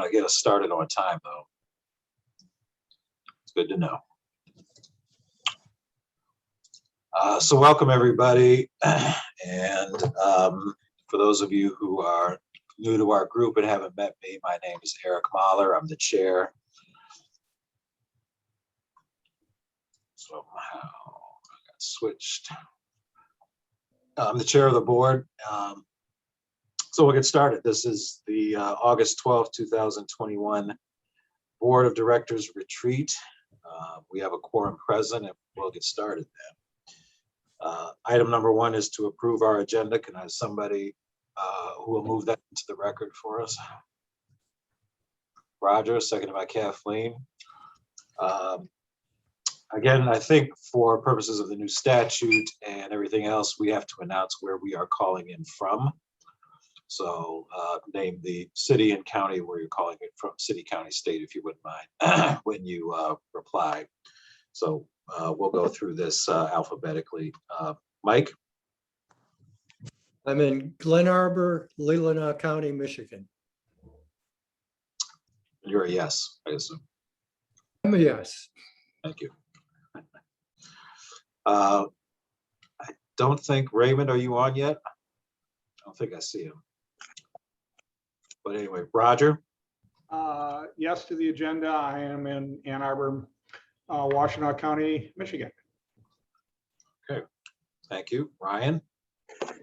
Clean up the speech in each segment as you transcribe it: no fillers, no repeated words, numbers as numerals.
to get us started on time, though. It's good to know. So welcome, everybody. And for those of you who are new to our group and haven't met me, my name is Eric Mahler. I'm the chair. Somehow I got switched. I'm the chair of the board. So we'll get started. This is the August 12th, 2021 Board of Directors Retreat. We have a quorum present and we'll get started then. Item number one is to approve our agenda. Can I have somebody who will move that into the record for us? Roger, seconded by Kathleen. Again, I think for purposes of the new statute and everything else, we have to announce where we are calling in from. So name the city and county where you're calling it from, city, county, state, if you wouldn't mind, when you reply. So we'll go through this alphabetically. Mike? I'm in Glen Arbor, Leelanau County, Michigan. You're a yes, I assume. I'm a yes. Thank you. I don't think, Raymond, are you on yet? I don't think I see him. But anyway, Roger? Yes to the agenda. I am in Ann Arbor, Washtenaw County, Michigan. Okay, thank you. Ryan?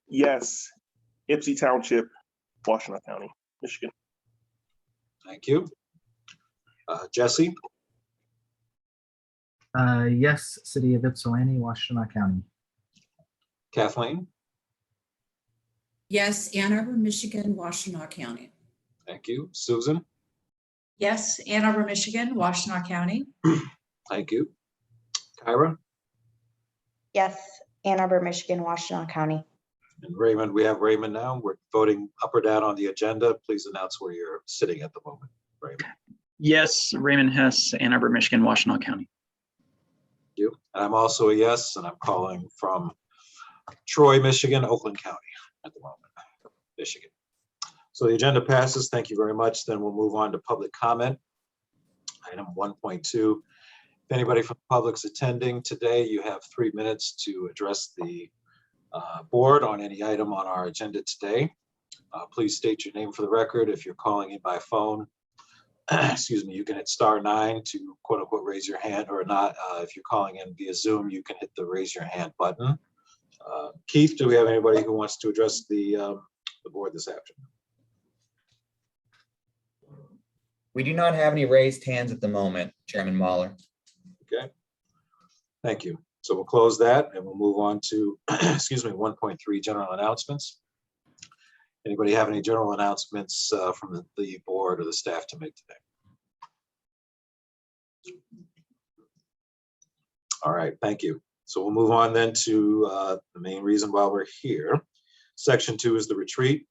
Yes, Ypsi Township, Washtenaw County, Michigan. Thank you. Jesse? Yes, City of Ypsilanti, Washtenaw County. Kathleen? Yes, Ann Arbor, Michigan, Washtenaw County. Thank you. Susan? Yes, Ann Arbor, Michigan, Washtenaw County. Thank you. Kyra? Yes, Ann Arbor, Michigan, Washtenaw County. And Raymond, we have Raymond now. We're voting up or down on the agenda. Please announce where you're sitting at the moment, Raymond. Yes, Raymond Hess, Ann Arbor, Michigan, Washtenaw County. Thank you. And I'm also a yes, and I'm calling from Troy, Michigan, Oakland County at the moment, Michigan. So the agenda passes. Thank you very much. Then we'll move on to public comment. Item 1.2. If anybody from the public's attending today, you have 3 minutes to address the board on any item on our agenda today. Please state your name for the record. If you're calling in by phone, excuse me, you can hit *9 to quote unquote raise your hand, or not. If you're calling in via Zoom, you can hit the raise your hand button. Keith, do we have anybody who wants to address the board this afternoon? We do not have any raised hands at the moment, Chairman Mahler. Okay, thank you. So we'll close that and we'll move on to, excuse me, 1.3 general announcements. Anybody have any general announcements from the board or the staff to make today? All right, thank you. So we'll move on then to the main reason why we're here. Section 2 is the retreat.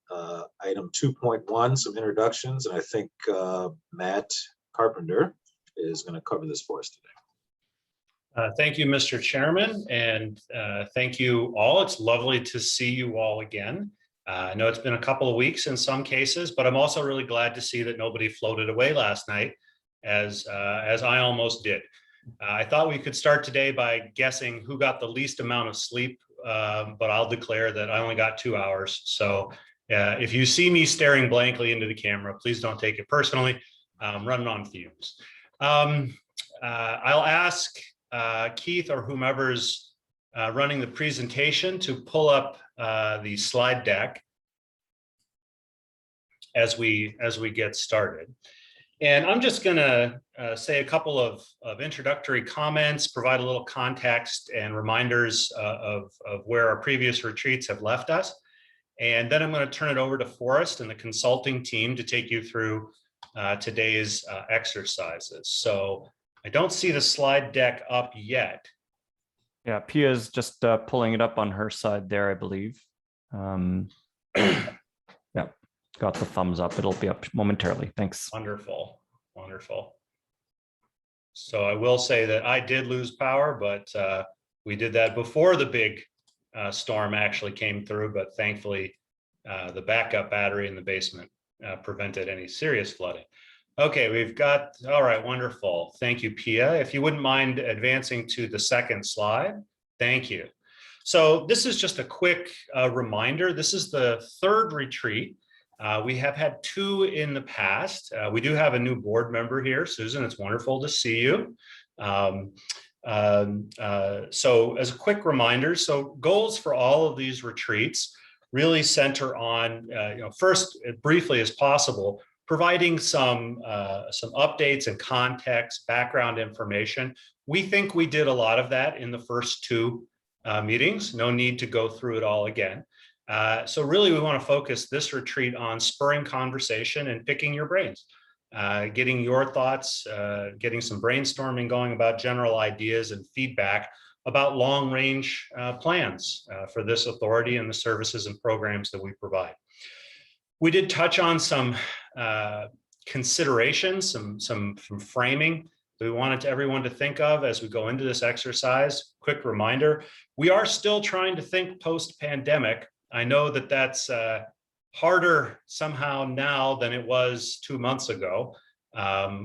Item 2.1, some introductions, and I think Matt Carpenter is going to cover this for us today. Thank you, Mr. Chairman, and thank you all. It's lovely to see you all again. I know it's been a couple of weeks in some cases, but I'm also really glad to see that nobody floated away last night, as I almost did. I thought we could start today by guessing who got the least amount of sleep, but I'll declare that I only got 2 hours. So if you see me staring blankly into the camera, please don't take it personally. I'm running on fumes. I'll ask Keith or whomever's running the presentation to pull up the slide deck as we get started. And I'm just going to say a couple of introductory comments, provide a little context and reminders of where our previous retreats have left us. And then I'm going to turn it over to Forrest and the consulting team to take you through today's exercises. So I don't see the slide deck up yet. Yeah, Pia's just pulling it up on her side there, I believe. Yeah, got the thumbs up. It'll be up momentarily. Thanks. Wonderful, wonderful. So I will say that I did lose power, but we did that before the big storm actually came through. But thankfully, the backup battery in the basement prevented any serious flooding. Okay, we've got, all right, wonderful. Thank you, Pia. If you wouldn't mind advancing to the second slide. Thank you. So this is just a quick reminder. This is the third retreat. We have had 2 in the past. We do have a new board member here, Susan. It's wonderful to see you. So as a quick reminder, so goals for all of these retreats really center on, first, briefly as possible, providing some updates and context, background information. We think we did a lot of that in the first 2 meetings. No need to go through it all again. So really, we want to focus this retreat on spurring conversation and picking your brains, getting your thoughts, getting some brainstorming going about general ideas and feedback about long-range plans for this authority and the services and programs that we provide. We did touch on some considerations, some framing that we wanted everyone to think of as we go into this exercise. Quick reminder, we are still trying to think post-pandemic. I know that that's harder somehow now than it was 2 months ago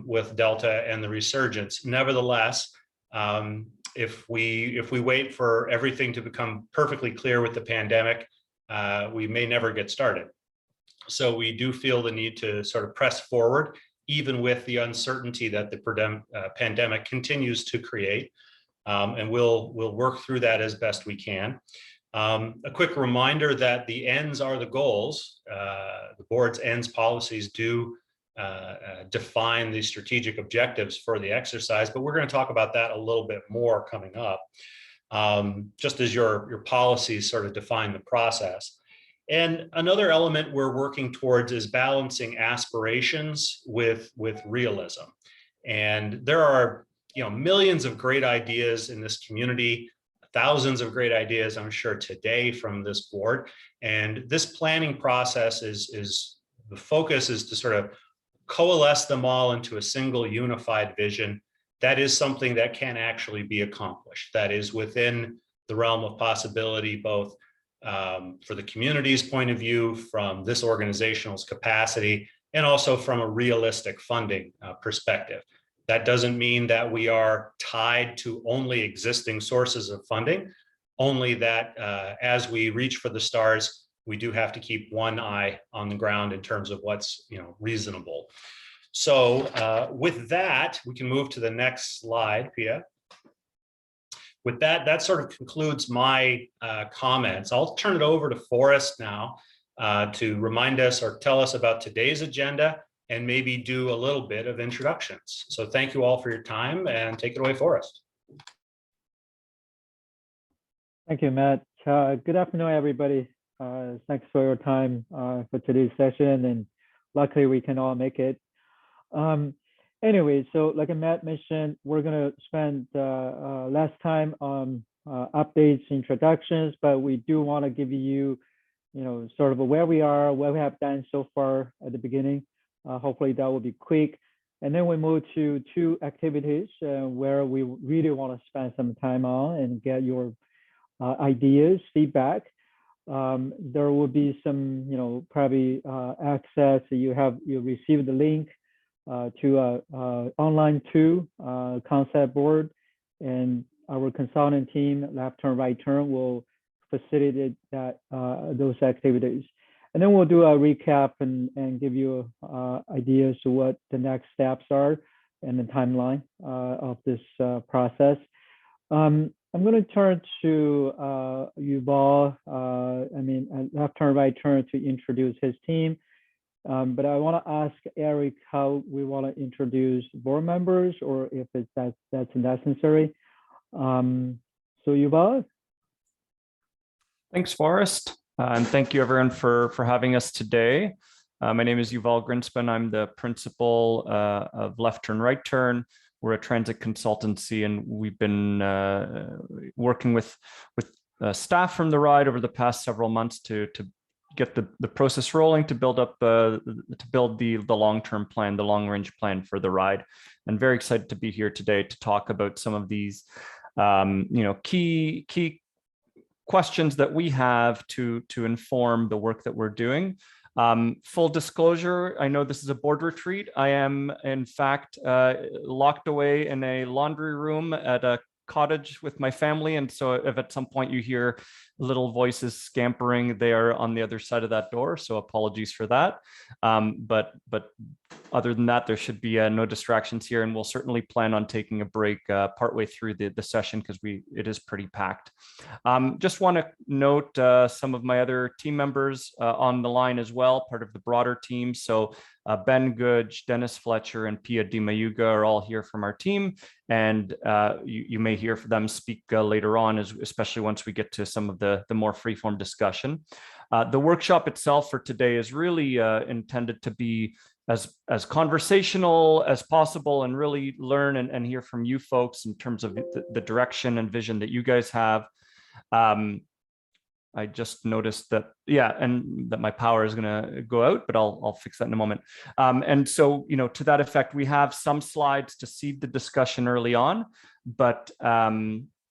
with Delta and the resurgence. Nevertheless, if we wait for everything to become perfectly clear with the pandemic, we may never get started. So we do feel the need to sort of press forward, even with the uncertainty that the pandemic continues to create. And we'll work through that as best we can. A quick reminder that the ends are the goals. The board's ends policies do define the strategic objectives for the exercise, but we're going to talk about that a little bit more coming up, just as your policies sort of define the process. And another element we're working towards is balancing aspirations with realism. And there are millions of great ideas in this community, thousands of great ideas, I'm sure, today from this board. And this planning process is the focus is to sort of coalesce them all into a single unified vision. That is something that can actually be accomplished. That is within the realm of possibility, both for the community's point of view, from this organizational's capacity, and also from a realistic funding perspective. That doesn't mean that we are tied to only existing sources of funding, only that as we reach for the stars, we do have to keep one eye on the ground in terms of what's reasonable. So with that, we can move to the next slide, Pia. With that, that sort of concludes my comments. I'll turn it over to Forrest now to remind us or tell us about today's agenda and maybe do a little bit of introductions. So thank you all for your time, and take it away, Forrest. Thank you, Matt. Good afternoon, everybody. Thanks for your time for today's session, and luckily we can all make it. Anyway, so like Matt mentioned, we're going to spend less time on updates, introductions, but we do want to give you, sort of where we are, what we have done so far at the beginning. Hopefully that will be quick. And then we move to 2 activities where we really want to spend some time on and get your ideas, feedback. There will be some, probably access. You received the link to online tool concept board, and our consultant team, left turn, right turn, will facilitate those activities. And then we'll do a recap and give you ideas to what the next steps are and the timeline of this process. I'm going to turn to Yuval, left turn, right turn, to introduce his team. But I want to ask Eric how we want to introduce board members, or if that's necessary. So Yuval. Thanks, Forrest. And thank you everyone for having us today. My name is Yuval Grinspan. I'm the principal of Left Turn, Right Turn. We're a transit consultancy, and we've been working with staff from TheRide over the past several months to get the process rolling, to build up the long-term plan, the long-range plan for TheRide. And very excited to be here today to talk about some of these key questions that we have to inform the work that we're doing. Full disclosure, I know this is a board retreat. I am, in fact, locked away in a laundry room at a cottage with my family. And so if at some point you hear little voices scampering, they are on the other side of that door. So apologies for that. But other than that, there should be no distractions here, and we'll certainly plan on taking a break partway through the session because it is pretty packed. Just want to note some of my other team members on the line as well, part of the broader team. So Ben Goodge, Dennis Fletcher, and Pia Dimayuga are all here from our team, and you may hear from them speak later on, especially once we get to some of the more free-form discussion. The workshop itself for today is really intended to be as conversational as possible and really learn and hear from you folks in terms of the direction and vision that you guys have. I just noticed that, yeah, and that my power is going to go out, but I'll fix that in a moment. And so, to that effect, we have some slides to seed the discussion early on, but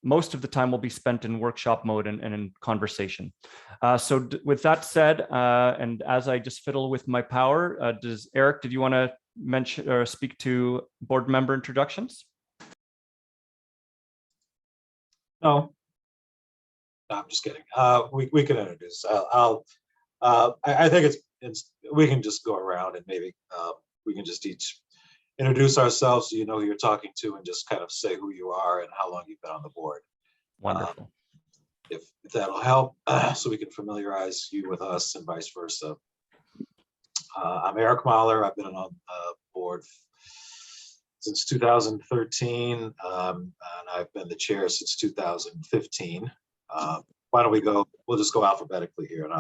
most of the time will be spent in workshop mode and in conversation. So with that said, and as I just fiddle with my power, Eric, did you want to mention or speak to board member introductions? No. No, I'm just kidding. We can introduce. I think we can just go around and maybe we can just each introduce ourselves so you know who you're talking to and just kind of say who you are and how long you've been on the board. Wonderful. If that'll help, so we can familiarize you with us and vice versa. I'm Eric Mahler. I've been on the board since 2013, and I've been the chair since 2015. Why don't we go? We'll just go alphabetically here, and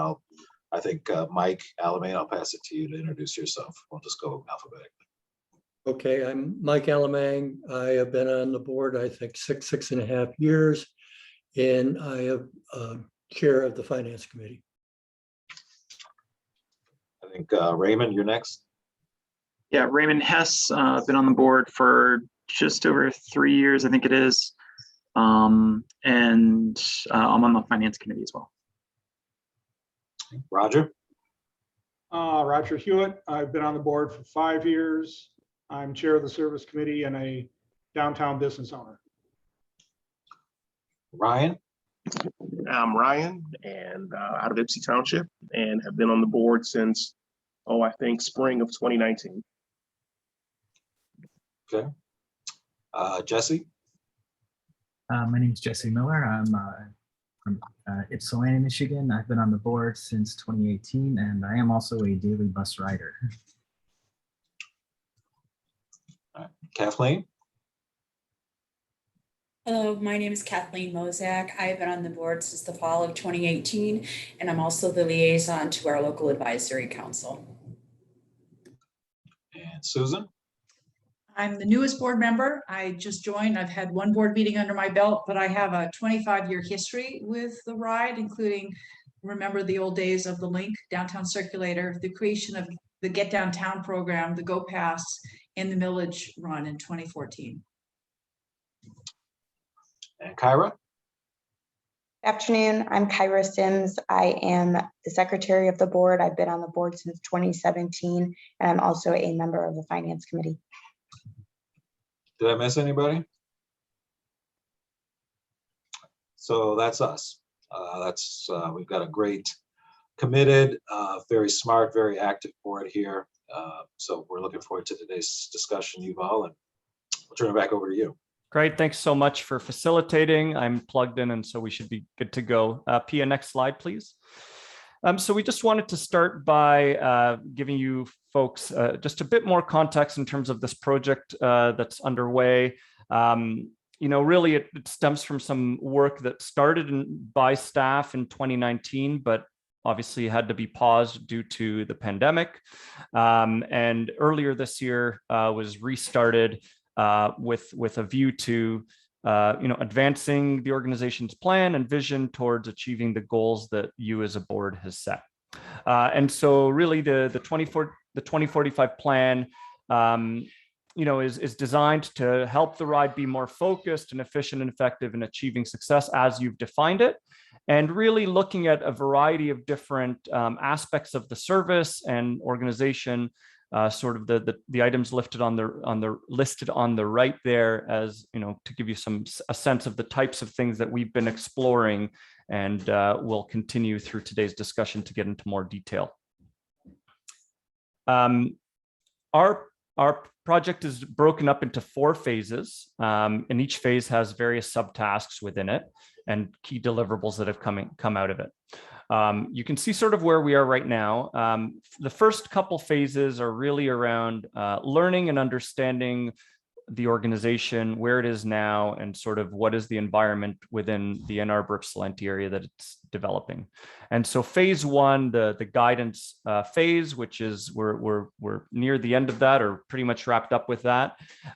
I think Mike Alamane, I'll pass it to you to introduce yourself. We'll just go alphabetically. Okay, I'm Mike Alamang. I have been on the board, I think, 6.5 years, and I am chair of the Finance Committee. I think Raymond, you're next. Yeah, Raymond Hess, been on the board for just over 3 years, I think it is. And I'm on the Finance Committee as well. Roger. Roger Hewitt. I've been on the board for 5 years. I'm chair of the Service Committee and a downtown business owner. Ryan. I'm Ryan, and out of Ypsi Township, and have been on the board since, I think spring of 2019. Okay. Jesse. My name is Jesse Miller. I'm from Ypsilanti, Michigan. I've been on the board since 2018, and I am also a daily bus rider. Kathleen. Hello, my name is Kathleen Mozak. I've been on the board since the fall of 2018, and I'm also the liaison to our local advisory council. And Susan. I'm the newest board member. I just joined. I've had one board meeting under my belt, but I have a 25-year history with TheRide, including remember the old days of the Link Downtown Circulator, the creation of the Get Downtown program, the Go Pass, and the Millage Run in 2014. And Kyra. Good afternoon, I'm Kyra Sims. I am the secretary of the board. I've been on the board since 2017, and I'm also a member of the Finance Committee. Did I miss anybody? So that's us. We've got a great, committed, very smart, very active board here. So we're looking forward to today's discussion, Yuval, and I'll turn it back over to you. Great. Thanks so much for facilitating. I'm plugged in, and so we should be good to go. Pia, next slide, please. So we just wanted to start by giving you folks just a bit more context in terms of this project that's underway. Really it stems from some work that started by staff in 2019, but obviously had to be paused due to the pandemic. And earlier this year was restarted with a view to advancing the organization's plan and vision towards achieving the goals that you as a board has set. And so really the 2045 plan is designed to help TheRide be more focused and efficient and effective in achieving success as you've defined it. and really looking at a variety of different aspects of the service and organization. Sort of the items listed on the right there, as you know, to give you a sense of the types of things that we've been exploring, and we'll continue through today's discussion to get into more detail. Our project is broken up into 4 phases, and each phase has various subtasks within it and key deliverables that have come out of it. You can see sort of where we are right now. The first couple phases are really around learning and understanding the organization, where it is now, and sort of what is the environment within the Ann Arbor Ypsilanti area that it's developing. And so phase 1, the guidance phase, which is we're near the end of that, or pretty much wrapped up with that,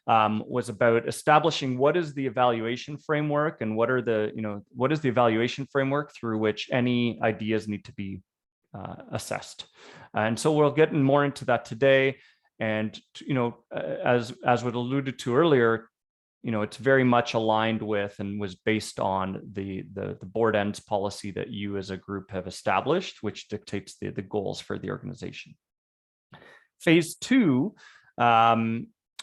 was about establishing what is the evaluation framework and what is the evaluation framework through which any ideas need to be assessed. And so we'll get more into that today. And, you know, as was alluded to earlier, you know, it's very much aligned with and was based on the board ends policy that you as a group have established, which dictates the goals for the organization. Phase 2,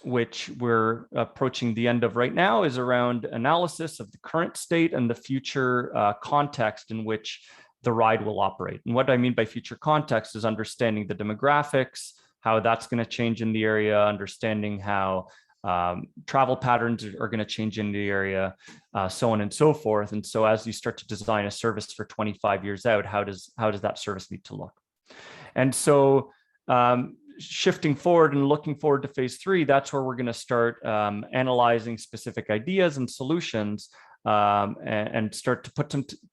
which we're approaching the end of right now, is around analysis of the current state and the future context in which TheRide will operate. And what I mean by future context is understanding the demographics, how that's going to change in the area, understanding how travel patterns are going to change in the area, so on and so forth. And so as you start to design a service for 25 years out, how does that service need to look? And so shifting forward and looking forward to phase 3, that's where we're going to start analyzing specific ideas and solutions, and start to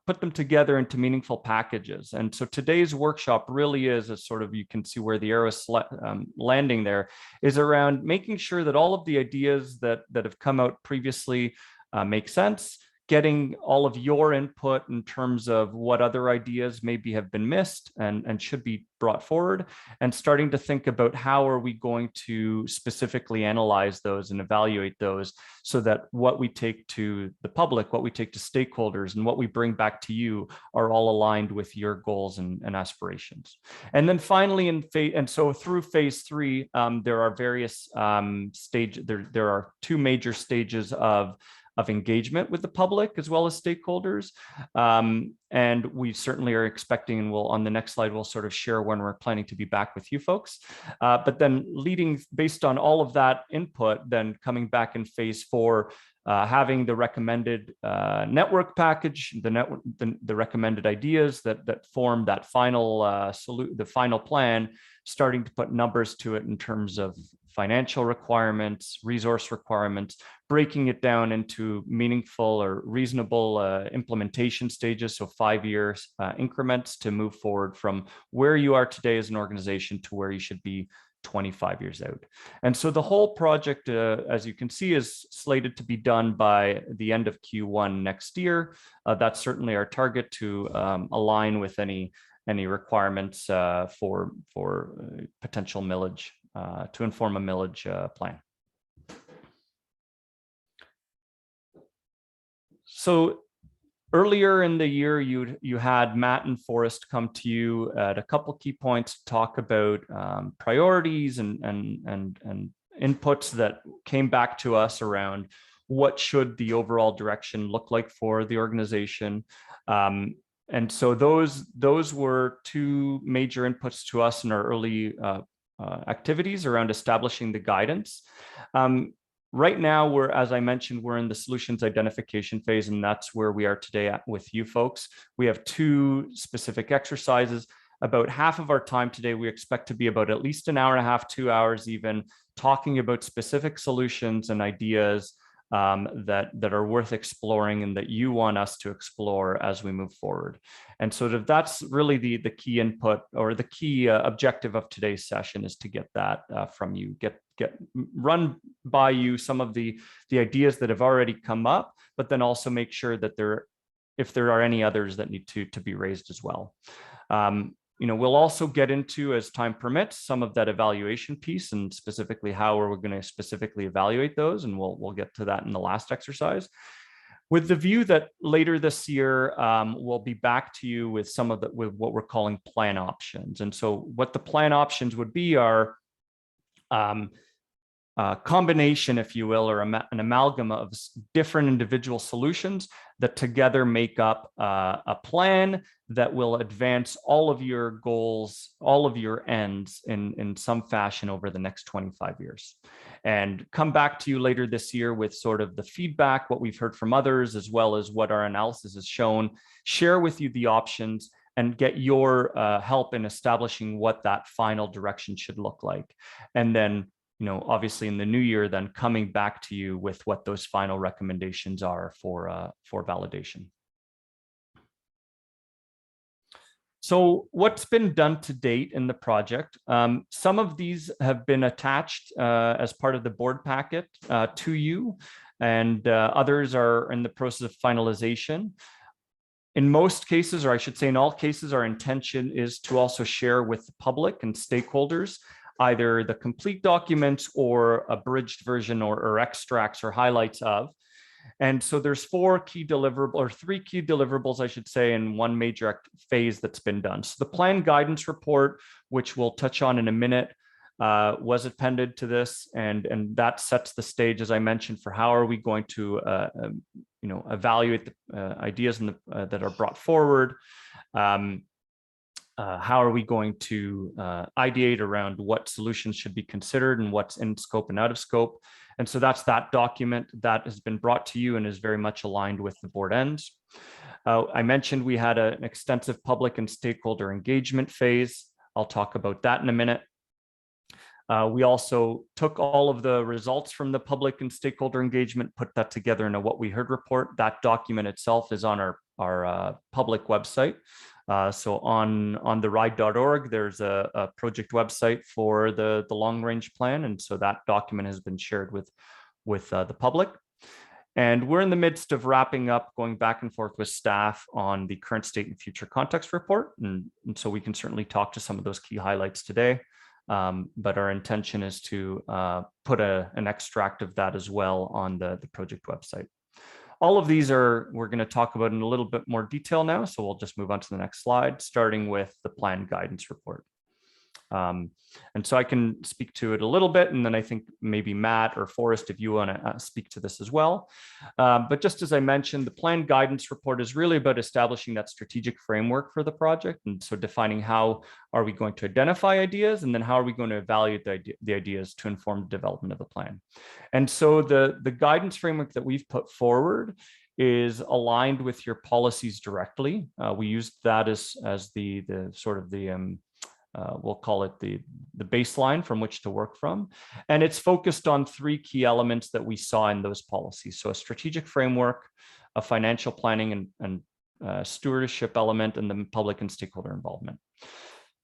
put them together into meaningful packages. And so today's workshop really is a sort of, you can see where the arrow is landing there, is around making sure that all of the ideas that have come out previously make sense, getting all of your input in terms of what other ideas maybe have been missed and should be brought forward, and starting to think about how are we going to specifically analyze those and evaluate those, so that what we take to the public, what we take to stakeholders, and what we bring back to you are all aligned with your goals and aspirations. And then finally, so through phase 3, there are various stages. There are 2 major stages of engagement with the public as well as stakeholders. And we certainly are expecting, and on the next slide, we'll sort of share when we're planning to be back with you folks. But then based on all of that input, then coming back in phase 4, having the recommended network package, the recommended ideas that form that final the final plan, starting to put numbers to it in terms of financial requirements, resource requirements, breaking it down into meaningful or reasonable implementation stages, so 5-year increments to move forward from where you are today as an organization to where you should be 25 years out. And so the whole project, as you can see, is slated to be done by the end of Q1 next year. That's certainly our target, to align with any requirements for potential millage, to inform a millage plan. So earlier in the year, you had Matt and Forrest come to you at a couple key points to talk about priorities and inputs that came back to us around what should the overall direction look like for the organization. And so those were 2 major inputs to us in our early activities around establishing the guidance. Right now, as I mentioned, we're in the solutions identification phase, and that's where we are today with you folks. We have 2 specific exercises. About half of our time today, we expect to be about at least an hour and a half, 2 hours even, talking about specific solutions and ideas that are worth exploring and that you want us to explore as we move forward. And so that's really the key input, or the key objective of today's session, is to get that from you, run by you some of the ideas that have already come up, but then also make sure that if there are any others that need to be raised as well. We'll also get into, as time permits, some of that evaluation piece, and specifically how we're going to specifically evaluate those, and we'll get to that in the last exercise. with the view that later this year, we'll be back to you with some of with what we're calling plan options. And so what the plan options would be are combination, if you will, or an amalgam of different individual solutions that together make up a plan that will advance all of your goals, all of your ends in some fashion over the next 25 years. And come back to you later this year with sort of the feedback, what we've heard from others, as well as what our analysis has shown, share with you the options, and get your help in establishing what that final direction should look like. And then, obviously in the new year, then coming back to you with what those final recommendations are for validation. So what's been done to date in the project? Some of these have been attached as part of the board packet to you, and others are in the process of finalization. In most cases, or I should say in all cases, our intention is to also share with the public and stakeholders either the complete documents or abridged version or extracts or highlights of. And so there's three key deliverables, I should say, in one major phase that's been done. So the plan guidance report, which we'll touch on in a minute, was appended to this, and that sets the stage, as I mentioned, for how are we going to evaluate the ideas that are brought forward. How are we going to ideate around what solutions should be considered and what's in scope and out of scope? And so that's that document that has been brought to you and is very much aligned with the board ends. I mentioned we had an extensive public and stakeholder engagement phase. I'll talk about that in a minute. We also took all of the results from the public and stakeholder engagement, put that together in a what we heard report. That document itself is on our public website. So on TheRide.org, there's a project website for the long range plan. And so that document has been shared with the public. And we're in the midst of wrapping up, going back and forth with staff on the current state and future context report. And so we can certainly talk to some of those key highlights today. But our intention is to put an extract of that as well on the project website. All of these we're going to talk about in a little bit more detail now. So we'll just move on to the next slide, starting with the plan guidance report. And so I can speak to it a little bit, and then I think maybe Matt or Forrest, if you want to speak to this as well. But just as I mentioned, the plan guidance report is really about establishing that strategic framework for the project. And so defining how are we going to identify ideas, and then how are we going to evaluate the ideas to inform the development of the plan. And so the guidance framework that we've put forward is aligned with your policies directly. We used that as the sort of the we'll call it the baseline from which to work from. And it's focused on three key elements that we saw in those policies. So a strategic framework, a financial planning and stewardship element, and the public and stakeholder involvement.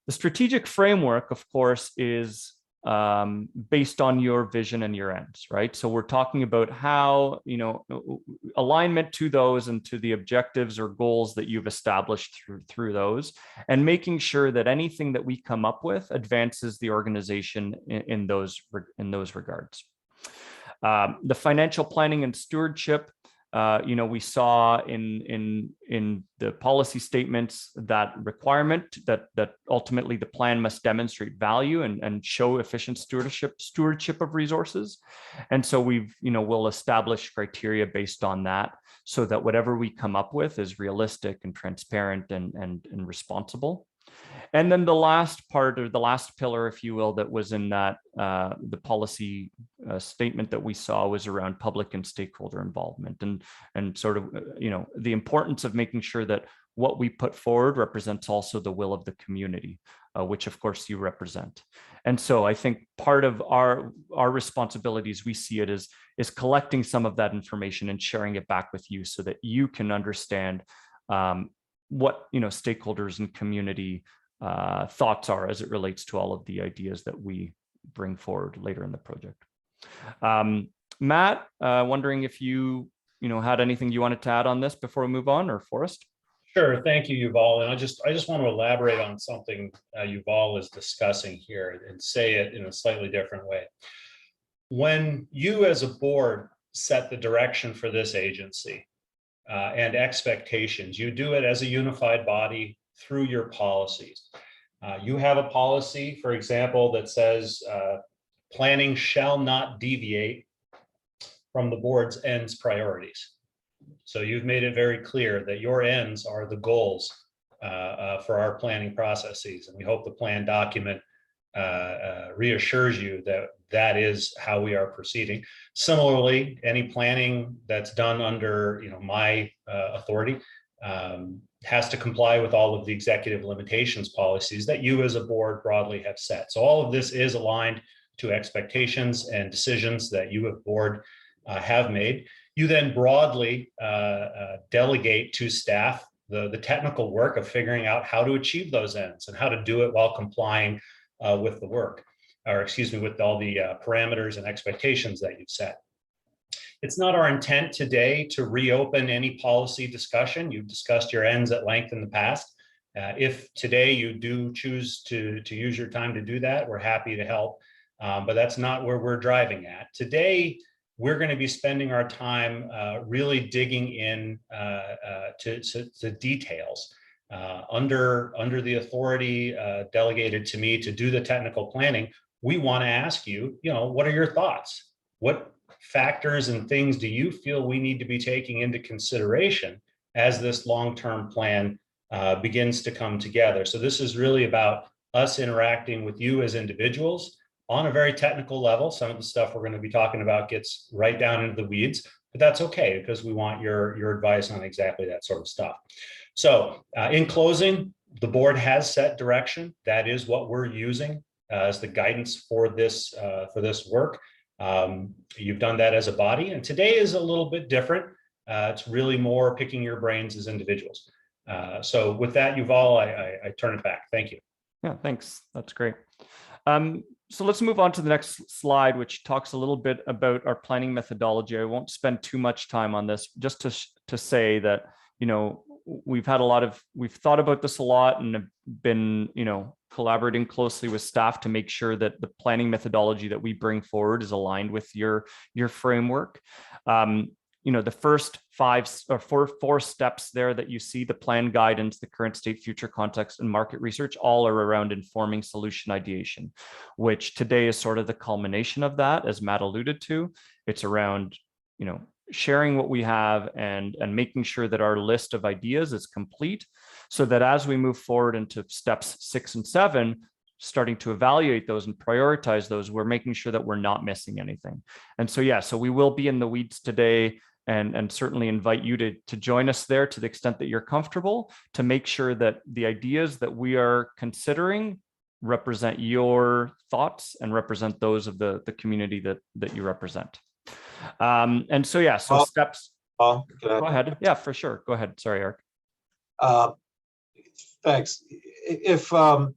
The strategic framework, of course, is based on your vision and your ends, right? So we're talking about how, alignment to those and to the objectives or goals that you've established through those, and making sure that anything that we come up with advances the organization in those regards. The financial planning and stewardship, we saw in the policy statements that requirement that ultimately the plan must demonstrate value and show efficient stewardship of resources. And so we'll establish criteria based on that, so that whatever we come up with is realistic and transparent and responsible. And then the last part, or the last pillar, if you will, that was in that the policy statement that we saw was around public and stakeholder involvement, and sort of the importance of making sure that what we put forward represents also the will of the community, which of course you represent. And so I think part of our responsibilities, we see it as is collecting some of that information and sharing it back with you, so that you can understand what stakeholders and community thoughts are as it relates to all of the ideas that we bring forward later in the project. Matt, wondering if you had anything you wanted to add on this before we move on, or Forrest? Sure, thank you, Yuval. And I just want to elaborate on something Yuval is discussing here and say it in a slightly different way. When you as a board set the direction for this agency, and expectations. You do it as a unified body through your policies. You have a policy, for example, that says planning shall not deviate from the board's ends priorities. So you've made it very clear that your ends are the goals for our planning processes. And we hope the plan document reassures you that that is how we are proceeding. Similarly, any planning that's done under my authority has to comply with all of the executive limitations policies that you as a board broadly have set. So all of this is aligned to expectations and decisions that you as board have made. You then broadly delegate to staff the technical work of figuring out how to achieve those ends and how to do it while complying with the work, or excuse me, with all the parameters and expectations that you've set. It's not our intent today to reopen any policy discussion. You've discussed your ends at length in the past. If today you do choose to use your time to do that, we're happy to help, but that's not where we're driving at. Today, we're going to be spending our time really digging in to details. Under the authority delegated to me to do the technical planning, we want to ask you, what are your thoughts? What factors and things do you feel we need to be taking into consideration as this long-term plan begins to come together? So this is really about us interacting with you as individuals on a very technical level. Some of the stuff we're going to be talking about gets right down into the weeds, but that's okay because we want your advice on exactly that sort of stuff. So in closing, the board has set direction. That is what we're using as the guidance for this work. You've done that as a body, and today is a little bit different. It's really more picking your brains as individuals. So with that, Yuval, I turn it back. Thank you. Yeah, thanks. That's great. So let's move on to the next slide, which talks a little bit about our planning methodology. I won't spend too much time on this, just to say that, we've thought about this a lot and have been, collaborating closely with staff to make sure that the planning methodology that we bring forward is aligned with your framework. The first four steps there that you see, the plan guidance, the current state, future context, and market research, all are around informing solution ideation, which today is sort of the culmination of that, as Matt alluded to. It's around, sharing what we have and making sure that our list of ideas is complete, so that as we move forward into steps 6 and 7, starting to evaluate those and prioritize those, we're making sure that we're not missing anything. And so, yeah, so we will be in the weeds today, and certainly invite you to join us there to the extent that you're comfortable, to make sure that the ideas that we are considering represent your thoughts and represent those of the community that you represent. And so, yeah, so steps. Go ahead. Yeah, for sure. Go ahead. Sorry, Eric. Thanks. If I'm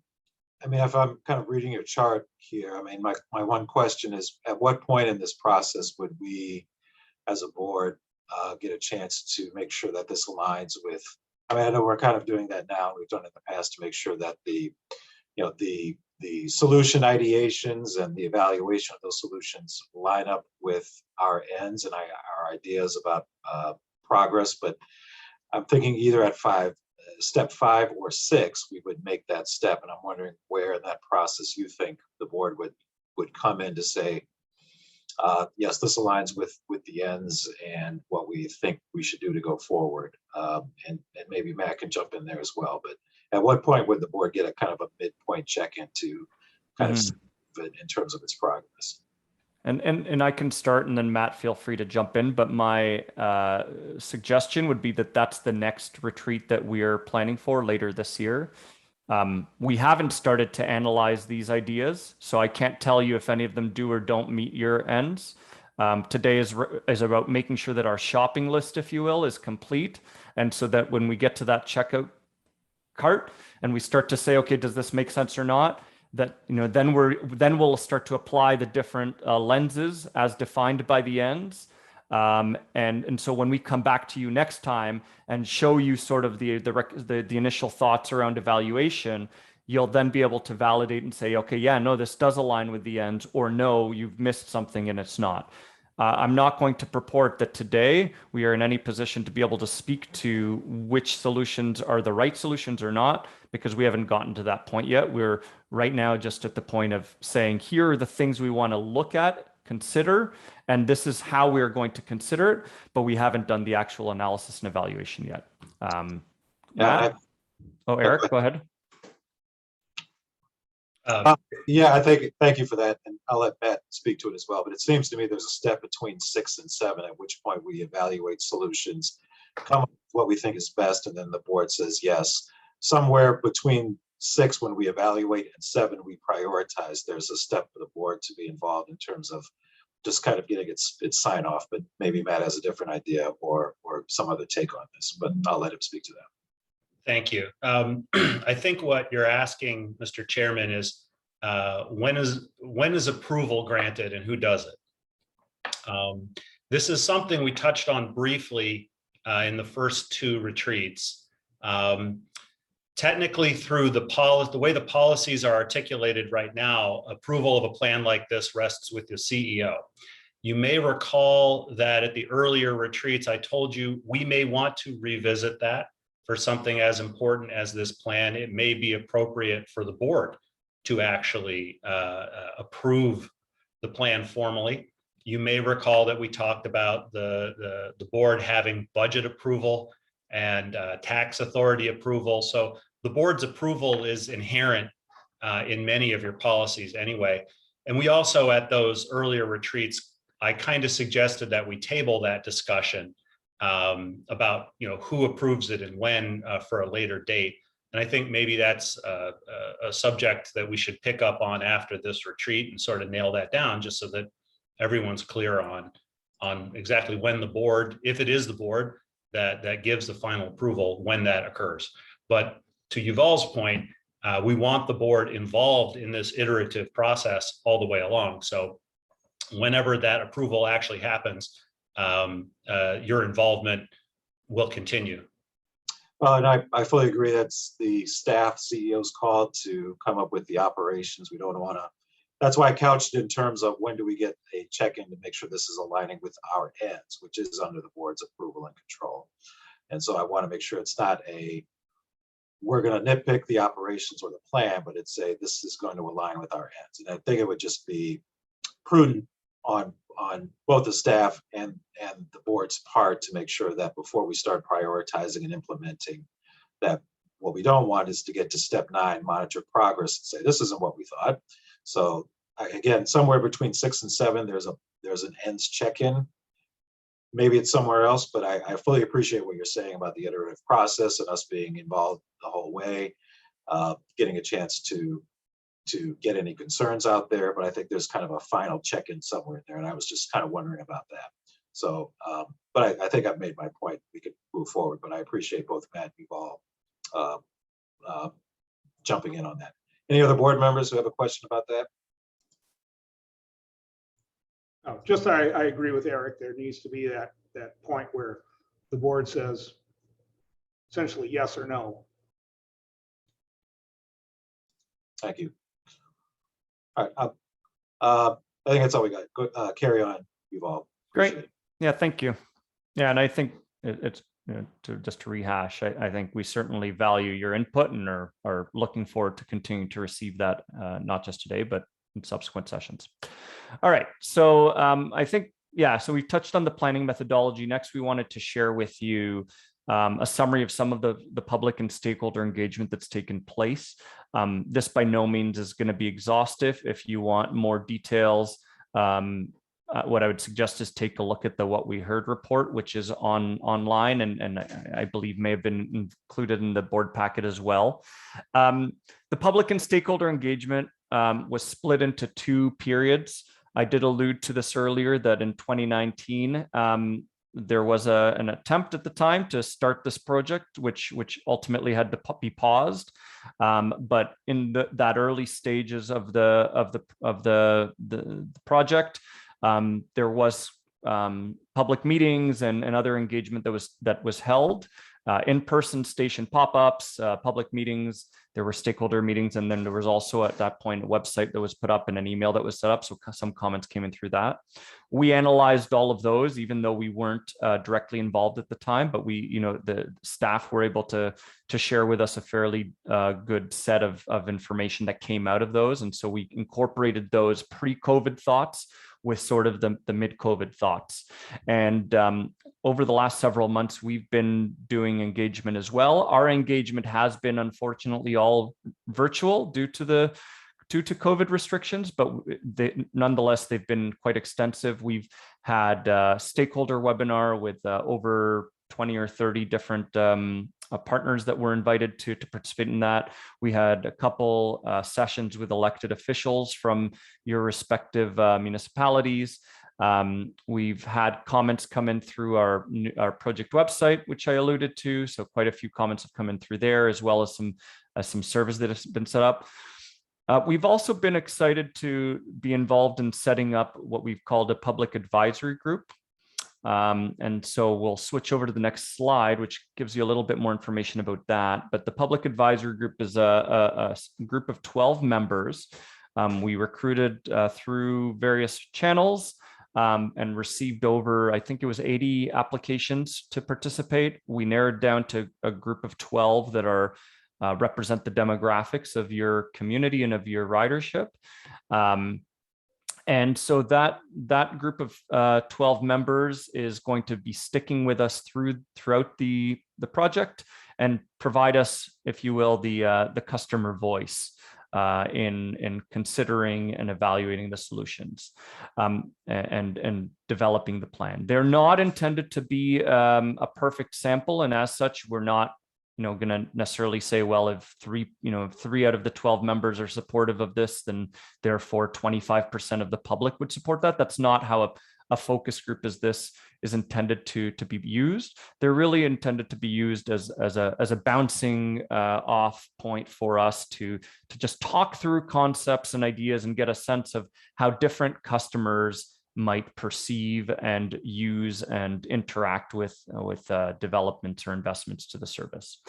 kind of reading your chart here, my one question is, at what point in this process would we, as a board, get a chance to make sure that this aligns with? I know we're kind of doing that now. We've done it in the past to make sure that the solution ideations and the evaluation of those solutions line up with our ends and our ideas about progress. But I'm thinking either at step 5 or 6, we would make that step. And I'm wondering where in that process you think the board would come in to say, yes, this aligns with the ends and what we think we should do to go forward. And maybe Matt can jump in there as well. But at what point would the board get a kind of a midpoint check-in to kind of in terms of its progress? And I can start, and then Matt, feel free to jump in. But my suggestion would be that that's the next retreat that we are planning for later this year. We haven't started to analyze these ideas, so I can't tell you if any of them do or don't meet your ends. Today is about making sure that our shopping list, if you will, is complete. And so that when we get to that checkout cart and we start to say, okay, does this make sense or not? That, then we'll start to apply the different lenses as defined by the ends. And so when we come back to you next time and show you sort of the initial thoughts around evaluation, you'll then be able to validate and say, okay, yeah, no, this does align with the ends, or no, you've missed something and it's not. I'm not going to purport that today we are in any position to be able to speak to which solutions are the right solutions or not, because we haven't gotten to that point yet. We're right now just at the point of saying, here are the things we want to look at, consider, and this is how we're going to consider it, but we haven't done the actual analysis and evaluation yet. Matt? Eric, go ahead. Yeah, thank you for that, and I'll let Matt speak to it as well. But it seems to me there's a step between 6 and 7, at which point we evaluate solutions, come up with what we think is best, and then the board says yes. Somewhere between 6, when we evaluate, and 7, we prioritize. There's a step for the board to be involved in terms of just kind of getting its sign off. But maybe Matt has a different idea or some other take on this. But I'll let him speak to that. Thank you. I think what you're asking, Mr. Chairman, is when is approval granted and who does it? This is something we touched on briefly in the first 2 retreats. Technically, through the way the policies are articulated right now, approval of a plan like this rests with the CEO. You may recall that at the earlier retreats, I told you we may want to revisit that. For something as important as this plan, it may be appropriate for the board to actually approve the plan formally. You may recall that we talked about the board having budget approval and tax authority approval. So the board's approval is inherent in many of your policies anyway. And we also, at those earlier retreats, I kind of suggested that we table that discussion about who approves it and when for a later date. And I think maybe that's a subject that we should pick up on after this retreat and sort of nail that down, just so that everyone's clear on exactly when the board, if it is the board that gives the final approval, when that occurs. But to Yuval's point, we want the board involved in this iterative process all the way along. So whenever that approval actually happens, your involvement will continue. And I fully agree. That's the staff CEO's call to come up with the operations. We don't want to. That's why I couched it in terms of when do we get a check-in to make sure this is aligning with our ends, which is under the board's approval and control. And so I want to make sure it's not we're going to nitpick the operations or the plan, but it's this is going to align with our ends. And I think it would just be prudent on both the staff and the board's part to make sure that before we start prioritizing and implementing that, what we don't want is to get to step 9, monitor progress, and say this isn't what we thought. So again, somewhere between 6 and 7, there's an ends check-in. Maybe it's somewhere else, but I fully appreciate what you're saying about the iterative process and us being involved the whole way, getting a chance to get any concerns out there, but I think there's kind of a final check-in somewhere in there, and I was just kind of wondering about that. So, but I think I've made my point. We could move forward, but I appreciate both Matt and Yuval jumping in on that. Any other board members who have a question about that? No, just I agree with Eric. There needs to be that point where the board says essentially yes or no. Thank you. All right, I think that's all we got. Go, carry on, Yuval. Great. Yeah, thank you. Yeah, and I think it's to rehash. I think we certainly value your input and are looking forward to continuing to receive that, not just today, but in subsequent sessions. All right. So I think, yeah. So we've touched on the planning methodology. Next, we wanted to share with you a summary of some of the public and stakeholder engagement that's taken place. This by no means is going to be exhaustive. If you want more details, what I would suggest is take a look at the What We Heard report, which is online and I believe may have been included in the board packet as well. The public and stakeholder engagement was split into 2 periods. I did allude to this earlier that in 2019, there was an attempt at the time to start this project, which ultimately had to be paused. But in that early stages of the project, there was public meetings and other engagement that was held, in-person station pop-ups, public meetings. there were stakeholder meetings, and then there was also at that point a website that was put up and an email that was set up. So some comments came in through that. We analyzed all of those, even though we weren't directly involved at the time, but the staff were able to share with us a fairly good set of information that came out of those. And so we incorporated those pre-COVID thoughts with sort of the mid-COVID thoughts. And over the last several months, we've been doing engagement as well. Our engagement has been unfortunately all virtual due to COVID restrictions, but nonetheless, they've been quite extensive. We've had a stakeholder webinar with over 20 or 30 different partners that were invited to participate in that. We had a couple sessions with elected officials from your respective municipalities. We've had comments come in through our project website, which I alluded to. So quite a few comments have come in through there, as well as some surveys that have been set up. We've also been excited to be involved in setting up what we've called a public advisory group. And so we'll switch over to the next slide, which gives you a little bit more information about that. But the public advisory group is a group of 12 members. We recruited through various channels and received over, I think it was 80 applications to participate. We narrowed down to a group of 12 that are represent the demographics of your community and of your ridership. And so that group of 12 members is going to be sticking with us throughout the project and provide us, if you will, the customer voice in considering and evaluating the solutions and developing the plan. They're not intended to be a perfect sample, and as such, we're not going to necessarily say, well, if three out of the 12 members are supportive of this, then therefore 25% of the public would support that. That's not how a focus group as this is intended to be used. They're really intended to be used as a bouncing off point for us to just talk through concepts and ideas and get a sense of how different customers might perceive and use and interact with developments or investments to the service.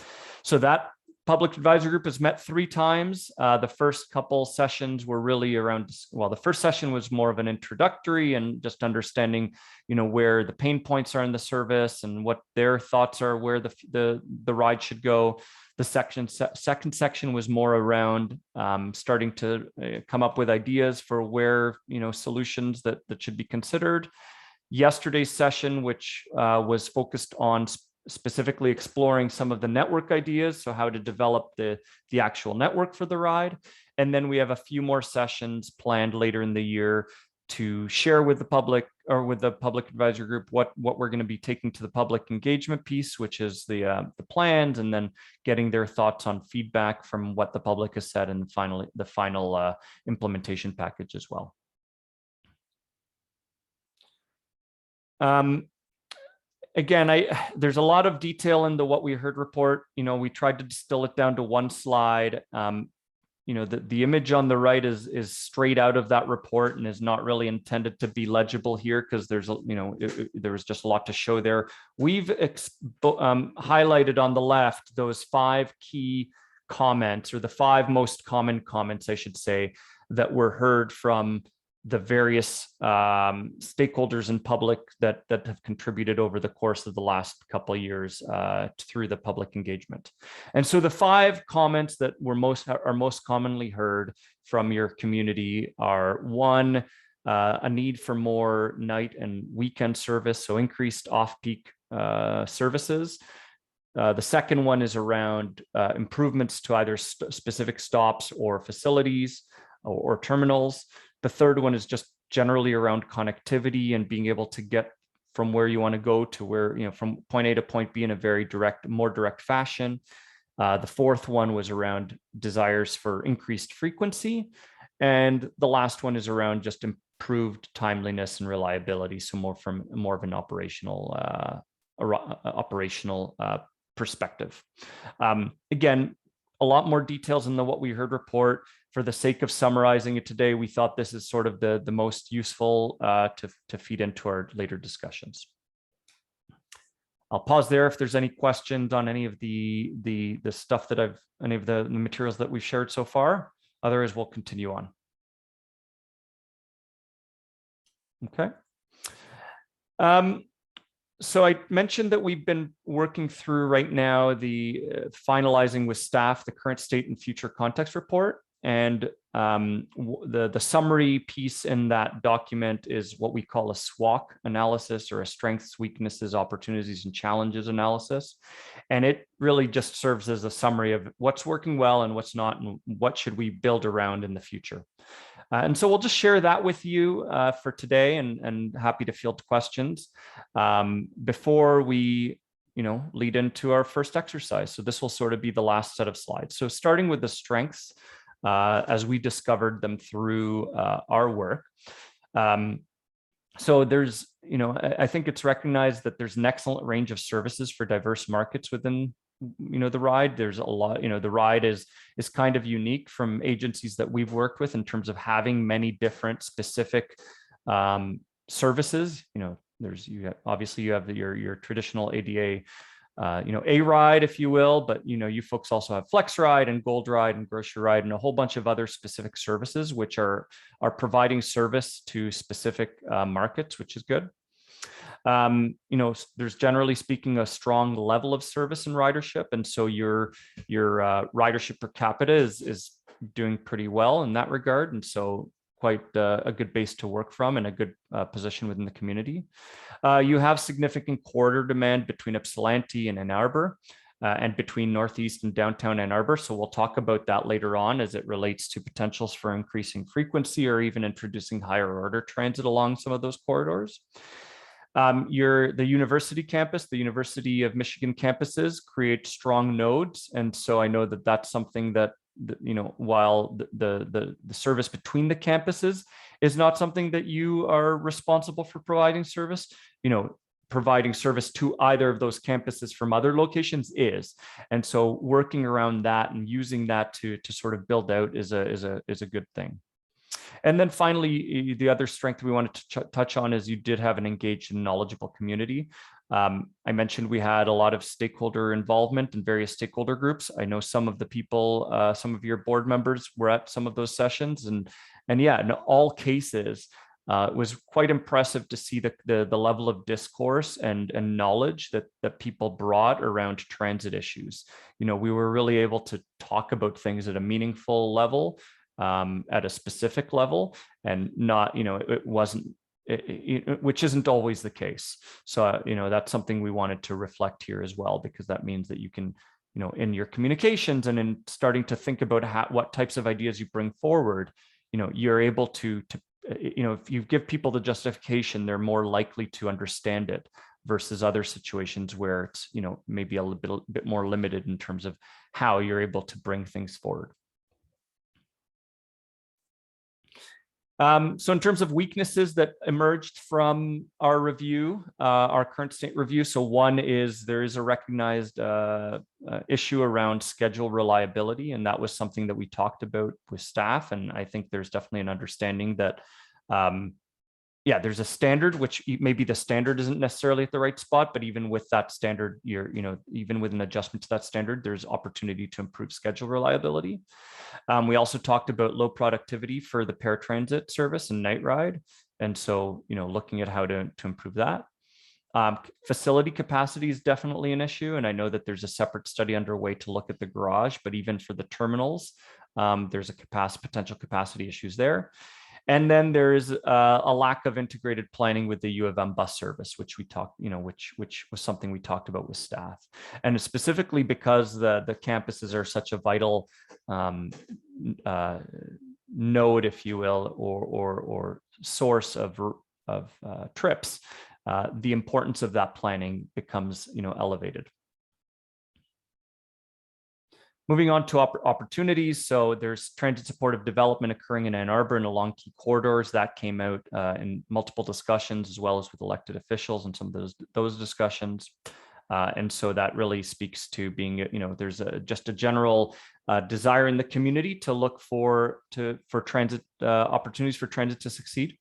So that public advisory group has met 3 times. The first couple sessions were really around, well, the first session was more of an introductory and just understanding, where the pain points are in the service and what their thoughts are, where the ride should go. The second section was more around starting to come up with ideas for where, solutions that should be considered. Yesterday's session, which was focused on specifically exploring some of the network ideas, so how to develop the actual network for the ride. And then we have a few more sessions planned later in the year to share with the public or with the public advisory group what we're going to be taking to the public engagement piece, which is the plans, and then getting their thoughts on feedback from what the public has said, and finally the final implementation package as well. Again, there's a lot of detail in the What We Heard report. We tried to distill it down to one slide. The image on the right is straight out of that report and is not really intended to be legible here because there's there was just a lot to show there. We've highlighted on the left those 5 key comments, or the 5 most common comments, I should say, that were heard from the various stakeholders in public that have contributed over the course of the last couple of years through the public engagement. And so the 5 comments that are most commonly heard from your community are: 1, a need for more night and weekend service, so increased off-peak services. The second one is around improvements to either specific stops or facilities or terminals. The third one is just generally around connectivity and being able to get from where you want to go to where, from point A to point B in a very more direct fashion. The fourth one was around desires for increased frequency. And the last one is around just improved timeliness and reliability. So more of an operational perspective. Again, a lot more details in the What We Heard report. For the sake of summarizing it today, we thought this is sort of the most useful to feed into our later discussions. I'll pause there if there's any questions on any of the stuff that any of the materials that we've shared so far. Otherwise, we'll continue on. Okay. So I mentioned that we've been working through right now the finalizing with staff the current state and future context report. And the summary piece in that document is what we call a SWOT analysis, or a strengths, weaknesses, opportunities, and challenges analysis. And it really just serves as a summary of what's working well and what's not, and what should we build around in the future. And so we'll just share that with you for today, and happy to field questions before we lead into our first exercise. So this will sort of be the last set of slides. So starting with the strengths, as we discovered them through our work. So there's, I think it's recognized that there's an excellent range of services for diverse markets within, TheRide. There's a lot, TheRide is kind of unique from agencies that we've worked with in terms of having many different specific services. Obviously you have your traditional ADA, A-Ride, if you will, but you folks also have Flex Ride and Gold Ride and Grocery Ride and a whole bunch of other specific services which are providing service to specific markets, which is good. There's generally speaking a strong level of service and ridership, and so your ridership per capita is doing pretty well in that regard, and so quite a good base to work from and a good position within the community. You have significant corridor demand between Ypsilanti and Ann Arbor, and between Northeast and downtown Ann Arbor. So we'll talk about that later on as it relates to potentials for increasing frequency or even introducing higher order transit along some of those corridors. The university campus, the University of Michigan campuses create strong nodes. And so I know that that's something that, while the service between the campuses is not something that you are responsible for providing service, providing service to either of those campuses from other locations is. And so working around that and using that to sort of build out is a good thing. And then finally, the other strength we wanted to touch on is you did have an engaged and knowledgeable community. I mentioned we had a lot of stakeholder involvement in various stakeholder groups. I know some of the people, some of your board members were at some of those sessions, and yeah, in all cases, it was quite impressive to see the level of discourse and knowledge that people brought around transit issues. We were really able to talk about things at a meaningful level, at a specific level, and not, it wasn't, which isn't always the case. So, that's something we wanted to reflect here as well, because that means that you can, in your communications and in starting to think about what types of ideas you bring forward, you're able to, if you give people the justification, they're more likely to understand it versus other situations where it's, maybe a little bit more limited in terms of how you're able to bring things forward. So in terms of weaknesses that emerged from our review, our current state review, so one is there is a recognized issue around schedule reliability, and that was something that we talked about with staff, and I think there's definitely an understanding that yeah, there's a standard, which maybe the standard isn't necessarily at the right spot, but even with that standard, even with an adjustment to that standard, there's opportunity to improve schedule reliability. We also talked about low productivity for the paratransit service and night ride. And so, looking at how to improve that. Facility capacity is definitely an issue. And I know that there's a separate study underway to look at the garage, but even for the terminals, there's a potential capacity issues there. And then there is a lack of integrated planning with the U of M bus service, which we talked, which was something we talked about with staff, and specifically because the campuses are such a vital node, if you will, or source of trips. The importance of that planning becomes, elevated. Moving on to opportunities. So there's transit supportive development occurring in Ann Arbor and along key corridors. That came out in multiple discussions, as well as with elected officials and some of those discussions. And so that really speaks to being, there's just a general desire in the community to look for transit opportunities for transit to succeed.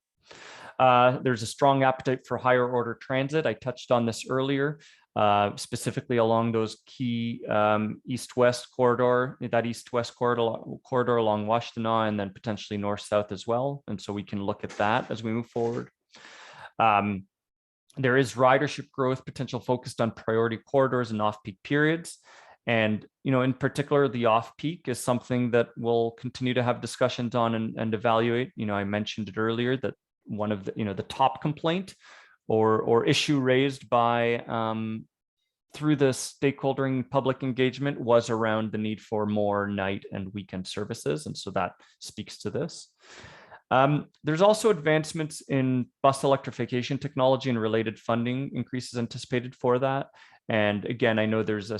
There's a strong appetite for higher order transit. I touched on this earlier. specifically along those key east-west corridor, that east-west corridor along Washtenaw, and then potentially north-south as well. And so we can look at that as we move forward. There is ridership growth potential focused on priority corridors and off-peak periods. And, in particular, the off-peak is something that we'll continue to have discussions on and evaluate. I mentioned it earlier that one of the, the top complaint or issue raised by through the stakeholder public engagement was around the need for more night and weekend services. And so that speaks to this. There's also advancements in bus electrification technology and related funding increases anticipated for that. And again, I know there's a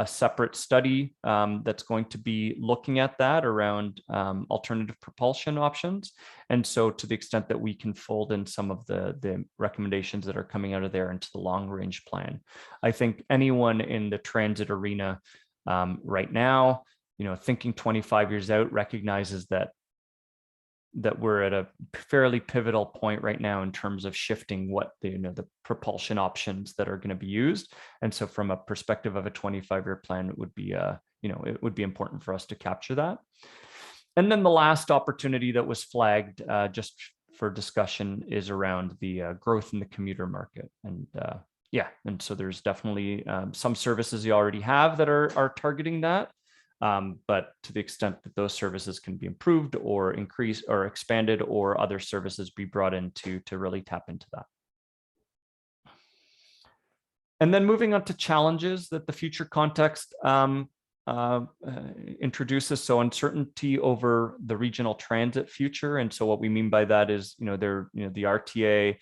separate study that's going to be looking at that around alternative propulsion options. And so to the extent that we can fold in some of the recommendations that are coming out of there into the long range plan, I think anyone in the transit arena right now, thinking 25 years out, recognizes that we're at a fairly pivotal point right now in terms of shifting what the propulsion options that are going to be used. And so from a perspective of a 25-year plan, it would be it would be important for us to capture that. And then the last opportunity that was flagged just for discussion is around the growth in the commuter market. And and so there's definitely some services you already have that are targeting that. But to the extent that those services can be improved or increased or expanded, or other services be brought in to really tap into that. And then moving on to challenges that the future context introduces. So uncertainty over the regional transit future. And so what we mean by that is, the RTA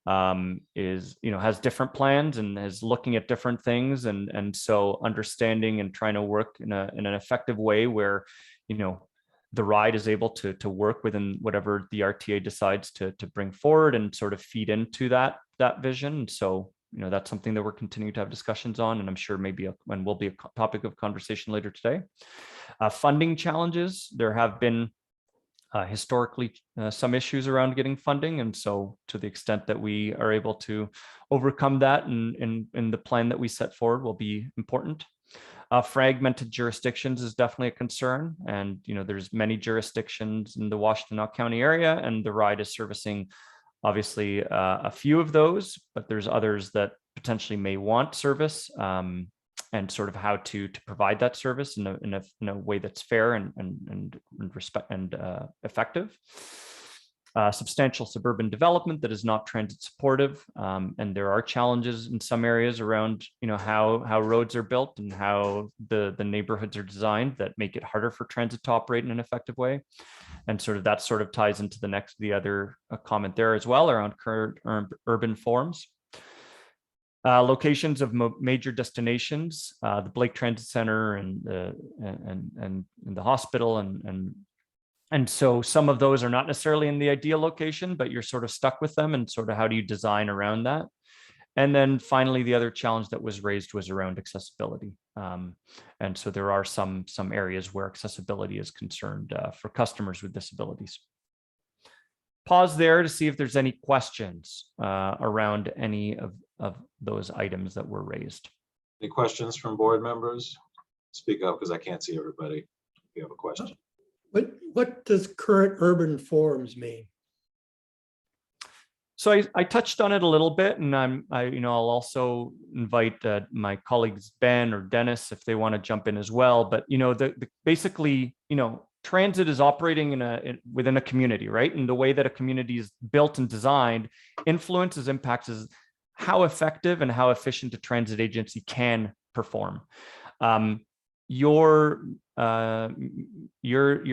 has different plans and is looking at different things, and so understanding and trying to work in an effective way where the ride is able to work within whatever the RTA decides to bring forward and sort of feed into that vision. And so that's something that we're continuing to have discussions on, and I'm sure maybe and will be a topic of conversation later today. Funding challenges. There have been historically some issues around getting funding. And so to the extent that we are able to overcome that in the plan that we set forward will be important. Fragmented jurisdictions is definitely a concern. And, there's many jurisdictions in the Washtenaw County area, and the ride is servicing obviously a few of those, but there's others that potentially may want service. And sort of how to provide that service in a way that's fair and respect and effective. Substantial suburban development that is not transit supportive, and there are challenges in some areas around how roads are built and how the neighborhoods are designed that make it harder for transit to operate in an effective way. And that ties into the other comment there as well around current urban forms. Locations of major destinations, the Blake Transit Center and the hospital, and so some of those are not necessarily in the ideal location, but you're sort of stuck with them, and sort of how do you design around that? And then finally, the other challenge that was raised was around accessibility, and so there are some areas where accessibility is concerned for customers with disabilities. Pause there to see if there's any questions around any of those items that were raised. Any questions from board members? Speak up because I can't see everybody. If you have a question. What does current urban forms mean? So I touched on it a little bit, and I'll also invite my colleagues Ben or Dennis if they want to jump in as well. But basically, transit is operating within a community, right? And the way that a community is built and designed influences, impacts how effective and how efficient a transit agency can perform. Your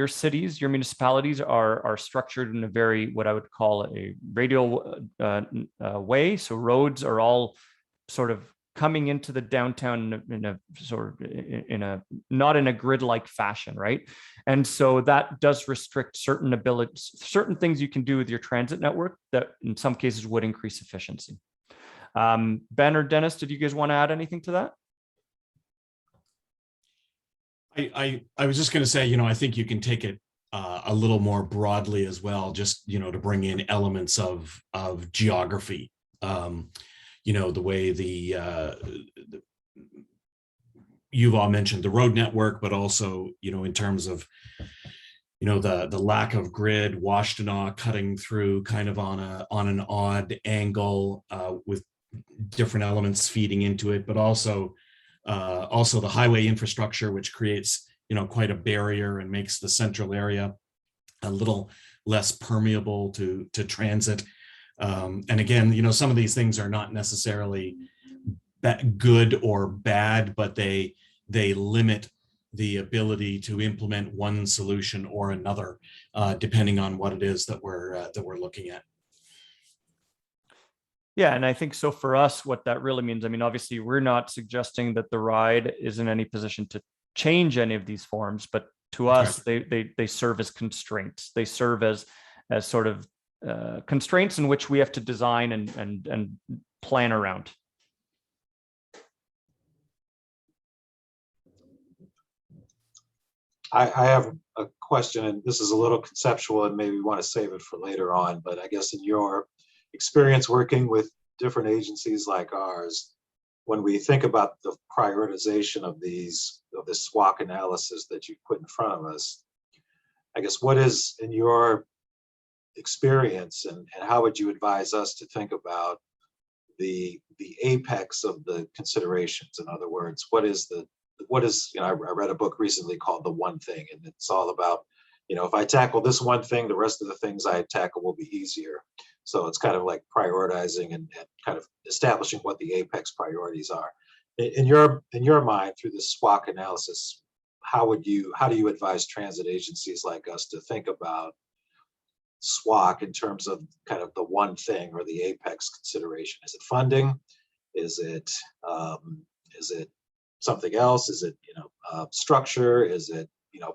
cities, your municipalities are structured in a very, what I would call a radial way. So roads are all sort of coming into the downtown not in a grid-like fashion, right? And so that does restrict certain things you can do with your transit network that in some cases would increase efficiency. Ben or Dennis, did you guys want to add anything to that? I was just going to say, I think you can take it a little more broadly as well, just, to bring in elements of geography. the way you've all mentioned the road network, but also, in terms of, the lack of grid, Washtenaw cutting through kind of on an odd angle with different elements feeding into it, but also the highway infrastructure, which creates, quite a barrier and makes the central area a little less permeable to transit. And again, some of these things are not necessarily good or bad, but they limit the ability to implement one solution or another, depending on what it is that we're looking at. Yeah, and I think so for us, what that really means, I mean, obviously, we're not suggesting that TheRide is in any position to change any of these forms, but to us, they serve as constraints. They serve as sort of constraints in which we have to design and plan around. I have a question, and this is a little conceptual and maybe want to save it for later on, but I guess in your experience working with different agencies like ours, when we think about the prioritization of this SWOT analysis that you put in front of us, I guess what is, in your experience, and how would you advise us to think about the apex of the considerations? In other words, what is, I read a book recently called The One Thing, and it's all about, if I tackle this one thing, the rest of the things I tackle will be easier. So it's kind of like prioritizing and kind of establishing what the apex priorities are. In your mind, through this SWOT analysis, how do you advise transit agencies like us to think about SWOT in terms of kind of the one thing or the apex consideration? Is it funding? Is it something else? Is it structure? Is it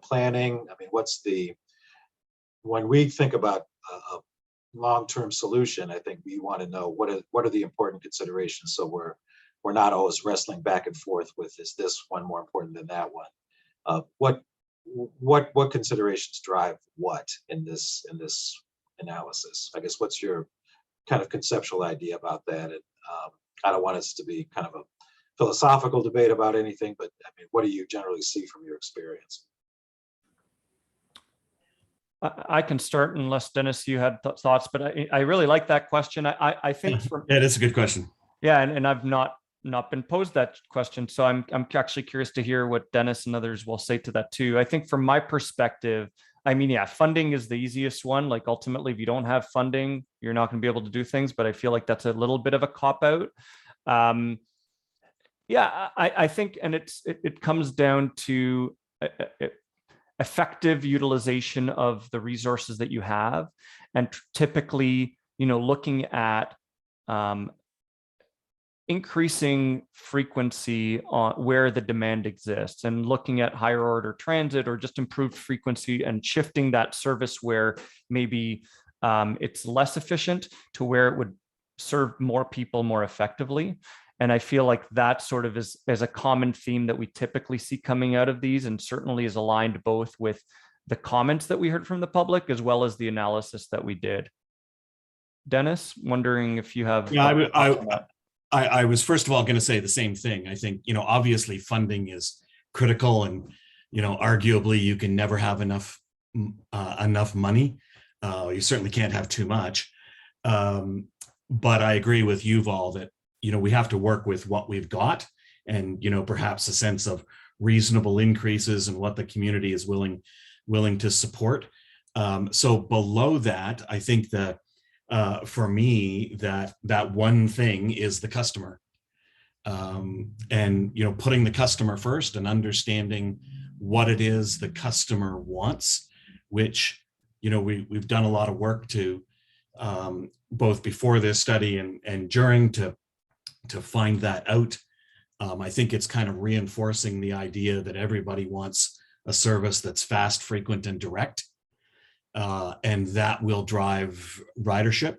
planning? I mean, when we think about a long-term solution, I think we want to know what are the important considerations, so we're not always wrestling back and forth with, is this one more important than that one? What considerations drive what in this analysis? I guess what's your kind of conceptual idea about that? And I don't want us to be kind of a philosophical debate about anything, but I mean, what do you generally see from your experience? I can start, unless Dennis, you had thoughts, but I really like that question. I think Yeah, that's a good question. Yeah, and I've not been posed that question, so I'm actually curious to hear what Dennis and others will say to that too. I think from my perspective, I mean, yeah, funding is the easiest one. Like ultimately, if you don't have funding, you're not going to be able to do things. But I feel like that's a little bit of a cop out. Yeah, I think, and it comes down to effective utilization of the resources that you have, and typically, looking at increasing frequency on where the demand exists, and looking at higher order transit or just improved frequency and shifting that service where maybe it's less efficient to where it would serve more people more effectively. And I feel like that sort of is a common theme that we typically see coming out of these, and certainly is aligned both with the comments that we heard from the public as well as the analysis that we did. Dennis, wondering if you have. Yeah, I was first of all going to say the same thing. I think, obviously funding is critical, and, arguably you can never have enough money. You certainly can't have too much. But I agree with Yuval that, we have to work with what we've got, and, perhaps a sense of reasonable increases and what the community is willing to support. So below that, I think that for me, that one thing is the customer, and putting the customer first and understanding what it is the customer wants, which we've done a lot of work to both before this study and during to find that out. I think it's kind of reinforcing the idea that everybody wants a service that's fast, frequent, and direct. And that will drive ridership.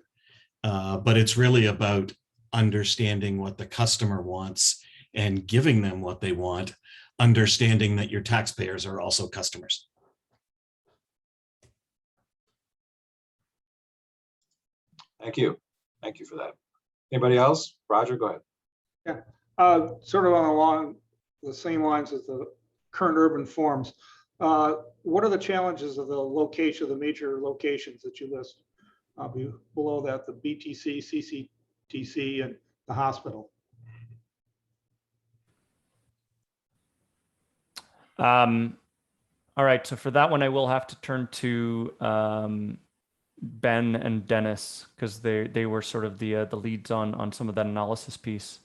But it's really about understanding what the customer wants and giving them what they want, understanding that your taxpayers are also customers. Thank you. Thank you for that. Anybody else? Roger, go ahead. Sort of along the same lines as the current urban forms. What are the challenges of the location, the major locations that you list? Below that, the BTC, CCTC, and the hospital. All right, so for that one, I will have to turn to Ben and Dennis because they were sort of the leads on some of that analysis piece.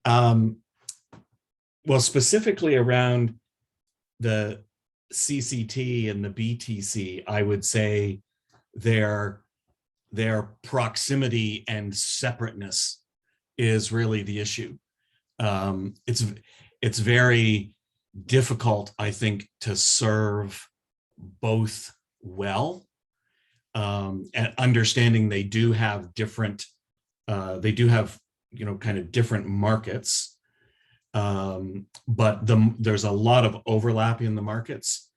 Well, specifically around the CCT and the BTC, I would say their proximity and separateness is really the issue. It's very difficult, I think, to serve both well, and understanding they do have different, kind of different markets. But there's a lot of overlap in the markets.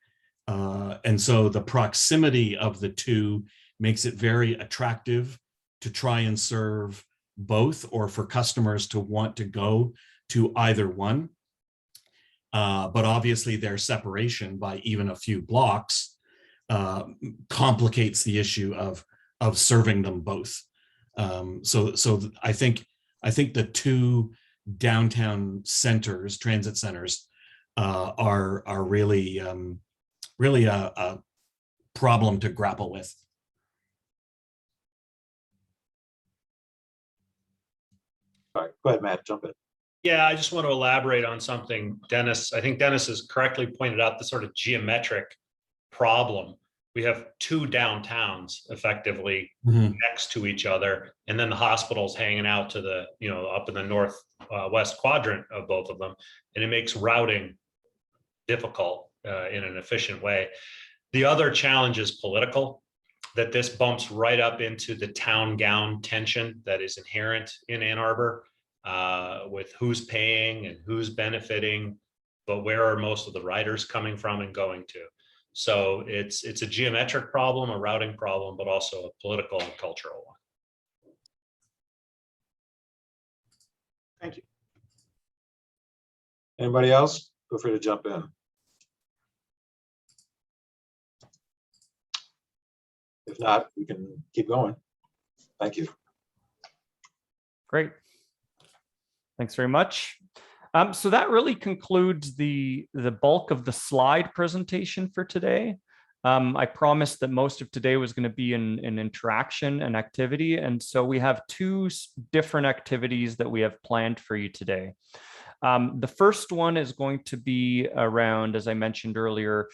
And so the proximity of the two makes it very attractive to try and serve both, or for customers to want to go to either one. But obviously their separation by even a few blocks complicates the issue of serving them both. So I think the two downtown centers, transit centers, are really a problem to grapple with. All right, go ahead, Matt, jump in. Yeah, I just want to elaborate on something I think Dennis has correctly pointed out, the sort of geometric problem. We have two downtowns effectively next to each other, and then the hospital's hanging out to the, up in the northwest quadrant of both of them, and it makes routing difficult in an efficient way. The other challenge is political, that this bumps right up into the town gown tension that is inherent in Ann Arbor, with who's paying and who's benefiting, but where are most of the riders coming from and going to? So it's a geometric problem, a routing problem, but also a political and cultural one. Thank you. Anybody else? Feel free to jump in. If not, we can keep going. Thank you. Great. Thanks very much. So that really concludes the bulk of the slide presentation for today. I promised that most of today was going to be in interaction and activity. And so we have two different activities that we have planned for you today. The first one is going to be around, as I mentioned earlier,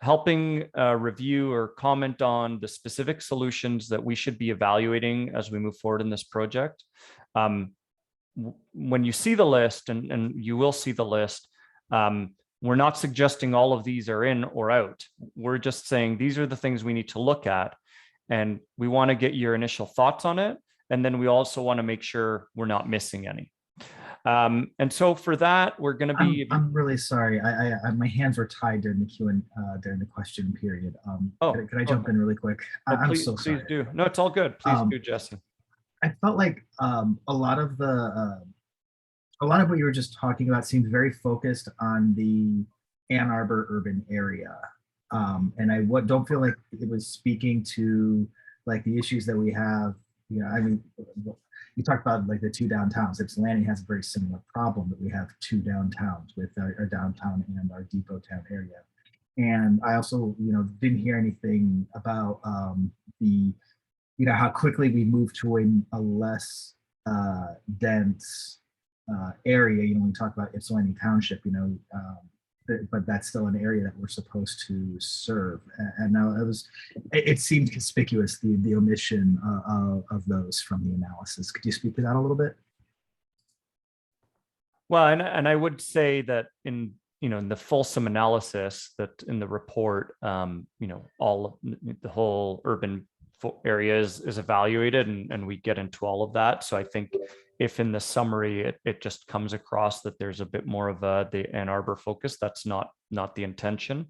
helping review or comment on the specific solutions that we should be evaluating as we move forward in this project. When you see the list, and you will see the list, we're not suggesting all of these are in or out. We're just saying these are the things we need to look at, and we want to get your initial thoughts on it. And then we also want to make sure we're not missing any. And so for that, we're going to be. I'm really sorry. I my hands were tied during the during the question period. Could I jump in really quick? I'm so sorry. Please do. No, it's all good. Please do, Jesse. I felt like a lot of what you were just talking about seemed very focused on the Ann Arbor urban area, and I don't feel like it was speaking to like the issues that we have. I mean, you talked about like the two downtowns. Ypsilanti has a very similar problem, that we have two downtowns with our downtown and our depot town area. And I also, didn't hear anything about how quickly we move to a less dense area. When we talk about Ypsilanti Township, but that's still an area that we're supposed to serve. And now it seemed conspicuous, the omission of those from the analysis. Could you speak to that a little bit? Well, and I would say that in the fulsome analysis that in the report, all the whole urban area is evaluated, and we get into all of that. So I think if in the summary it just comes across that there's a bit more of the Ann Arbor focus, that's not the intention.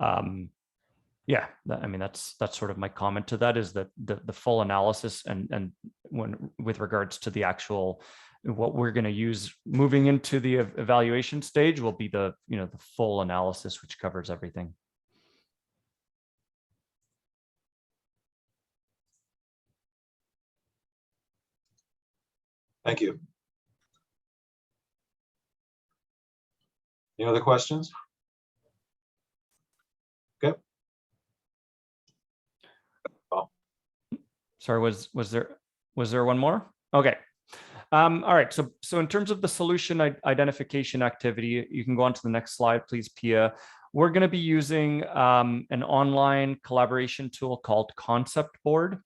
Yeah, I mean that's sort of my comment to that, is that the full analysis and with regards to the actual, what we're going to use moving into the evaluation stage will be the, the full analysis, which covers everything. Thank you. Any other questions? Okay. Sorry, was there one more? Okay. All right. So in terms of the solution identification activity, you can go on to the next slide, please, Pia. We're going to be using an online collaboration tool called Concept Board.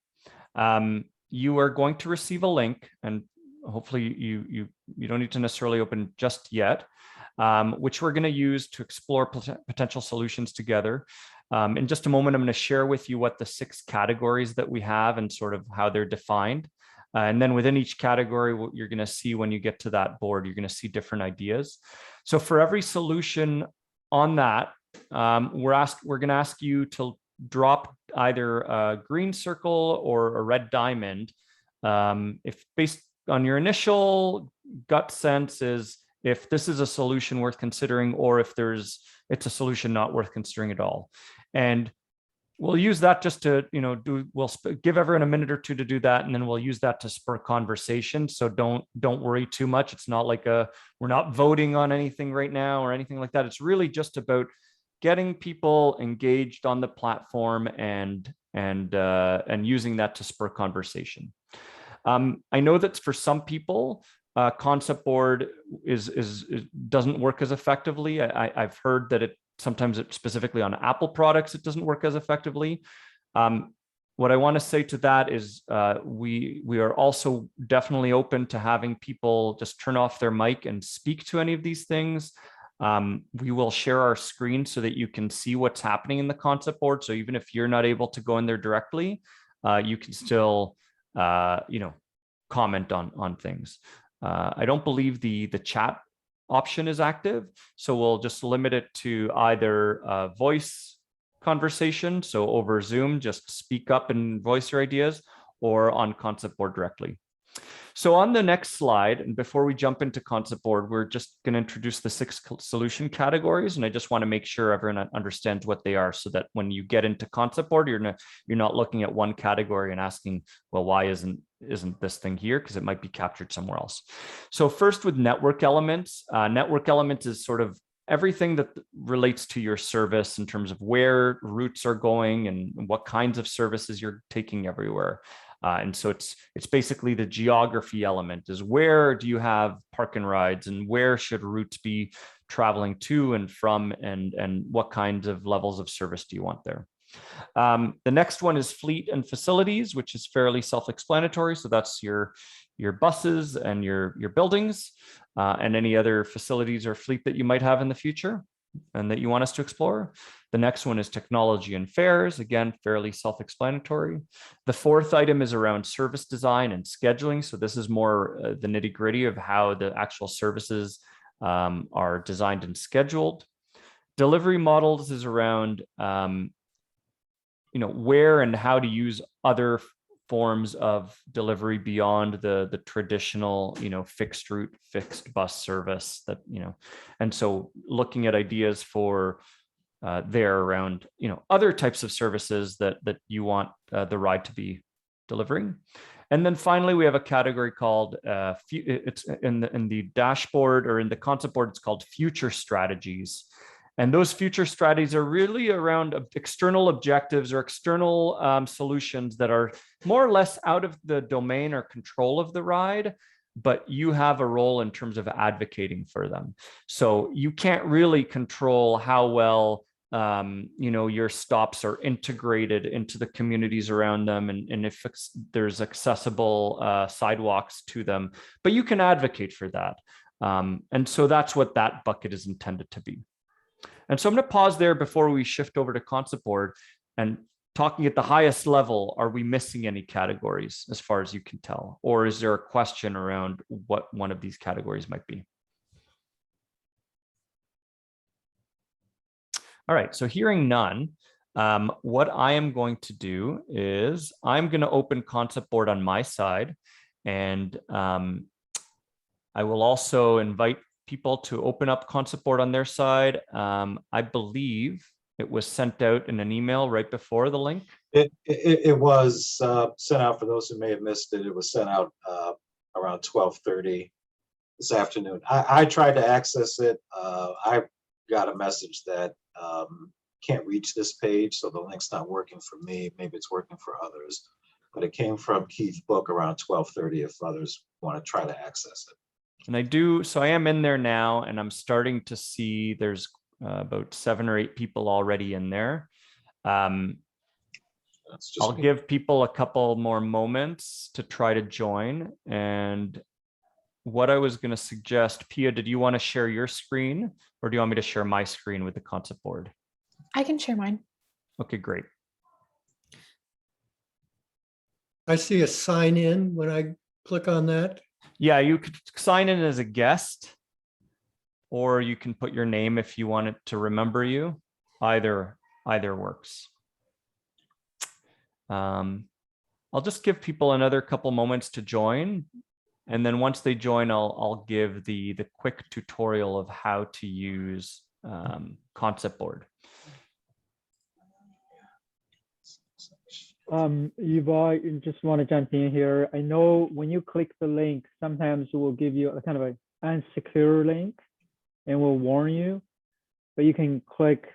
You are going to receive a link, and hopefully you don't need to necessarily open just yet, which we're going to use to explore potential solutions together. In just a moment, I'm going to share with you what the 6 categories that we have and sort of how they're defined. And then within each category, what you're going to see when you get to that board, you're going to see different ideas. So for every solution on that, we're going to ask you to drop either a green circle or a red diamond. If based on your initial gut sense is if this is a solution worth considering, or if it's a solution not worth considering at all. And we'll use that just to, we'll give everyone a minute or two to do that. And then we'll use that to spur conversation. So don't worry too much. It's not like we're not voting on anything right now or anything like that. It's really just about getting people engaged on the platform and using that to spur conversation. I know that for some people, Concept Board doesn't work as effectively. I've heard that sometimes specifically on Apple products, it doesn't work as effectively. What I want to say to that is we are also definitely open to having people just turn off their mic and speak to any of these things. We will share our screen so that you can see what's happening in the Concept Board. So even if you're not able to go in there directly, you can still comment on things. I don't believe the chat option is active, so we'll just limit it to either voice conversation, so over Zoom, just speak up and voice your ideas, or on Concept Board directly. So on the next slide, and before we jump into Concept Board, we're just going to introduce the 6 solution categories, and I just want to make sure everyone understands what they are, so that when you get into Concept Board, you're not looking at one category and asking, well, why isn't this thing here? Because it might be captured somewhere else. So first, with network elements. Network elements is sort of everything that relates to your service in terms of where routes are going and what kinds of services you're taking everywhere. And so it's basically the geography element is where do you have park and rides, and where should routes be traveling to and from, and what kinds of levels of service do you want there? The next one is fleet and facilities, which is fairly self-explanatory. So that's your buses and your buildings and any other facilities or fleet that you might have in the future and that you want us to explore. The next one is technology and fares, again, fairly self-explanatory. The 4th item is around service design and scheduling. So this is more the nitty-gritty of how the actual services are designed and scheduled. Delivery models is around where and how to use other forms of delivery beyond the traditional, fixed route, fixed bus service that, and so looking at ideas for there around, other types of services that you want TheRide to be delivering. And then finally, we have a category called, it's in the dashboard or in the Concept Board, it's called future strategies. And those future strategies are really around external objectives or external solutions that are more or less out of the domain or control of TheRide, but you have a role in terms of advocating for them. So you can't really control how well your stops are integrated into the communities around them, and if there's accessible sidewalks to them, but you can advocate for that. And so that's what that bucket is intended to be. And so I'm going to pause there before we shift over to Concept Board and talking at the highest level. Are we missing any categories as far as you can tell? Or is there a question around what one of these categories might be? All right, so hearing none, What I am going to do is I'm going to open concept board on my side, and I will also invite people to open up concept board on their side. I believe it was sent out in an email right before the link. It was sent out, for those who may have missed it. It was sent out around 12:30 this afternoon. I tried to access it. I got a message that can't reach this page, so the link's not working for me. Maybe it's working for others, but it came from Keith Book around 12:30 if others want to try to access it. And so I am in there now, and I'm starting to see there's about 7 or 8 people already in there. I'll give people a couple more moments to try to join. And what I was going to suggest, Pia, did you want to share your screen, or do you want me to share my screen with the concept board? I can share mine. Okay, great. I see a sign in when I click on that. Yeah, you could sign in as a guest, or you can put your name if you want it to remember you. Either works. I'll just give people another couple moments to join. And then once they join, I'll give the quick tutorial of how to use concept board. Yuval, just want to jump in here. I know when you click the link, sometimes it will give you a kind of an unsecure link and will warn you, but you can click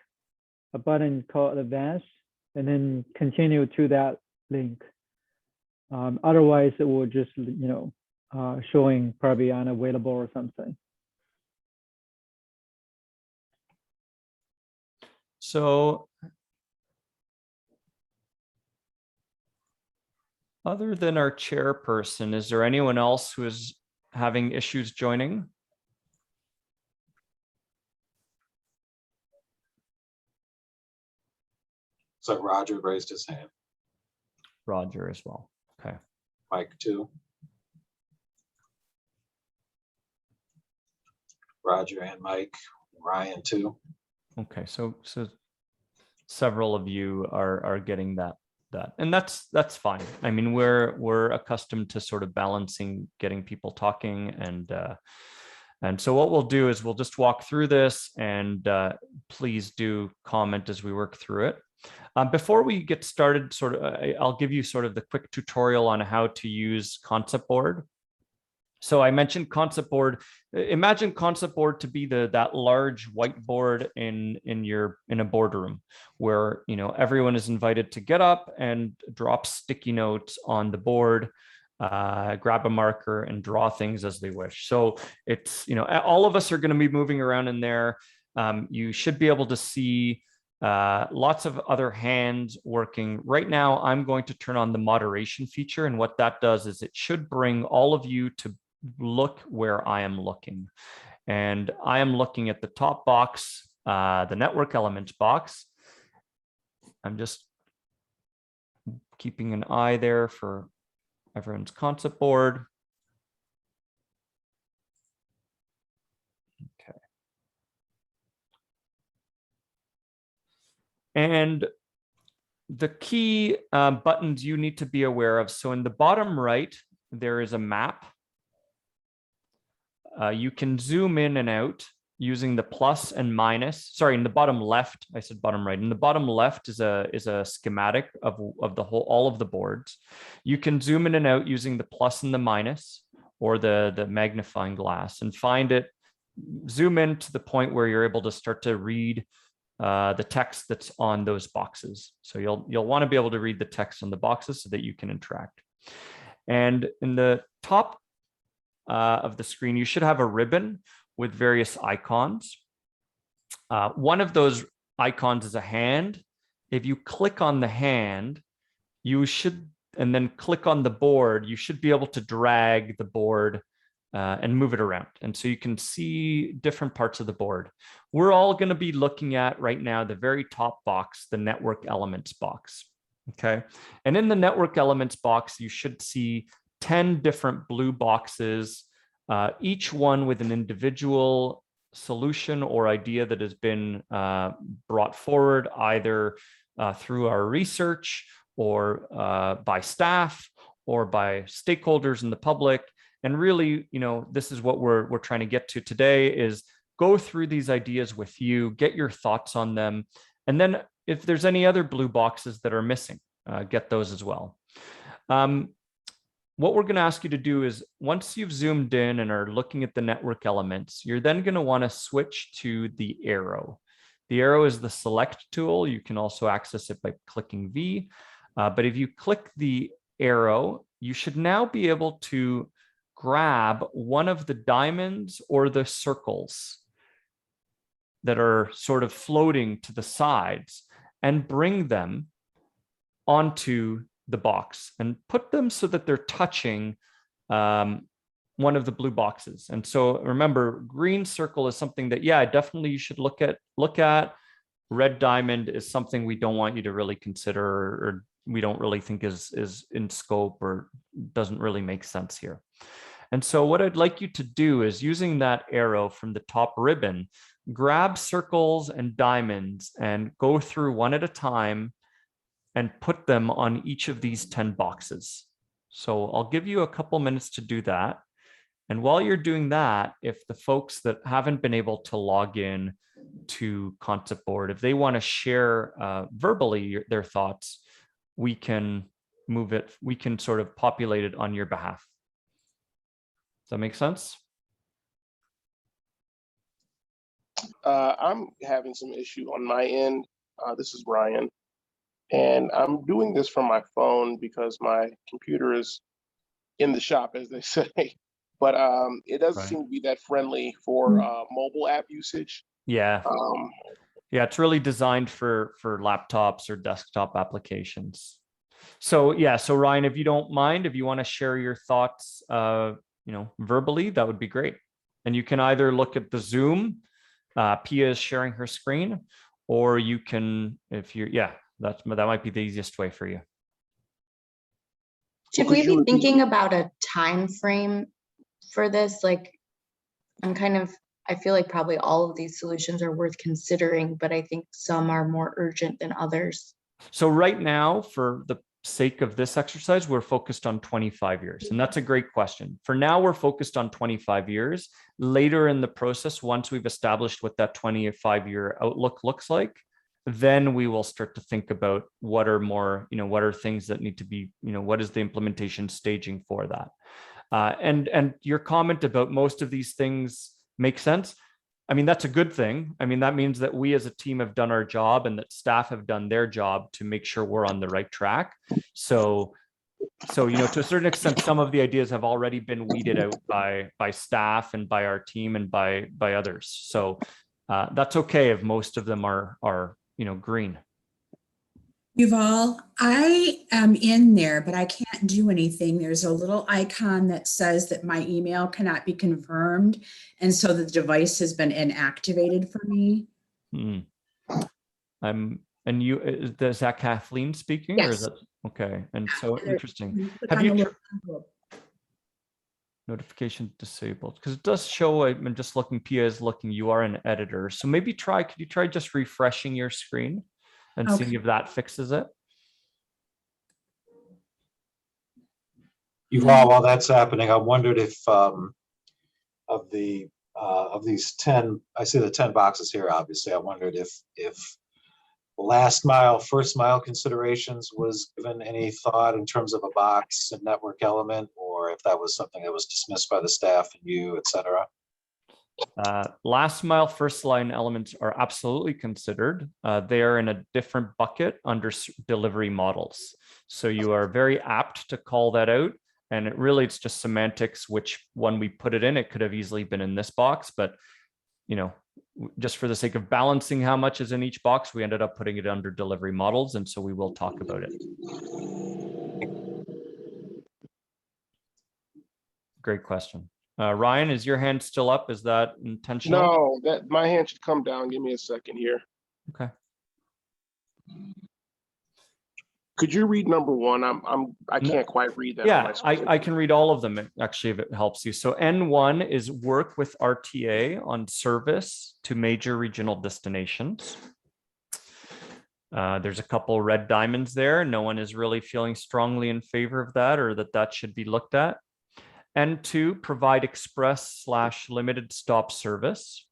a button called Advanced and then continue to that link. Otherwise, it will just, showing probably unavailable or something. So other than our chairperson, is there anyone else who is having issues joining? So Roger raised his hand. Roger as well. Okay. Mike too. Roger and Mike, Ryan too. Okay, so several of you are getting that, and that's fine. I mean, we're accustomed to sort of balancing, getting people talking, and so what we'll do is we'll just walk through this, and please do comment as we work through it. Before we get started, I'll give you sort of the quick tutorial on how to use concept board. So I mentioned concept board. Imagine concept board to be that large whiteboard in a boardroom where everyone is invited to get up and drop sticky notes on the board, grab a marker and draw things as they wish. So it's all of us are going to be moving around in there. You should be able to see lots of other hands working. Right now, I'm going to turn on the moderation feature, and what that does is it should bring all of you to look where I am looking. And I am looking at the top box, the network elements box. I'm just keeping an eye there for everyone's concept board. Okay. And the key buttons you need to be aware of. So in the bottom right, there is a map. You can zoom in and out using the plus and minus. Sorry, in the bottom left, I said bottom right. In the bottom left is a schematic of all of the boards. You can zoom in and out using the plus and the minus, or the magnifying glass, and find it. Zoom in to the point where you're able to start to read the text that's on those boxes. So you'll want to be able to read the text on the boxes so that you can interact. And in the top of the screen, you should have a ribbon with various icons. One of those icons is a hand. If you click on the hand, and then click on the board, you should be able to drag the board and move it around. And so you can see different parts of the board. We're all going to be looking at right now the very top box, the network elements box. Okay. And in the network elements box, you should see 10 different blue boxes, each one with an individual solution or idea that has been brought forward, either through our research or by staff or by stakeholders in the public. And really, this is what we're trying to get to today, is go through these ideas with you, get your thoughts on them. And then if there's any other blue boxes that are missing, get those as well. What we're going to ask you to do is, once you've zoomed in and are looking at the network elements, you're then going to want to switch to the arrow. The arrow is the select tool. You can also access it by clicking V. But if you click the arrow, you should now be able to grab one of the diamonds or the circles that are sort of floating to the sides and bring them onto the box and put them so that they're touching one of the blue boxes. And so remember, green circle is something that, yeah, definitely you should look at. Red diamond is something we don't want you to really consider, or we don't really think is in scope or doesn't really make sense here. And so what I'd like you to do is, using that arrow from the top ribbon, grab circles and diamonds and go through one at a time and put them on each of these 10 boxes. So I'll give you a couple minutes to do that. And while you're doing that, if the folks that haven't been able to log in to Concept Board, if they want to share verbally their thoughts, we can move it, we can sort of populate it on your behalf. Does that make sense? I'm having some issue on my end. This is Ryan. And I'm doing this from my phone because my computer is in the shop, as they say. But it doesn't seem to be that friendly for mobile app usage. Yeah. Yeah, it's really designed for laptops or desktop applications. So yeah, so Ryan, if you don't mind, if you want to share your thoughts, verbally, that would be great. And you can either look at the Zoom, Pia is sharing her screen, or you can, if you're, that might be the easiest way for you. Should we be thinking about a time frame for this? Like, I feel like probably all of these solutions are worth considering, but I think some are more urgent than others. So right now, for the sake of this exercise, we're focused on 25 years. And that's a great question. For now, we're focused on 25 years. Later in the process, once we've established what that 25-year outlook looks like, then we will start to think about what are more, what are things that need to be, what is the implementation staging for that. And your comment about most of these things make sense. I mean, that's a good thing. I mean, that means that we as a team have done our job and that staff have done their job to make sure we're on the right track. So to a certain extent, some of the ideas have already been weeded out by staff and by our team and by others. So that's okay if most of them are green. Yuval, I am in there, but I can't do anything. There's a little icon that says that my email cannot be confirmed. And so the device has been inactivated for me. And you, is that Kathleen speaking? Yes. Or is that okay? And so interesting. Click Have on you the little notification disabled? Because it does show, I'm just looking, Pia is looking, you are an editor. So maybe could you try just refreshing your screen and seeing if that fixes it? While that's happening, I wondered if of these 10, I see the 10 boxes here, obviously. I wondered if last mile, first mile considerations was given any thought in terms of a box and network element, or if that was something that was dismissed by the staff and you, et cetera. Last mile, first line elements are absolutely considered. They are in a different bucket under delivery models. So you are very apt to call that out. And it's just semantics, which when we put it in, it could have easily been in this box, but just for the sake of balancing how much is in each box, we ended up putting it under delivery models. And so we will talk about it. Great question. Ryan, is your hand still up? Is that intentional? No, my hand should come down. Give me a second here. Okay. Could you read number one? I can't quite read that. Yeah, I can read all of them, actually, if it helps you. So N1 is work with RTA on service to major regional destinations. There's a couple red diamonds there. No one is really feeling strongly in favor of that, or that should be looked at. And 2, provide express/limited stop service.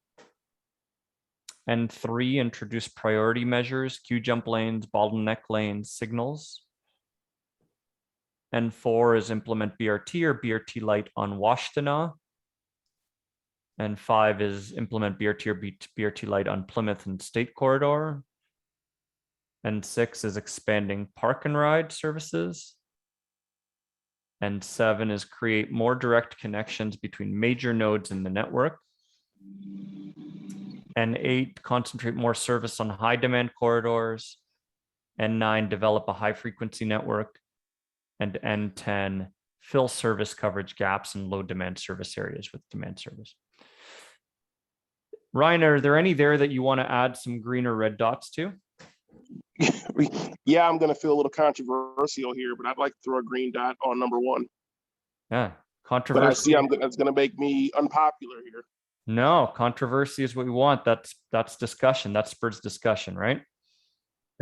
And 3, introduce priority measures, queue jump lanes, bottleneck lanes, signals. And 4 is implement BRT or BRT light on Washtenaw. And 5 is implement BRT or BRT light on Plymouth and State Corridor. And 6 is expanding park and ride services. And 7 is create more direct connections between major nodes in the network. And 8, concentrate more service on high demand corridors. And 9, develop a high frequency network. And N10, fill service coverage gaps in low demand service areas with demand service. Ryan, are there any there that you want to add some green or red dots to? Yeah, I'm going to feel a little controversial here, but I'd like to throw a green dot on number 1. Yeah, But I controversy. see that's going to make me unpopular here. No, controversy is what we want. That's discussion. That spurs discussion, right?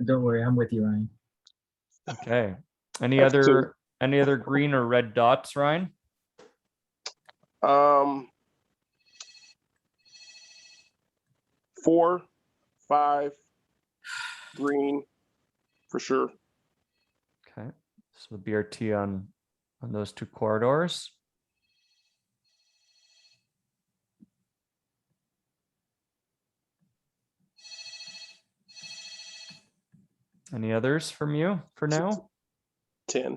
Don't worry, I'm with you, Ryan. Okay. Any That's other green or red dots, Ryan? 4, 5, green, for sure. Okay. So the BRT on those 2 corridors. Any others from you for now? 10.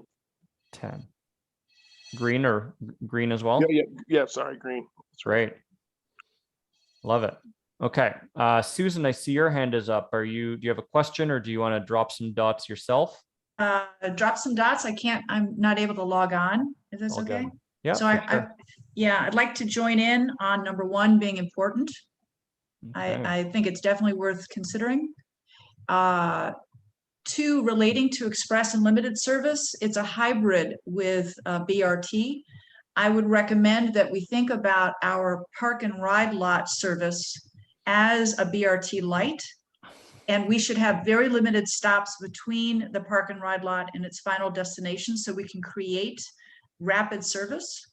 10. Green or green as well? Yeah, sorry, green. That's great. Love it. Okay. Susan, I see your hand is up. Do you have a question or do you want to drop some dots yourself? Drop some dots. I'm not able to log on. Is this All okay? good. Yeah. So I'd like to join in on number 1 being important. Okay. I think it's definitely worth considering. 2, relating to express and limited service, it's a hybrid with BRT. I would recommend that we think about our park and ride lot service as a BRT light, and we should have very limited stops between the park and ride lot and its final destination so we can create rapid service.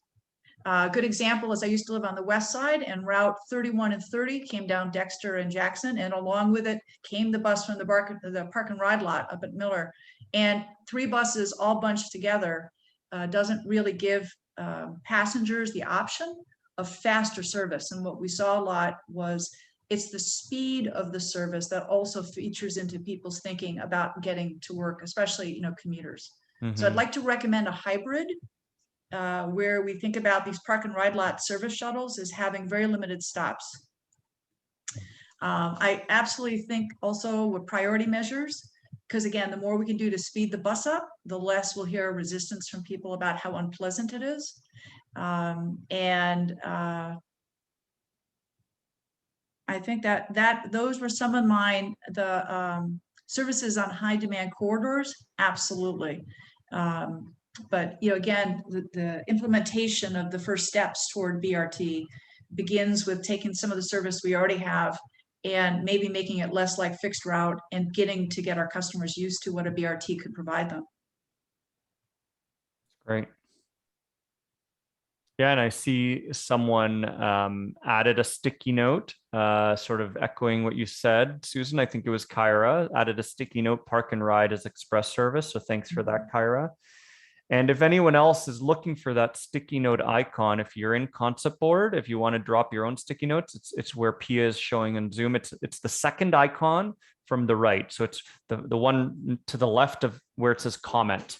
A good example is I used to live on the west side, and Route 31 and 30 came down Dexter and Jackson, and along with it came the bus from the park and ride lot up at Miller. And 3 buses all bunched together doesn't really give passengers the option of faster service. And what we saw a lot was it's the speed of the service that also features into people's thinking about getting to work, especially commuters. So I'd like to recommend a hybrid where we think about these park and ride lot service shuttles as having very limited stops. I absolutely think also with priority measures, because again, the more we can do to speed the bus up, the less we'll hear resistance from people about how unpleasant it is. I think that those were some of mine. The services on high demand corridors, absolutely. But again, the implementation of the first steps toward BRT begins with taking some of the service we already have and maybe making it less like fixed route and getting to get our customers used to what a BRT could provide them. Great. Yeah, and I see someone added a sticky note, sort of echoing what you said, Susan. I think it was Kyra, added a sticky note, park and ride as express service. So thanks for that, Kyra. And if anyone else is looking for that sticky note icon, if you're in concept board, if you want to drop your own sticky notes, it's where Pia is showing in Zoom. It's the second icon from the right. So it's the one to the left of where it says comment.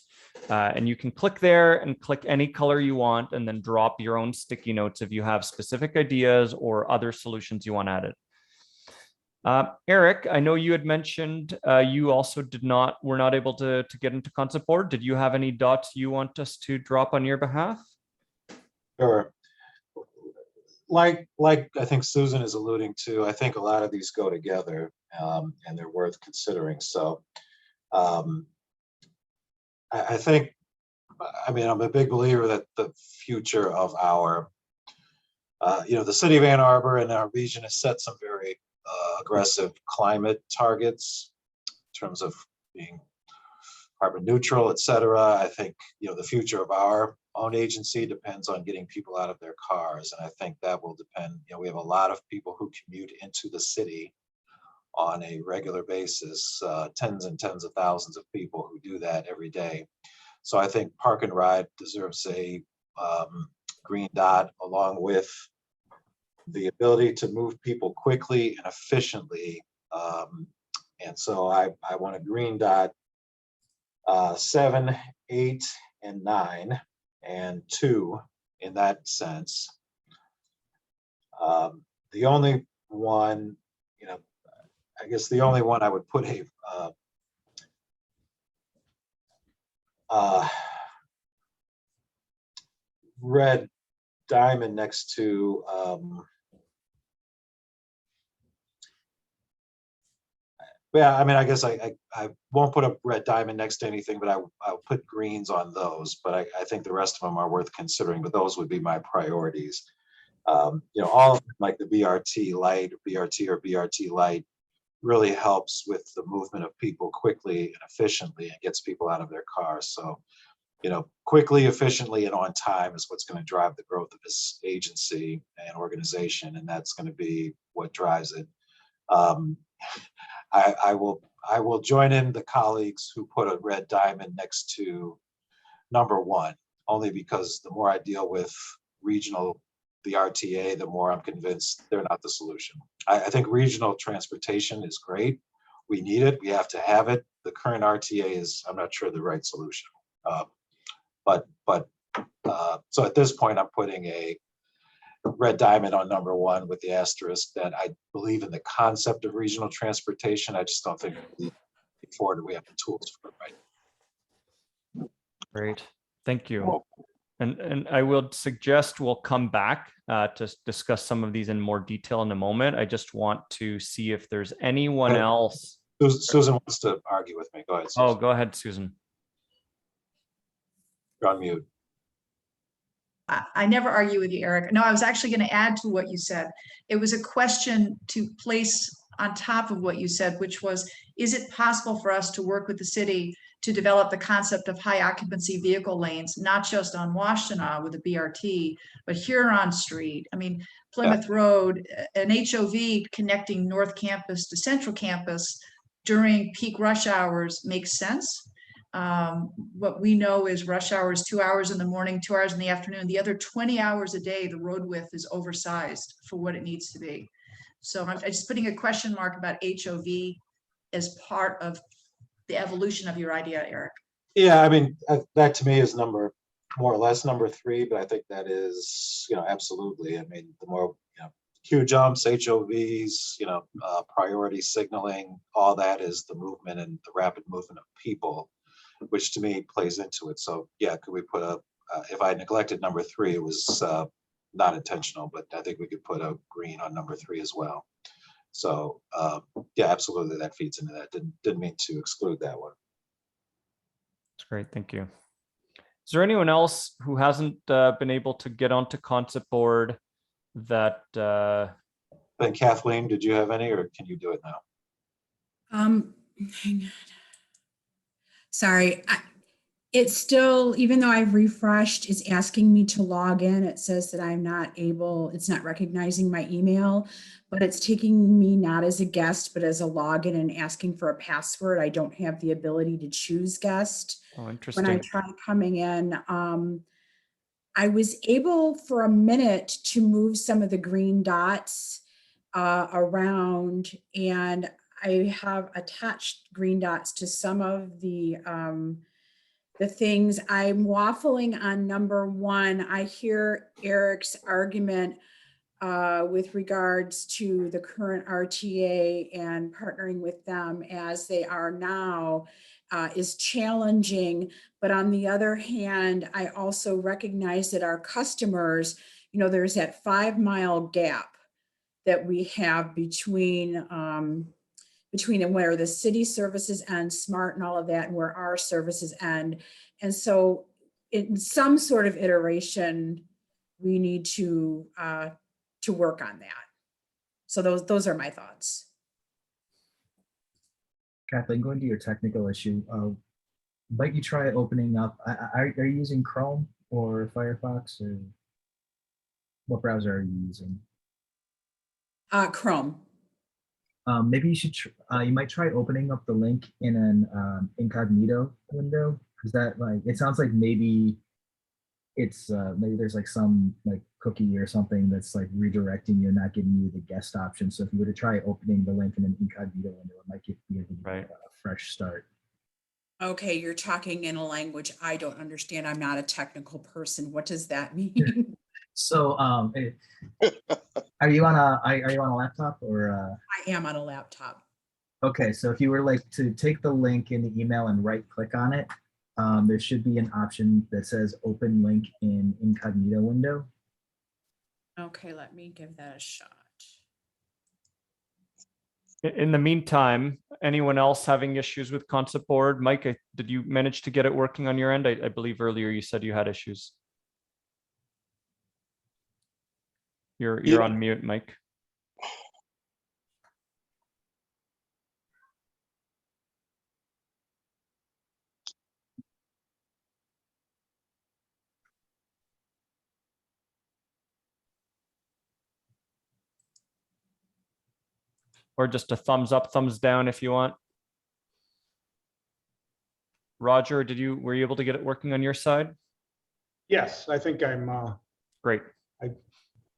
And you can click there and click any color you want and then drop your own sticky notes if you have specific ideas or other solutions you want added. Eric, I know you had mentioned you also were not able to get into concept board. Did you have any dots you want us to drop on your behalf? Sure. Like I think Susan is alluding to, I think a lot of these go together and they're worth considering. So I think, I'm a big believer that the future of our, the city of Ann Arbor and our region has set some very aggressive climate targets in terms of being carbon neutral, et cetera. I think, the future of our own agency depends on getting people out of their cars. And I think that will depend, we have a lot of people who commute into the city on a regular basis, tens and tens of thousands of people who do that every day. So I think Park and Ride deserves a green dot, along with the ability to move people quickly and efficiently. And so I want a green dot 7, 8, and 9, and 2 in that sense. The only one, I guess the only one I would put a red diamond next to, yeah, I mean, I guess I won't put a red diamond next to anything, but I'll put greens on those. But I think the rest of them are worth considering, but those would be my priorities. All of them, like the BRT light, BRT or BRT light, really helps with the movement of people quickly and efficiently and gets people out of their cars. So, quickly, efficiently, and on time is what's going to drive the growth of this agency and organization, and that's going to be what drives it. I will join in the colleagues who put a red diamond next to number 1, only because the more I deal with the RTA, the more I'm convinced they're not the solution. I think regional transportation is great. We need it. We have to have it. The current RTA is, I'm not sure, the right solution. So at this point, I'm putting a red diamond on number 1 with the asterisk that I believe in the concept of regional transportation. I just don't think we have the tools for it right. Great, thank you. And I will suggest we'll come back to discuss some of these in more detail in a moment. I just want to see if there's anyone else. Susan wants to argue with me. Go ahead, Susan. Oh, go ahead, Susan. You're on mute. I never argue with you, Eric. No, I was actually going to add to what you said. It was a question to place on top of what you said, which was, is it possible for us to work with the city to develop the concept of high occupancy vehicle lanes, not just on Washtenaw with the BRT, but Huron Street? I mean, Plymouth Road, an HOV connecting North Campus to Central Campus during peak rush hours makes sense. What we know is rush hours, 2 hours in the morning, 2 hours in the afternoon. The other 20 hours a day, the road width is oversized for what it needs to be. So I'm just putting a question mark about HOV as part of the evolution of your idea, Eric. Yeah, I mean, that to me is more or less number 3, but I think that is, absolutely. I mean, the more, queue jumps, HOVs, priority signaling, all that is the movement and the rapid movement of people, which to me plays into it. So yeah, could we put if I neglected number 3, it was not intentional, but I think we could put a green on number 3 as well. So yeah, absolutely, that feeds into that. Didn't mean to exclude that one. That's great, thank you. Is there anyone else who hasn't been able to get onto concept board that? Then Kathleen, did you have any, or can you do it now? Hang on. Sorry, it's still, even though I've refreshed, it's asking me to log in. It says that I'm not able, it's not recognizing my email, but it's taking me not as a guest, but as a login and asking for a password. I don't have the ability to choose guest. Oh, interesting. When I try coming in, I was able for a minute to move some of the green dots around, and I have attached green dots to some of the things. I'm waffling on number 1. I hear Eric's argument with regards to the current RTA and partnering with them as they are now is challenging. But on the other hand, I also recognize that our customers, there's that 5-mile gap that we have between where the city services end, SMART and all of that, and where our services end. And so in some sort of iteration, we need to work on that. So those are my thoughts. Kathleen, going to your technical issue, might you try opening up, are you using Chrome or Firefox, or what browser are you using? Chrome. Maybe you should, you might try opening up the link in an incognito window, because that, like, it sounds like maybe it's, maybe there's like some like cookie or something that's like redirecting you and not giving you the guest option. So if you were to try opening the link in an incognito window, it might give you a fresh start. Okay, you're talking in a language I don't understand. I'm not a technical person. What does that mean? So, are you on a laptop or? I am on a laptop. Okay, so if you were like to take the link in the email and right click on it, there should be an option that says open link in incognito window. Okay, let me give that a shot. In the meantime, anyone else having issues with concept board? Mike, did you manage to get it working on your end? I believe earlier you said you had issues. You're on mute, Mike. Or just a thumbs up, thumbs down if you want. Roger, were you able to get it working on your side? Yes, I think I'm, Great. I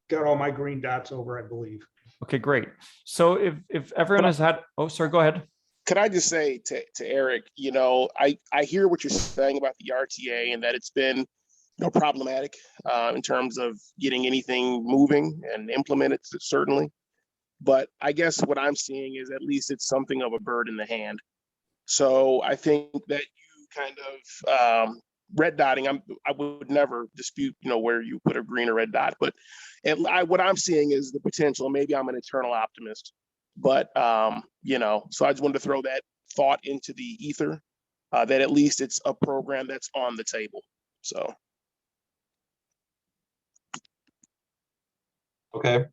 got all my green dots over, I believe. Okay, great. So if everyone has had, oh, sorry, go ahead. Could I just say to Eric, I hear what you're saying about the RTA and that it's been problematic in terms of getting anything moving and implemented, certainly. But I guess what I'm seeing is at least it's something of a bird in the hand. So I think that you kind of red dotting, I would never dispute, where you put a green or red dot, but what I'm seeing is the potential. Maybe I'm an eternal optimist, but so I just wanted to throw that thought into the ether, that at least it's a program that's on the table. So. Okay.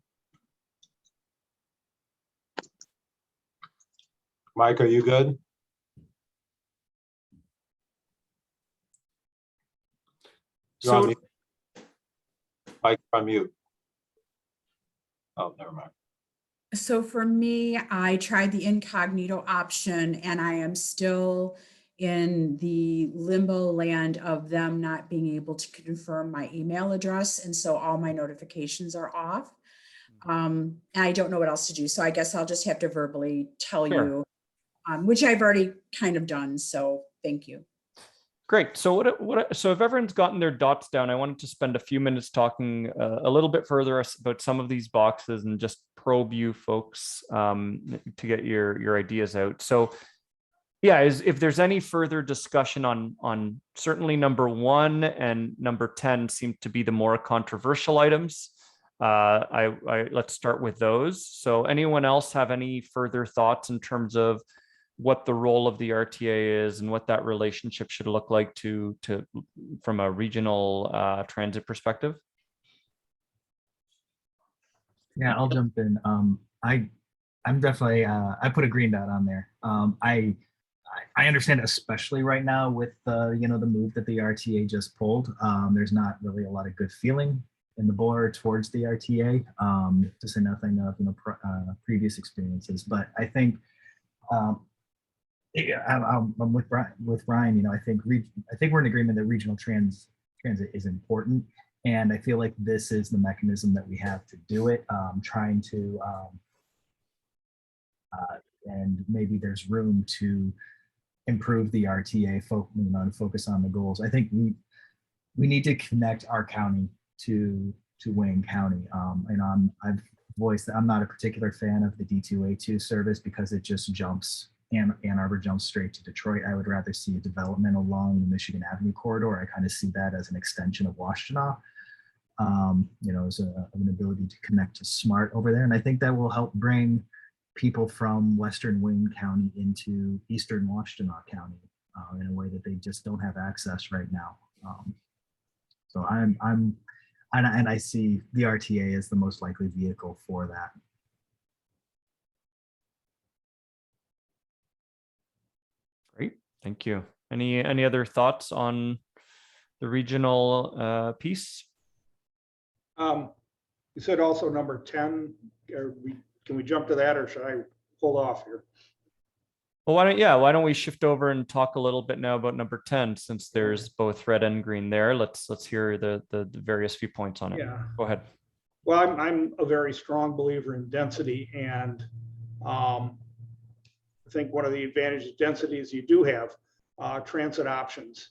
Mike, are you good? You're on mute. Mike, on mute. Oh, never mind. So for me, I tried the incognito option and I am still in the limbo land of them not being able to confirm my email address. And so all my notifications are off. And I don't know what else to do. So I guess I'll just have to verbally tell you, which I've already kind of done. So thank you. Great. So so if everyone's gotten their dots down, I wanted to spend a few minutes talking a little bit further about some of these boxes and just probe you folks to get your ideas out. So yeah, if there's any further discussion on certainly number 1 and number 10 seem to be the more controversial items. Let's start with those. So anyone else have any further thoughts in terms of what the role of the RTA is and what that relationship should look like from a regional transit perspective? Yeah, I'll jump in. I'm definitely, I put a green dot on there. I understand, especially right now with the move that the RTA just pulled. There's not really a lot of good feeling in the board towards the RTA, to say nothing of previous experiences. But I think I'm with Ryan. I think we're in agreement that regional transit is important, and I feel like this is the mechanism that we have to do it. Trying to and maybe there's room to improve the RTA, and focus on the goals. I think we need to connect our county to Wayne County. And I've voiced that I'm not a particular fan of the D2A2 service because it just jumps. Ann Arbor jumps straight to Detroit. I would rather see a development along the Michigan Avenue corridor. I kind of see that as an extension of Washtenaw, as an ability to connect to SMART over there. And I think that will help bring people from Western Wayne County into Eastern Washtenaw County in a way that they just don't have access right now. So I see the RTA as the most likely vehicle for that. Thank you. Any other thoughts on the regional piece? You said also number 10, can we jump to that or should I hold off here? Well, why don't we shift over and talk a little bit now about number 10, since there's both red and green there. Let's hear the various viewpoints on it. Yeah. Go ahead. Well, I'm a very strong believer in density, and I think one of the advantages of density is you do have transit options.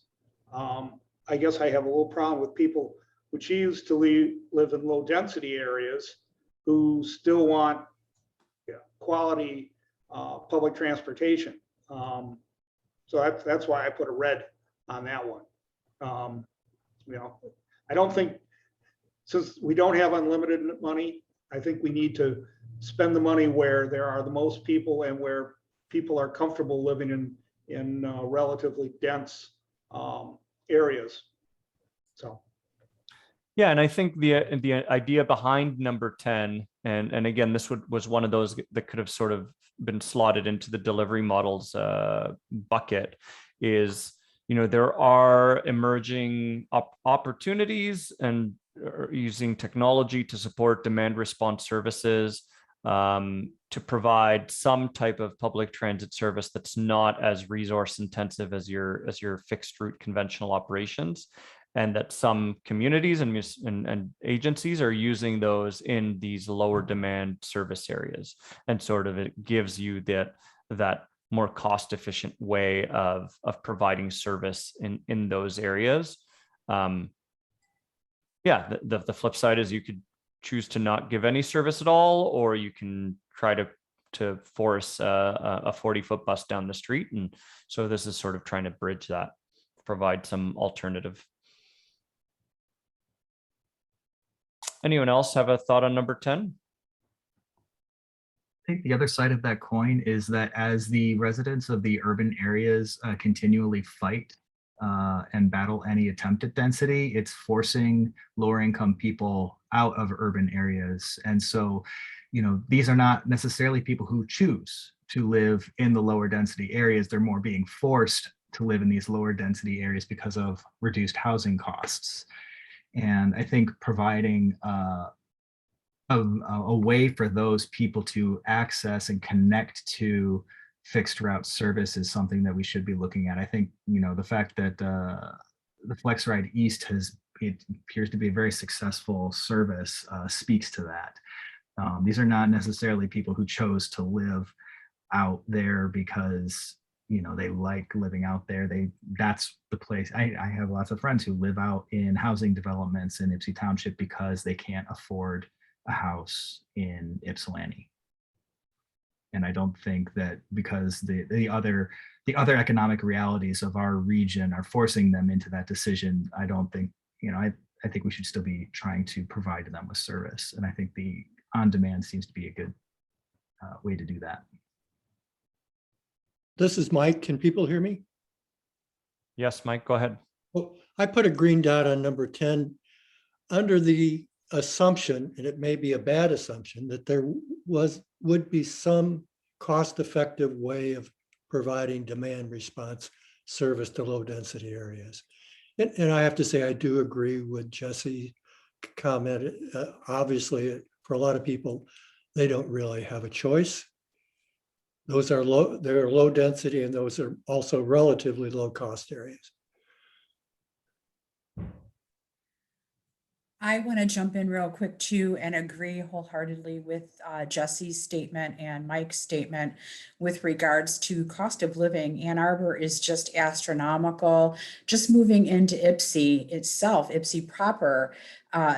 I guess I have a little problem with people who choose to live in low density areas who still want quality public transportation. So that's why I put a red on that one. I don't think, since we don't have unlimited money, I think we need to spend the money where there are the most people and where people are comfortable living in relatively dense areas. So. Yeah, and I think the idea behind number 10, and again, this was one of those that could have sort of been slotted into the delivery models bucket, is, there are emerging opportunities and using technology to support demand response services, to provide some type of public transit service that's not as resource intensive as your fixed route conventional operations. And that some communities and agencies are using those in these lower demand service areas. And sort of it gives you that more cost efficient way of providing service in those areas. The flip side is you could choose to not give any service at all, or you can try to force a 40-foot bus down the street. And so this is sort of trying to bridge that, provide some alternative. Anyone else have a thought on number 10? I think the other side of that coin is that as the residents of the urban areas continually fight and battle any attempt at density, it's forcing lower income people out of urban areas. And so, these are not necessarily people who choose to live in the lower density areas. They're more being forced to live in these lower density areas because of reduced housing costs. And I think providing a way for those people to access and connect to fixed route service is something that we should be looking at. I think, the fact that the TheRide East it appears to be a very successful service speaks to that. These are not necessarily people who chose to live out there because they like living out there. That's the place. I have lots of friends who live out in housing developments in Ypsi Township because they can't afford a house in Ypsilanti. And I don't think that because the other economic realities of our region are forcing them into that decision, I don't think, I think we should still be trying to provide them with service. And I think the on-demand seems to be a good way to do that. This is Mike. Can people hear me? Yes, Mike, go ahead. Well, I put a green dot on number 10 under the assumption, and it may be a bad assumption, that there would be some cost-effective way of providing demand response service to low density areas. And I have to say, I do agree with Jesse's comment. Obviously, for a lot of people, they don't really have a choice. Those are they're low density, and those are also relatively low cost areas. I want to jump in real quick too and agree wholeheartedly with Jesse's statement and Mike's statement with regards to cost of living. Ann Arbor is just astronomical. Just moving into Ypsi itself, Ypsi proper,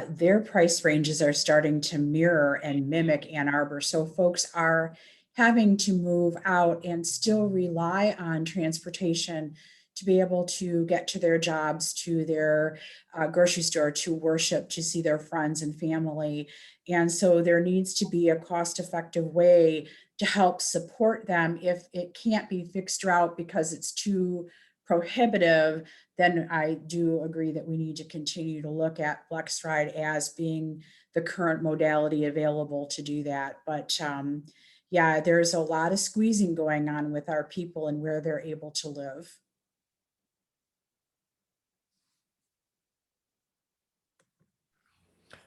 their price ranges are starting to mirror and mimic Ann Arbor. So folks are having to move out and still rely on transportation to be able to get to their jobs, to their grocery store, to worship, to see their friends and family. And so there needs to be a cost-effective way to help support them. If it can't be fixed route because it's too prohibitive, then I do agree that we need to continue to look at FlexRide as being the current modality available to do that. But yeah, there's a lot of squeezing going on with our people and where they're able to live.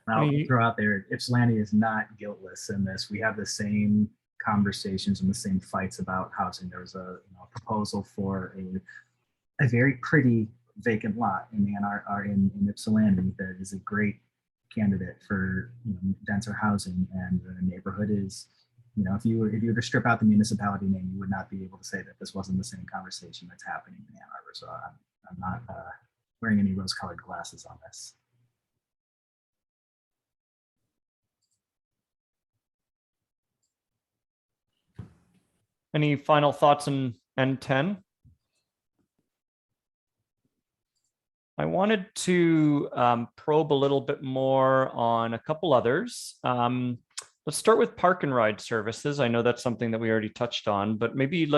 I'll throw out there, Ypsilanti is not guiltless in this. We have the same conversations and the same fights about housing. There was a proposal for a very pretty vacant lot in in Ypsilanti that is a great candidate for denser housing, and the neighborhood is, if you were to strip out the municipality name, you would not be able to say that this wasn't the same conversation that's happening in Ann Arbor. So I'm not wearing any rose-colored glasses on this. Any final thoughts on N10? I wanted to probe a little bit more on a couple others. Let's start with park and ride services. I know that's something that we already touched on, but maybe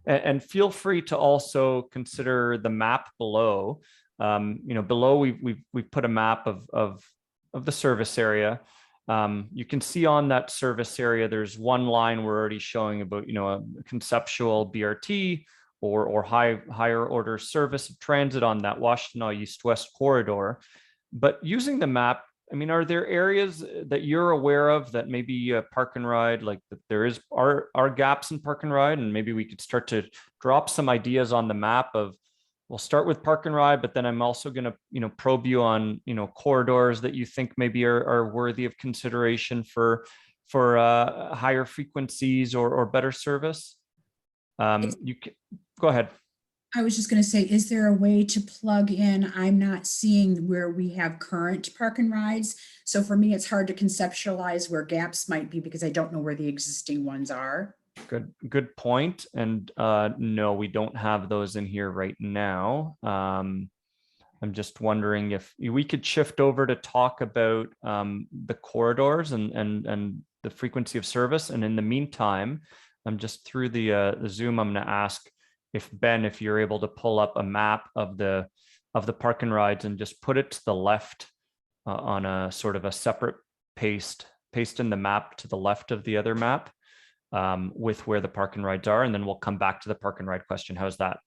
and feel free to also consider the map below. Below we've put a map of the service area. You can see on that service area, there's one line we're already showing about, a conceptual BRT or higher order service of transit on that Washtenaw east-west corridor. But using the map, are there areas that you're aware of that maybe park and ride, like that there are gaps in park and ride, and maybe we could start to drop some ideas on the map of, we'll start with park and ride, but then I'm also going to, probe you on, corridors that you think maybe are worthy of consideration for higher frequencies or better service. You can go ahead. I was just going to say, is there a way to plug in? I'm not seeing where we have current park and rides. So for me, it's hard to conceptualize where gaps might be because I don't know where the existing ones are. Good point. And no, we don't have those in here right now. I'm just wondering if we could shift over to talk about the corridors and the frequency of service. And in the meantime, I'm just through the Zoom, I'm going to ask if Ben, if you're able to pull up a map of the park and rides and just put it to the left on a sort of a separate paste in the map to the left of the other map with where the park and rides are. And then we'll come back to the park and ride question. How's that?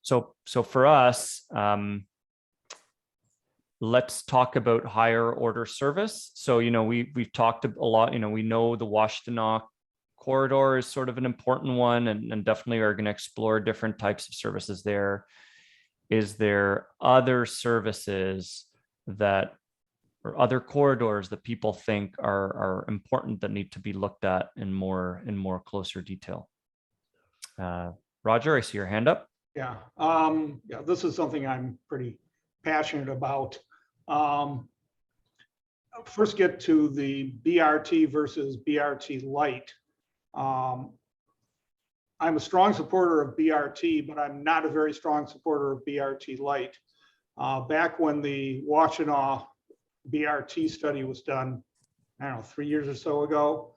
So for us, let's talk about higher order service. So, we've talked a lot, we know the Washtenaw corridor is sort of an important one, and definitely are going to explore different types of services there. Is there other services or other corridors that people think are important that need to be looked at in more closer detail? Roger, I see your hand up. Yeah, this is something I'm pretty passionate about. First, get to the BRT versus BRT light. I'm a strong supporter of BRT, but I'm not a very strong supporter of BRT light. Back when the Washtenaw BRT study was done, I don't know, 3 years or so ago,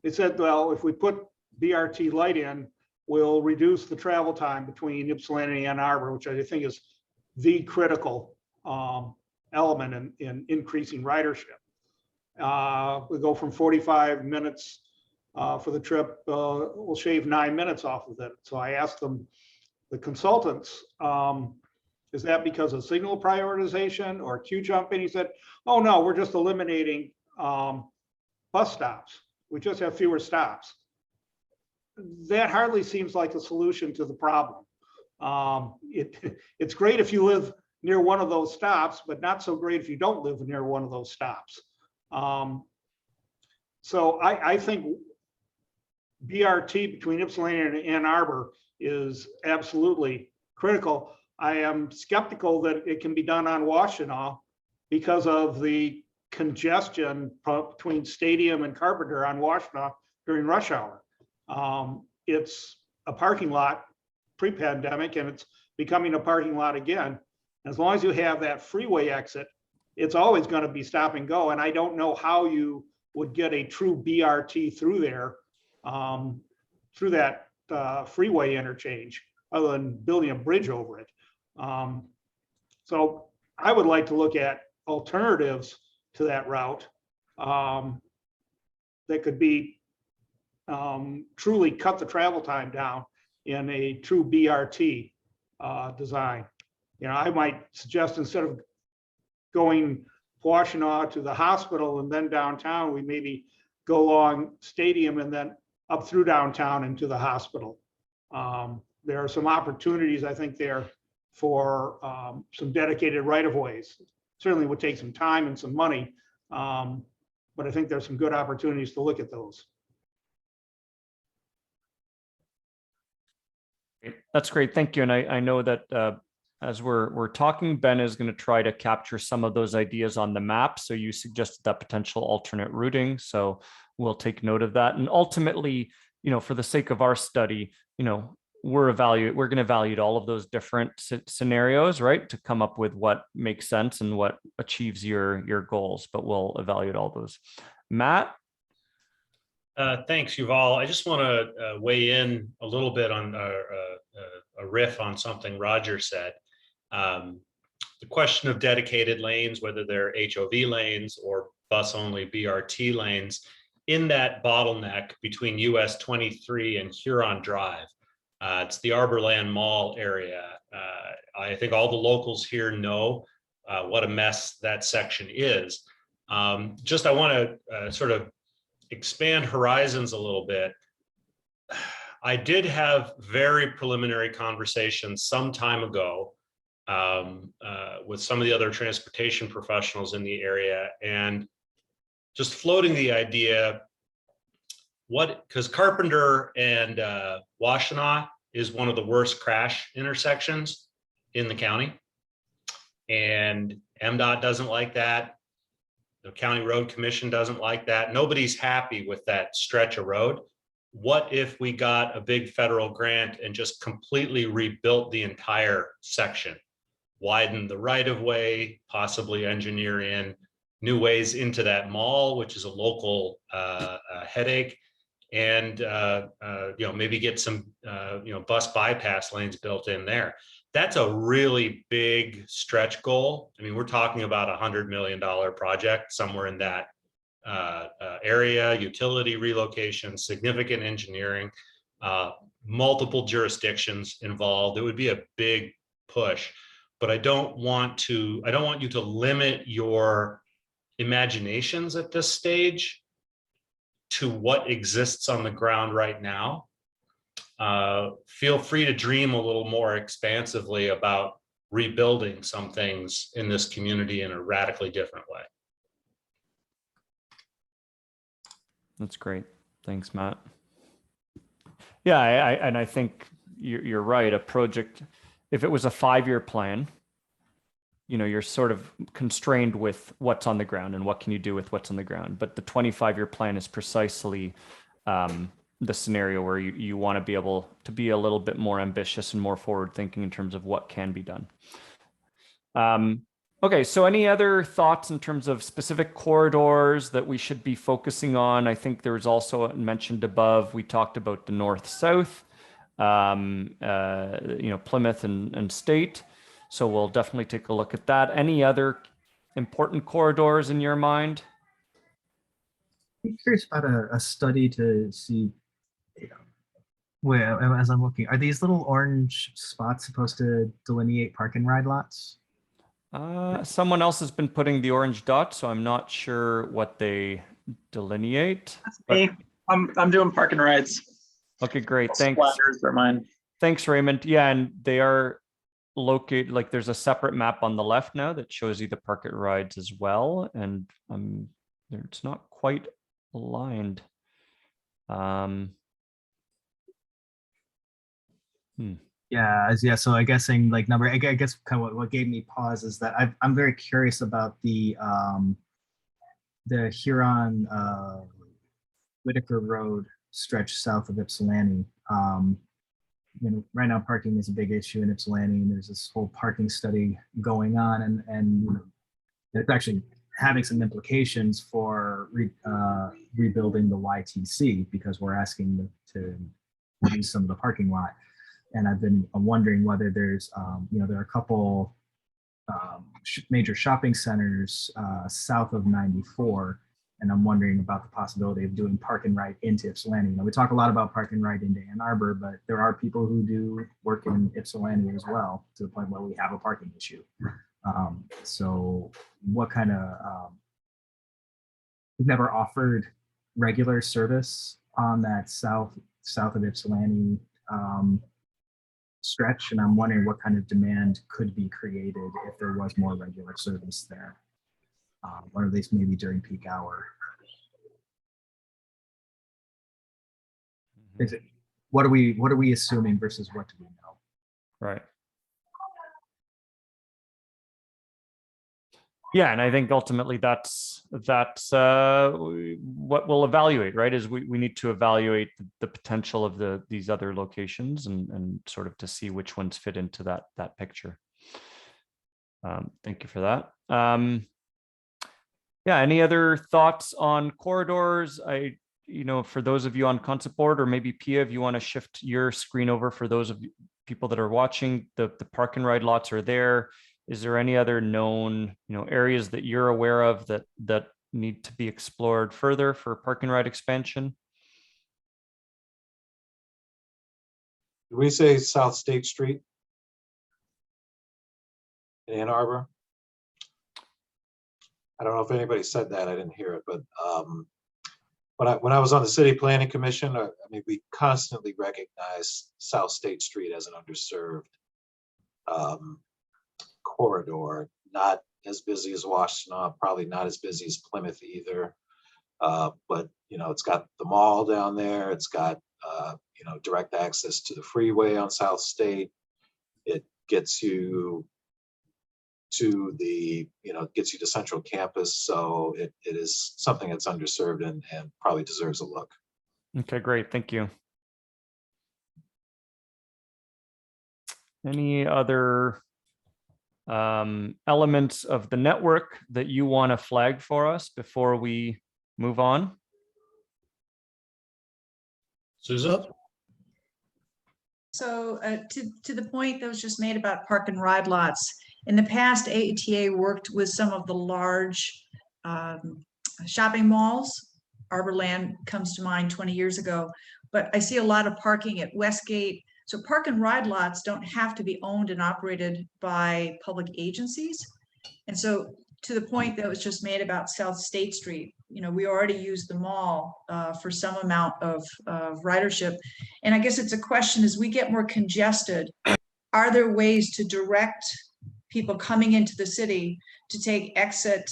it said, well, if we put BRT light in, we'll reduce the travel time between Ypsilanti and Ann Arbor, which I think is the critical element in increasing ridership. We go from 45 minutes for the trip, we'll shave 9 minutes off of it. So I asked them, the consultants, is that because of signal prioritization or queue jumping? He said, oh no, we're just eliminating bus stops. We just have fewer stops. That hardly seems like a solution to the problem. It's great if you live near one of those stops, but not so great if you don't live near one of those stops. So I think BRT between Ypsilanti and Ann Arbor is absolutely critical. I am skeptical that it can be done on Washtenaw because of the congestion between Stadium and Carpenter on Washtenaw during rush hour. It's a parking lot pre-pandemic, and it's becoming a parking lot again. As long as you have that freeway exit, it's always going to be stop and go. And I don't know how you would get a true BRT through there, through that freeway interchange, other than building a bridge over it. So I would like to look at alternatives to that route. that could be truly cut the travel time down in a true BRT design. You know, I might suggest instead of going Washtenaw to the hospital and then downtown, we maybe go along Stadium and then up through downtown into the hospital. There are some opportunities, I think, there for some dedicated right-of-ways. Certainly would take some time and some money, but I think there's some good opportunities to look at those. That's great. Thank you. And I know that as we're talking, Ben is going to try to capture some of those ideas on the map. So you suggested that potential alternate routing. So we'll take note of that. And ultimately, you know, for the sake of our study, you know, we're going to evaluate all of those different scenarios, right, to come up with what makes sense and what achieves your goals. But we'll evaluate all those. Matt? Thanks, Yuval. I just want to weigh in a little bit on a riff on something Roger said. The question of dedicated lanes, whether they're HOV lanes or bus-only BRT lanes, in that bottleneck between US 23 and Huron Drive. It's the Arborland Mall area. I think all the locals here know what a mess that section is. I want to sort of expand horizons a little bit. I did have very preliminary conversations some time ago with some of the other transportation professionals in the area, and just floating the idea, because Carpenter and Washtenaw is one of the worst crash intersections in the county, and MDOT doesn't like that. The County Road Commission doesn't like that. Nobody's happy with that stretch of road. What if we got a big federal grant and just completely rebuilt the entire section, widen the right-of-way, possibly engineer in new ways into that mall, which is a local headache, and maybe get some bus bypass lanes built in there. That's a really big stretch goal. I mean, we're talking about $100 million project, somewhere in that area, utility relocation, significant engineering, multiple jurisdictions involved. It would be a big push, but I don't want you to limit your imaginations at this stage to what exists on the ground right now. Feel free to dream a little more expansively about rebuilding some things in this community in a radically different way. That's great. Thanks, Matt. Yeah, I think you're right. A project, if it was a 5-year plan, you're sort of constrained with what's on the ground and what can you do with what's on the ground. But the 25-year plan is precisely the scenario where you want to be able to be a little bit more ambitious and more forward thinking in terms of what can be done. Okay, so any other thoughts in terms of specific corridors that we should be focusing on? I think there was also mentioned above, we talked about the north-south, Plymouth and State. So we'll definitely take a look at that. Any other important corridors in your mind? I'm curious about a study to see, where, as I'm looking, are these little orange spots supposed to delineate park and ride lots? Someone else has been putting the orange dots, so I'm not sure what they delineate. That's me. I'm doing park and rides. Okay, great. Thanks. Splatters are mine. Thanks, Raymond. Yeah, and they are located, like there's a separate map on the left now that shows you the park and rides as well, and it's not quite aligned. Yeah, so I guessing like number, I guess kind of what gave me pause is that I'm very curious about the Huron Whitaker Road stretch south of Ypsilanti. Right now parking is a big issue in Ypsilanti, and there's this whole parking study going on, and it's actually having some implications for rebuilding the YTC, because we're asking to use some of the parking lot. And I'm wondering whether there's, there are a couple major shopping centers south of 94 And I'm wondering about the possibility of doing park and ride into Ypsilanti. You know, we talk a lot about park and ride into Ann Arbor, but there are people who do work in Ypsilanti as well, to the point where we have a parking issue. So what kind of, we've never offered regular service on that south of Ypsilanti stretch, and I'm wondering what kind of demand could be created if there was more regular service there, or at least maybe during peak hour. Is it, what are we assuming versus what do we know? Right. Yeah, and I think ultimately that's what we'll evaluate, right? Is we need to evaluate the potential of these other locations and sort of to see which ones fit into that picture. Thank you for that. Yeah, any other thoughts on corridors? For those of you on concept board, or maybe Pia, if you want to shift your screen over for those of people that are watching, the park and ride lots are there. Is there any other known, areas that you're aware of that need to be explored further for park and ride expansion? Did we say South State Street in Ann Arbor? I don't know if anybody said that. I didn't hear it, but when I was on the City Planning Commission, we constantly recognize South State Street as an underserved corridor. Not as busy as Washtenaw, probably not as busy as Plymouth either. But it's got the mall down there. It's got direct access to the freeway on South State. It gets you to gets you to Central Campus. So it is something that's underserved and probably deserves a look. Okay, great. Thank you. Any other elements of the network that you want to flag for us before we move on? Susan? So to the point that was just made about park and ride lots, in the past, AETA worked with some of the large shopping malls. Arborland comes to mind 20 years ago, but I see a lot of parking at Westgate. So park and ride lots don't have to be owned and operated by public agencies. And so to the point that was just made about South State Street, we already use the mall for some amount of ridership. And I guess it's a question, as we get more congested, are there ways to direct people coming into the city to take exit,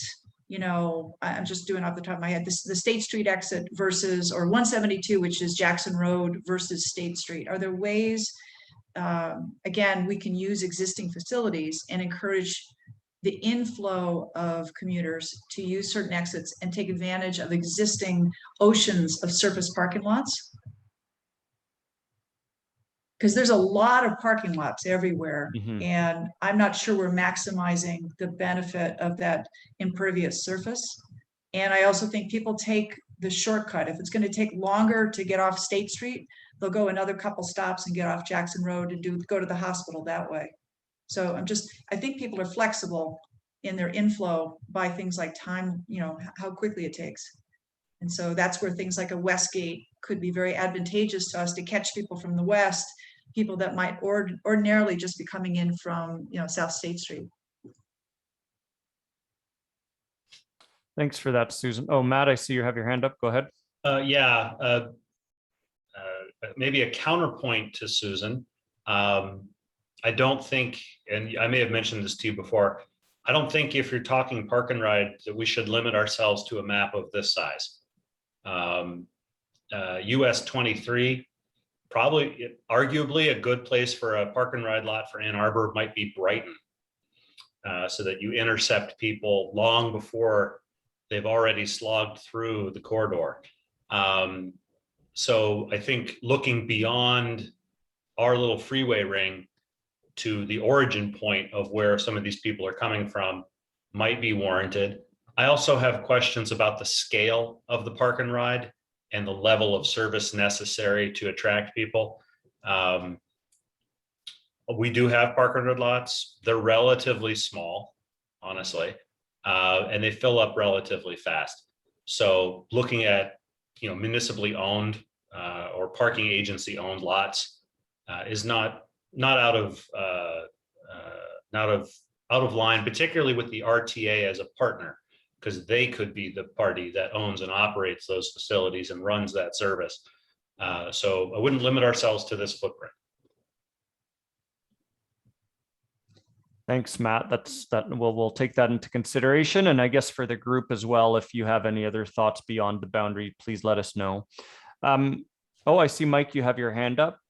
I'm just doing off the top of my head, the State Street exit versus, or 172, which is Jackson Road versus State Street. Are there ways, again, we can use existing facilities and encourage the inflow of commuters to use certain exits and take advantage of existing oceans of surface parking lots? Because there's a lot of parking lots everywhere, and I'm not sure we're maximizing the benefit of that impervious surface. And I also think people take the shortcut. If it's going to take longer to get off State Street, they'll go another couple stops and get off Jackson Road and go to the hospital that way. So I think people are flexible in their inflow by things like time, how quickly it takes. And so that's where things like a Westgate could be very advantageous to us to catch people from the west, people that might ordinarily just be coming in from, South State Street. Thanks for that, Susan. Oh, Matt, I see you have your hand up. Go ahead. Maybe a counterpoint to Susan. I don't think, and I may have mentioned this to you before, I don't think if you're talking park and ride that we should limit ourselves to a map of this size. US 23, probably arguably a good place for a park and ride lot for Ann Arbor might be Brighton, so that you intercept people long before they've already slogged through the corridor. So I think looking beyond our little freeway ring to the origin point of where some of these people are coming from might be warranted. I also have questions about the scale of the park and ride and the level of service necessary to attract people. We do have park and ride lots. They're relatively small, honestly, and they fill up relatively fast. So looking at, municipally owned or parking agency owned lots is not out of line, particularly with the RTA as a partner, because they could be the party that owns and operates those facilities and runs that service. So I wouldn't limit ourselves to this footprint. Thanks, Matt. We'll take that into consideration. And I guess for the group as well, if you have any other thoughts beyond the boundary, please let us know. Oh, I see, Mike, you have your hand up.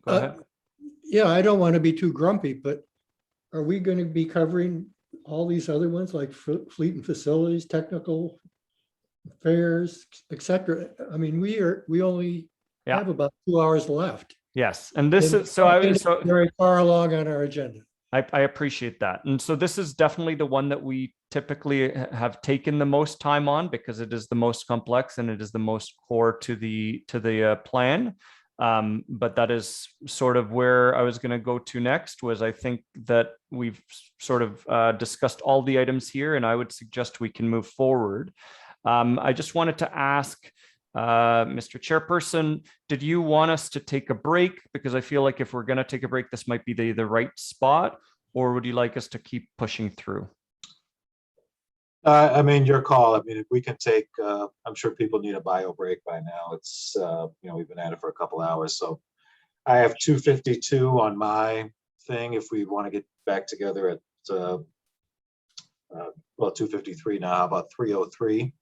Go ahead. Yeah, I don't want to be too grumpy, but are we going to be covering all these other ones like fleet and facilities, technical affairs, et cetera? I mean, we only have about 2 hours left. Yes, and this is so very far along on our agenda. I appreciate that. And so this is definitely the one that we typically have taken the most time on because it is the most complex and it is the most core to the plan. But that is sort of where I was going to go to next. Was I think that we've sort of discussed all the items here, and I would suggest we can move forward. I just wanted to ask, Mr. Chairperson, did you want us to take a break? Because I feel like if we're going to take a break, this might be the right spot, or would you like us to keep pushing through? I mean, your call. I mean, if we can take, I'm sure people need a bio break by now. It's, we've been at it for a couple hours. So I have 2:52 on my thing. If we want to get back together at, 2:53 now, how about 3:03?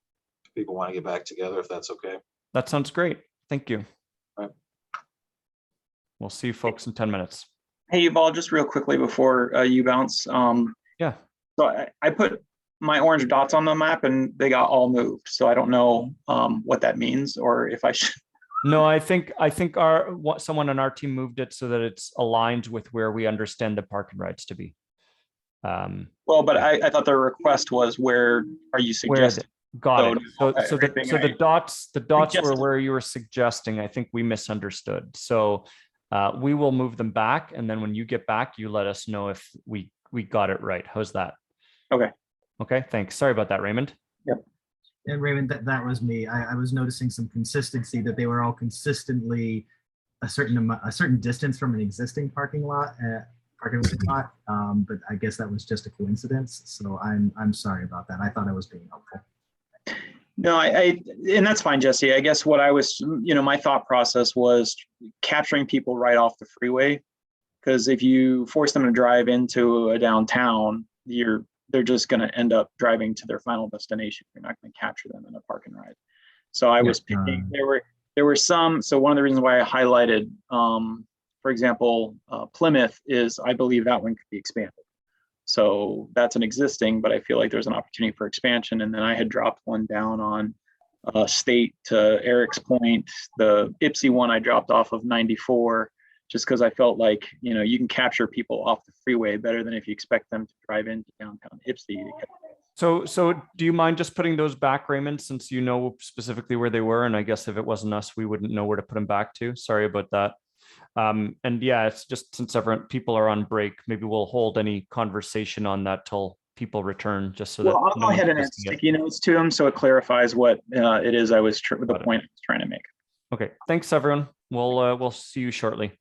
People want to get back together, if that's okay. That sounds great. Thank you. All right. We'll see you folks in 10 minutes. Hey, Yuval, just real quickly before you bounce. Yeah. So I put my orange dots on the map and they got all moved. So I don't know what that means or if I should. No, I think someone on our team moved it so that it's aligned with where we understand the parking rights to be. Well, but I thought the request was where are you suggesting? Got it. So the dots were suggested. where you were suggesting. I think we misunderstood. So we will move them back, and then when you get back, you let us know if we got it right. How's that? Okay. Okay. Thanks. Sorry about that, Raymond. Yep. And Raymond, that was me. I was noticing some consistency that they were all consistently a certain distance from an existing parking lot. But I guess that was just a coincidence. So I'm sorry about that. I thought I was being helpful. No, and that's fine, Jesse. I guess what I was, my thought process was capturing people right off the freeway, because if you force them to drive into a downtown, they're just going to end up driving to their final destination. You're not going to capture them in a park and ride. So I was picking. There were some. So one of the reasons why I highlighted, for example, Plymouth is I believe that one could be expanded. So that's an existing, but I feel like there's an opportunity for expansion. And then I had dropped one down on State to Eric's point. The Ipsy one I dropped off of 94, just because I felt like, you can capture people off the freeway better than if you expect them to drive into downtown Ipsy. So do you mind just putting those back, Raymond, since you know specifically where they were? And I guess if it wasn't us, we wouldn't know where to put them back to. Sorry about that. And yeah, it's just since people are on break, maybe we'll hold any conversation on that till people return, just so that. Well, I'll go ahead and add sticky notes to them so it clarifies what it is the point I was trying to make. Okay, thanks everyone. We'll see you shortly.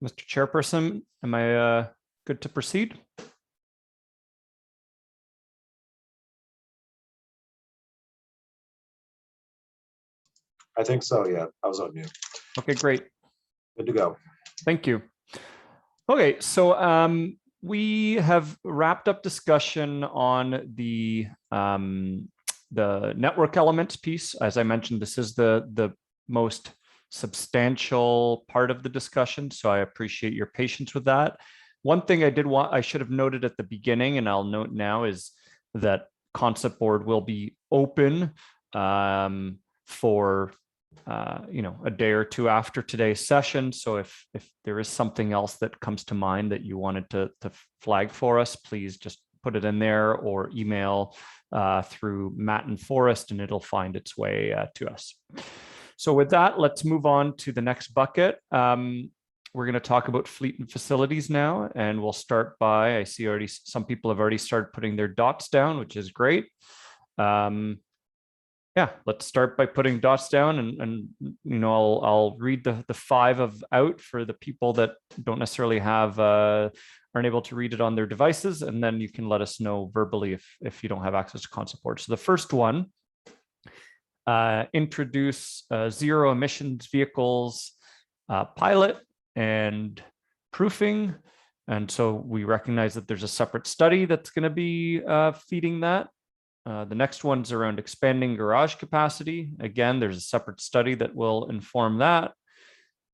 Mr. Chairperson, am I good to proceed? I think so, yeah. I was on mute. Okay, great. Good to go. Thank you. Okay, so we have wrapped up discussion on the network elements piece. As I mentioned, this is the most substantial part of the discussion, so I appreciate your patience with that. One thing I should have noted at the beginning, and I'll note now, is that concept board will be open for a day or two after today's session. So if there is something else that comes to mind that you wanted to flag for us, please just put it in there or email through Matt and Forrest, and it'll find its way to us. So with that, let's move on to the next bucket. We're going to talk about fleet and facilities now, and we'll start by, I see already some people have already started putting their dots down, which is great. Yeah, let's start by putting dots down, and I'll read the 5 out for the people that don't necessarily have aren't able to read it on their devices, and then you can let us know verbally if you don't have access to concept board. So the first one, introduce zero emissions vehicles pilot and proofing. And so we recognize that there's a separate study that's going to be feeding that. The next one's around expanding garage capacity. Again, there's a separate study that will inform that.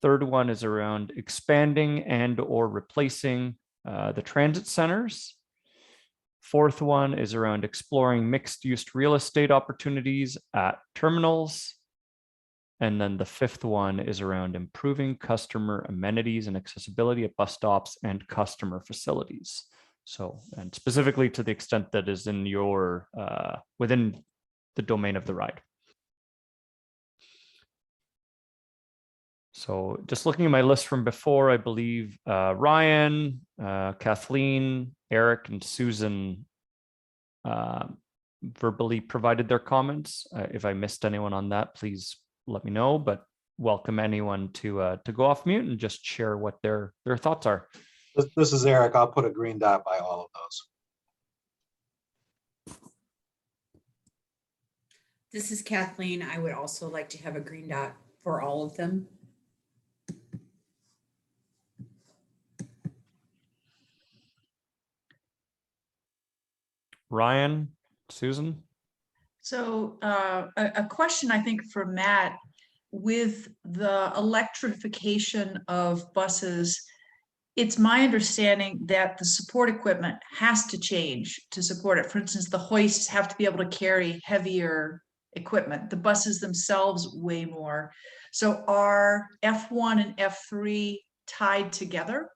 Third one is around expanding and or replacing the transit centers. Fourth one is around exploring mixed-use real estate opportunities at terminals. And then the fifth one is around improving customer amenities and accessibility at bus stops and customer facilities. So, and specifically to the extent that is in your, within the domain of TheRide. So just looking at my list from before, I believe Ryan, Kathleen, Eric, and Susan verbally provided their comments. If I missed anyone on that, please let me know, but welcome anyone to go off mute and just share what their thoughts are. This is Eric. I'll put a green dot by all of those. This is Kathleen. I would also like to have a green dot for all of them. Ryan, Susan? So a question, I think, for Matt, with the electrification of buses, it's my understanding that the support equipment has to change to support it. For instance, the hoists have to be able to carry heavier equipment. The buses themselves weigh more. So are F1 and F3 tied together?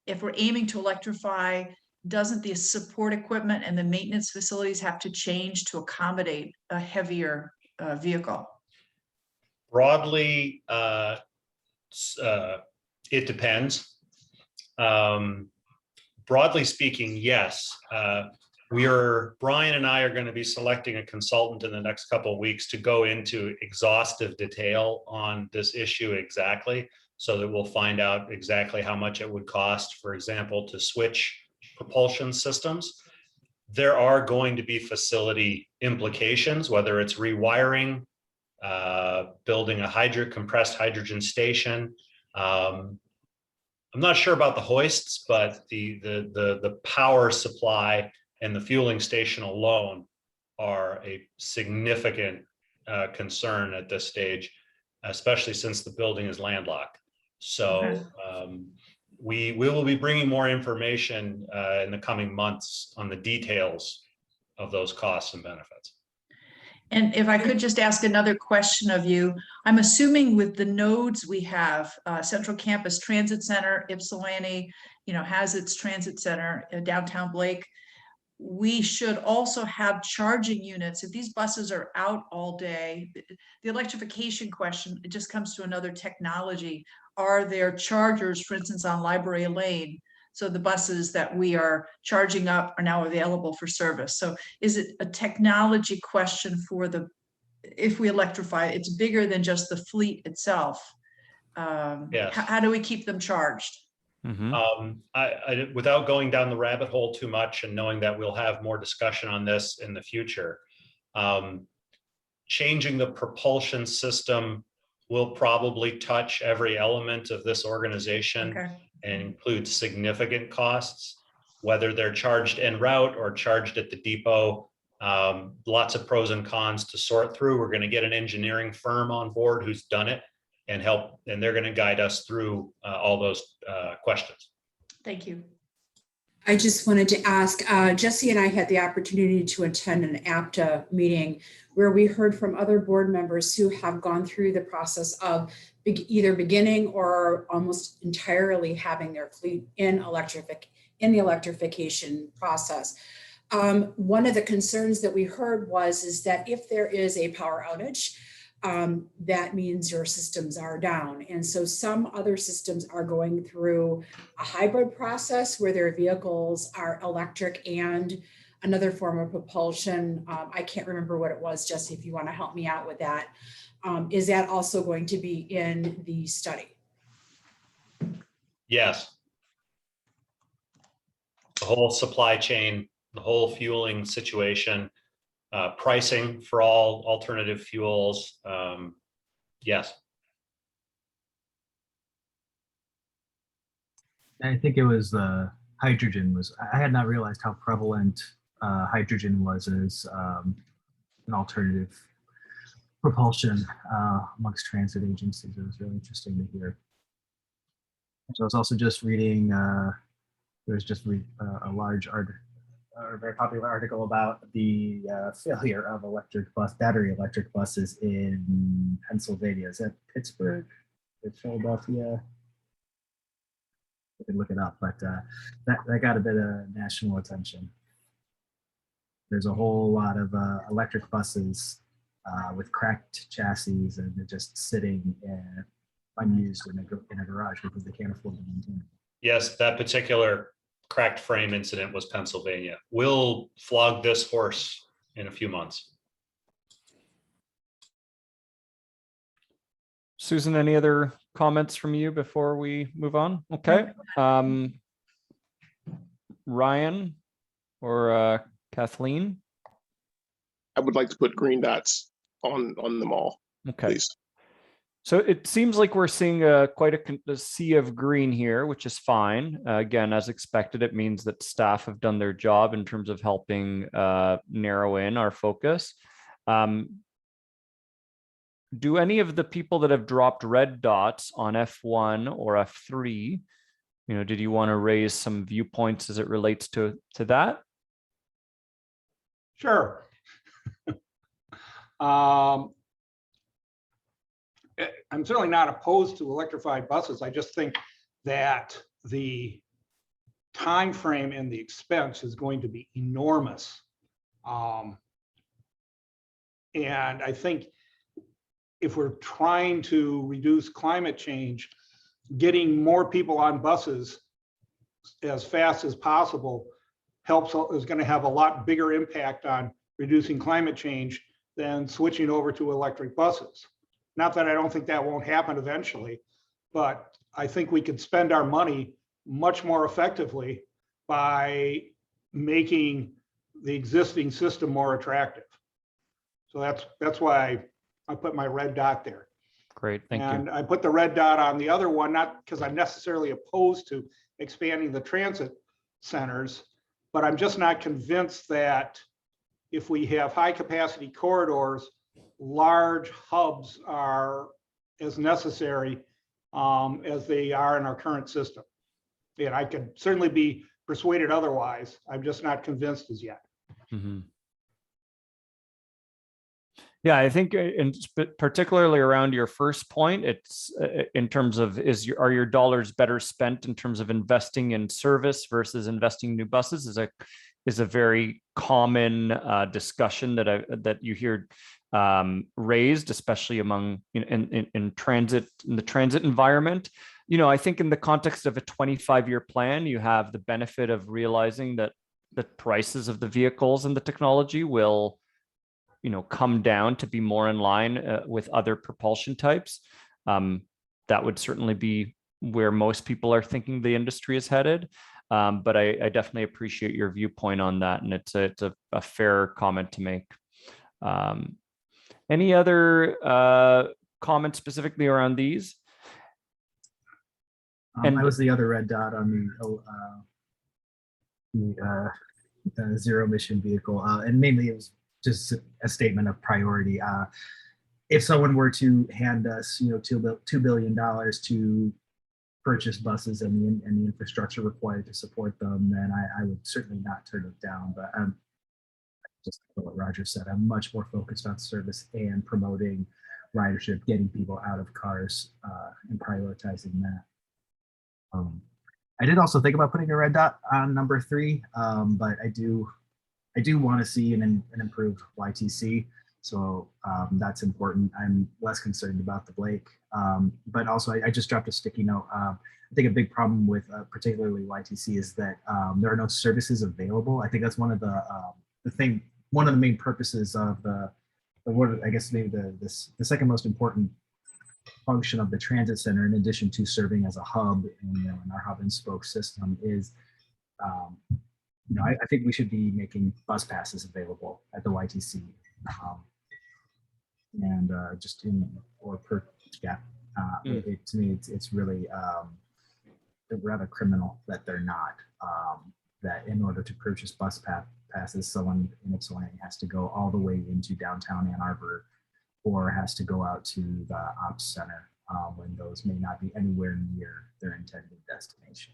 If we're aiming to electrify, doesn't the support equipment and the maintenance facilities have to change to accommodate a heavier vehicle? Broadly, it depends. Broadly speaking, yes. Brian and I are going to be selecting a consultant in the next couple of weeks to go into exhaustive detail on this issue exactly, so that we'll find out exactly how much it would cost, for example, to switch propulsion systems. There are going to be facility implications, whether it's rewiring, building a compressed hydrogen station. I'm not sure about the hoists, but the power supply and the fueling station alone are a significant concern at this stage, especially since the building is landlocked. So we will be bringing more information in the coming months on the details of those costs and benefits. And if I could just ask another question of you, I'm assuming with the nodes we have, Central Campus Transit Center, Ypsilanti, has its transit center, downtown Blake, we should also have charging units. If these buses are out all day, the electrification question, it just comes to another technology. Are there chargers, for instance, on Library Lane? So the buses that we are charging up are now available for service. So is it a technology question for if we electrify, it's bigger than just the fleet itself. Yes. How do we keep them charged? Without going down the rabbit hole too much and knowing that we'll have more discussion on this in the future, changing the propulsion system will probably touch every element of this organization and include significant costs, whether they're charged en route or charged at the depot. Lots of pros and cons to sort through. We're going to get an engineering firm on board who's done it and they're going to guide us through all those questions. Thank you. I just wanted to ask, Jesse and I had the opportunity to attend an APTA meeting where we heard from other board members who have gone through the process of either beginning or almost entirely having their fleet in the electrification process. One of the concerns that we heard is that if there is a power outage, that means your systems are down. And so some other systems are going through a hybrid process where their vehicles are electric and another form of propulsion. I can't remember what it was, Jesse, if you want to help me out with that. Is that also going to be in the study? Yes. The whole supply chain, the whole fueling situation, pricing for all alternative fuels. Yes. I think it was hydrogen I had not realized how prevalent hydrogen was as an alternative propulsion amongst transit agencies. It was really interesting to hear. So I was also just reading, there's just a large very popular article about the failure of battery electric buses in Pennsylvania. Is that Pittsburgh? It's Philadelphia? I can look it up, but that got a bit of national attention. There's a whole lot of electric buses with cracked chassis and they're just sitting unused in a garage because they can't afford to maintain it. Yes, that particular cracked frame incident was Pennsylvania. We'll flog this horse in a few months. Susan, any other comments from you before we move on? Okay. Ryan or Kathleen? I would like to put green dots on them all, okay. Please. So it seems like we're seeing quite a sea of green here, which is fine. Again, as expected, it means that staff have done their job in terms of helping narrow in our focus. Do any of the people that have dropped red dots on F1 or F3, did you want to raise some viewpoints as it relates to that? Sure. I'm certainly not opposed to electrified buses. I just think that the time frame and the expense is going to be enormous. And I think if we're trying to reduce climate change, getting more people on buses as fast as possible is going to have a lot bigger impact on reducing climate change than switching over to electric buses. Not that I don't think that won't happen eventually, but I think we could spend our money much more effectively by making the existing system more attractive. So that's why I put my red dot there. Great, thank you. And I put the red dot on the other one, not because I'm necessarily opposed to expanding the transit centers, but I'm just not convinced that if we have high capacity corridors, large hubs are as necessary as they are in our current system. And I could certainly be persuaded otherwise. I'm just not convinced as yet. Mm-hmm. Yeah, I think particularly around your first point, it's in terms of are your dollars better spent in terms of investing in service versus investing in new buses is a very common discussion that you hear raised, especially among in transit, in the transit environment. I think in the context of a 25-year plan, you have the benefit of realizing that the prices of the vehicles and the technology will come down to be more in line with other propulsion types. That would certainly be where most people are thinking the industry is headed. But I definitely appreciate your viewpoint on that, and it's a fair comment to make. Any other comments specifically around these? I was the other red dot on the zero emission vehicle, and mainly it was just a statement of priority. If someone were to hand us, $2 billion to purchase buses and the infrastructure required to support them, then I would certainly not turn it down. But just what Roger said, I'm much more focused on service and promoting ridership, getting people out of cars, and prioritizing that. I did also think about putting a red dot on number 3, but I do want to see an improved YTC. So that's important. I'm less concerned about the Blake, but also I just dropped a sticky note. I think a big problem with particularly YTC is that there are no services available. I think that's one of the main purposes of I guess maybe the second most important function of the transit center, in addition to serving as a hub in our hub and spoke system, is I think we should be making bus passes available at the YTC, and just to me it's really rather criminal that they're not. That in order to purchase bus passes, someone in Ypsilanti has to go all the way into downtown Ann Arbor, or has to go out to the ops center when those may not be anywhere near their intended destination.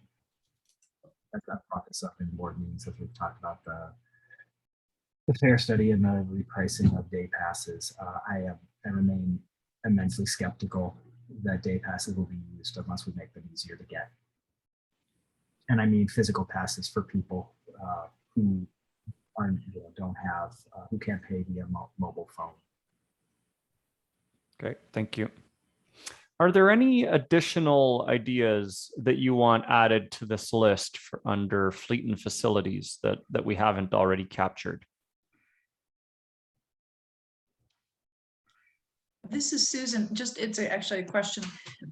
I've brought this up in board meetings as we've talked about the fare study and the repricing of day passes. I remain immensely skeptical that day passes will be used unless we make them easier to get. And I mean physical passes for people who who can't pay via mobile phone. Okay, thank you. Are there any additional ideas that you want added to this list under fleet and facilities that we haven't already captured? This is Susan. It's actually a question.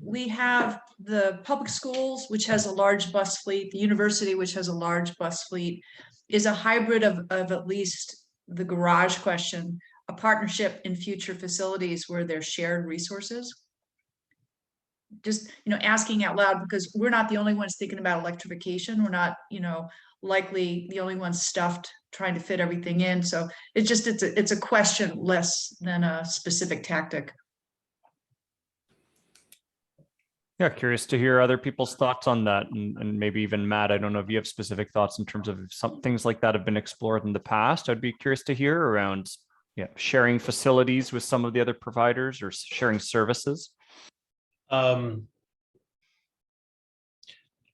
We have the public schools, which has a large bus fleet, the university, which has a large bus fleet, is a hybrid of at least the garage question, a partnership in future facilities where there's shared resources. Just, asking out loud, because we're not the only ones thinking about electrification. We're not, likely the only ones stuffed trying to fit everything in. So it's a question less than a specific tactic. Yeah, curious to hear other people's thoughts on that, and maybe even Matt, I don't know if you have specific thoughts in terms of if some things like that have been explored in the past. I'd be curious to hear around sharing facilities with some of the other providers or sharing services.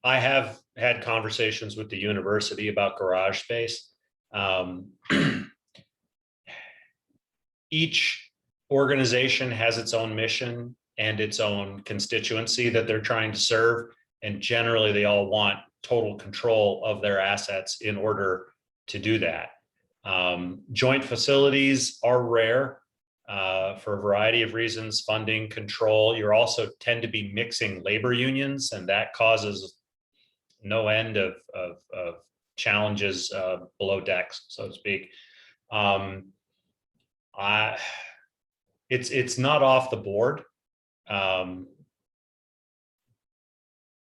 I have had conversations with the university about garage space. Each organization has its own mission and its own constituency that they're trying to serve. And generally, they all want total control of their assets in order to do that. Joint facilities are rare. For a variety of reasons, funding, control. You also tend to be mixing labor unions, and that causes no end of challenges below decks, so to speak. It's not off the board,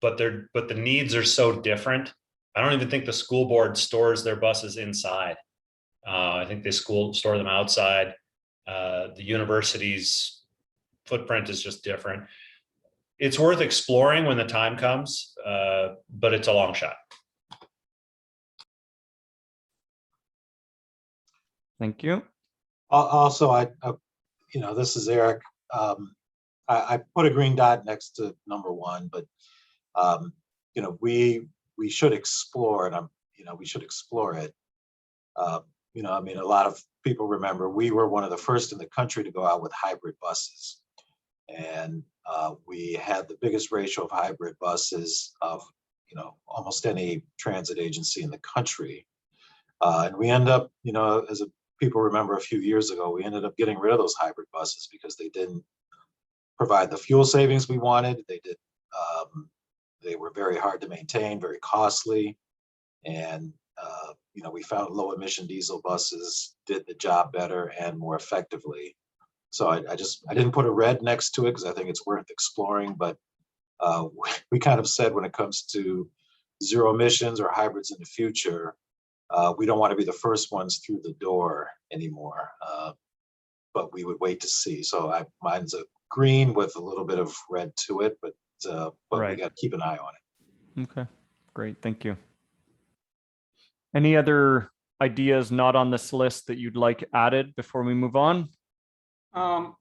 but the needs are so different. I don't even think the school board stores their buses inside. I think they store them outside. The university's footprint is just different. It's worth exploring when the time comes, but it's a long shot. Thank you. Also, this is Eric. I put a green dot next to number 1, but we should explore it. We should explore it. A lot of people remember we were one of the first in the country to go out with hybrid buses, and we had the biggest ratio of hybrid buses of almost any transit agency in the country. And we end up, people remember a few years ago, we ended up getting rid of those hybrid buses because they didn't provide the fuel savings we wanted. They were very hard to maintain, very costly. And, we found low emission diesel buses did the job better and more effectively. So I didn't put a red next to it because I think it's worth exploring, but we kind of said when it comes to zero emissions or hybrids in the future, we don't want to be the first ones through the door anymore, but we would wait to see. So mine's a green with a little bit of red to it, but Right. we got to keep an eye on it. Okay, great. Thank you. Any other ideas not on this list that you'd like added before we move on? I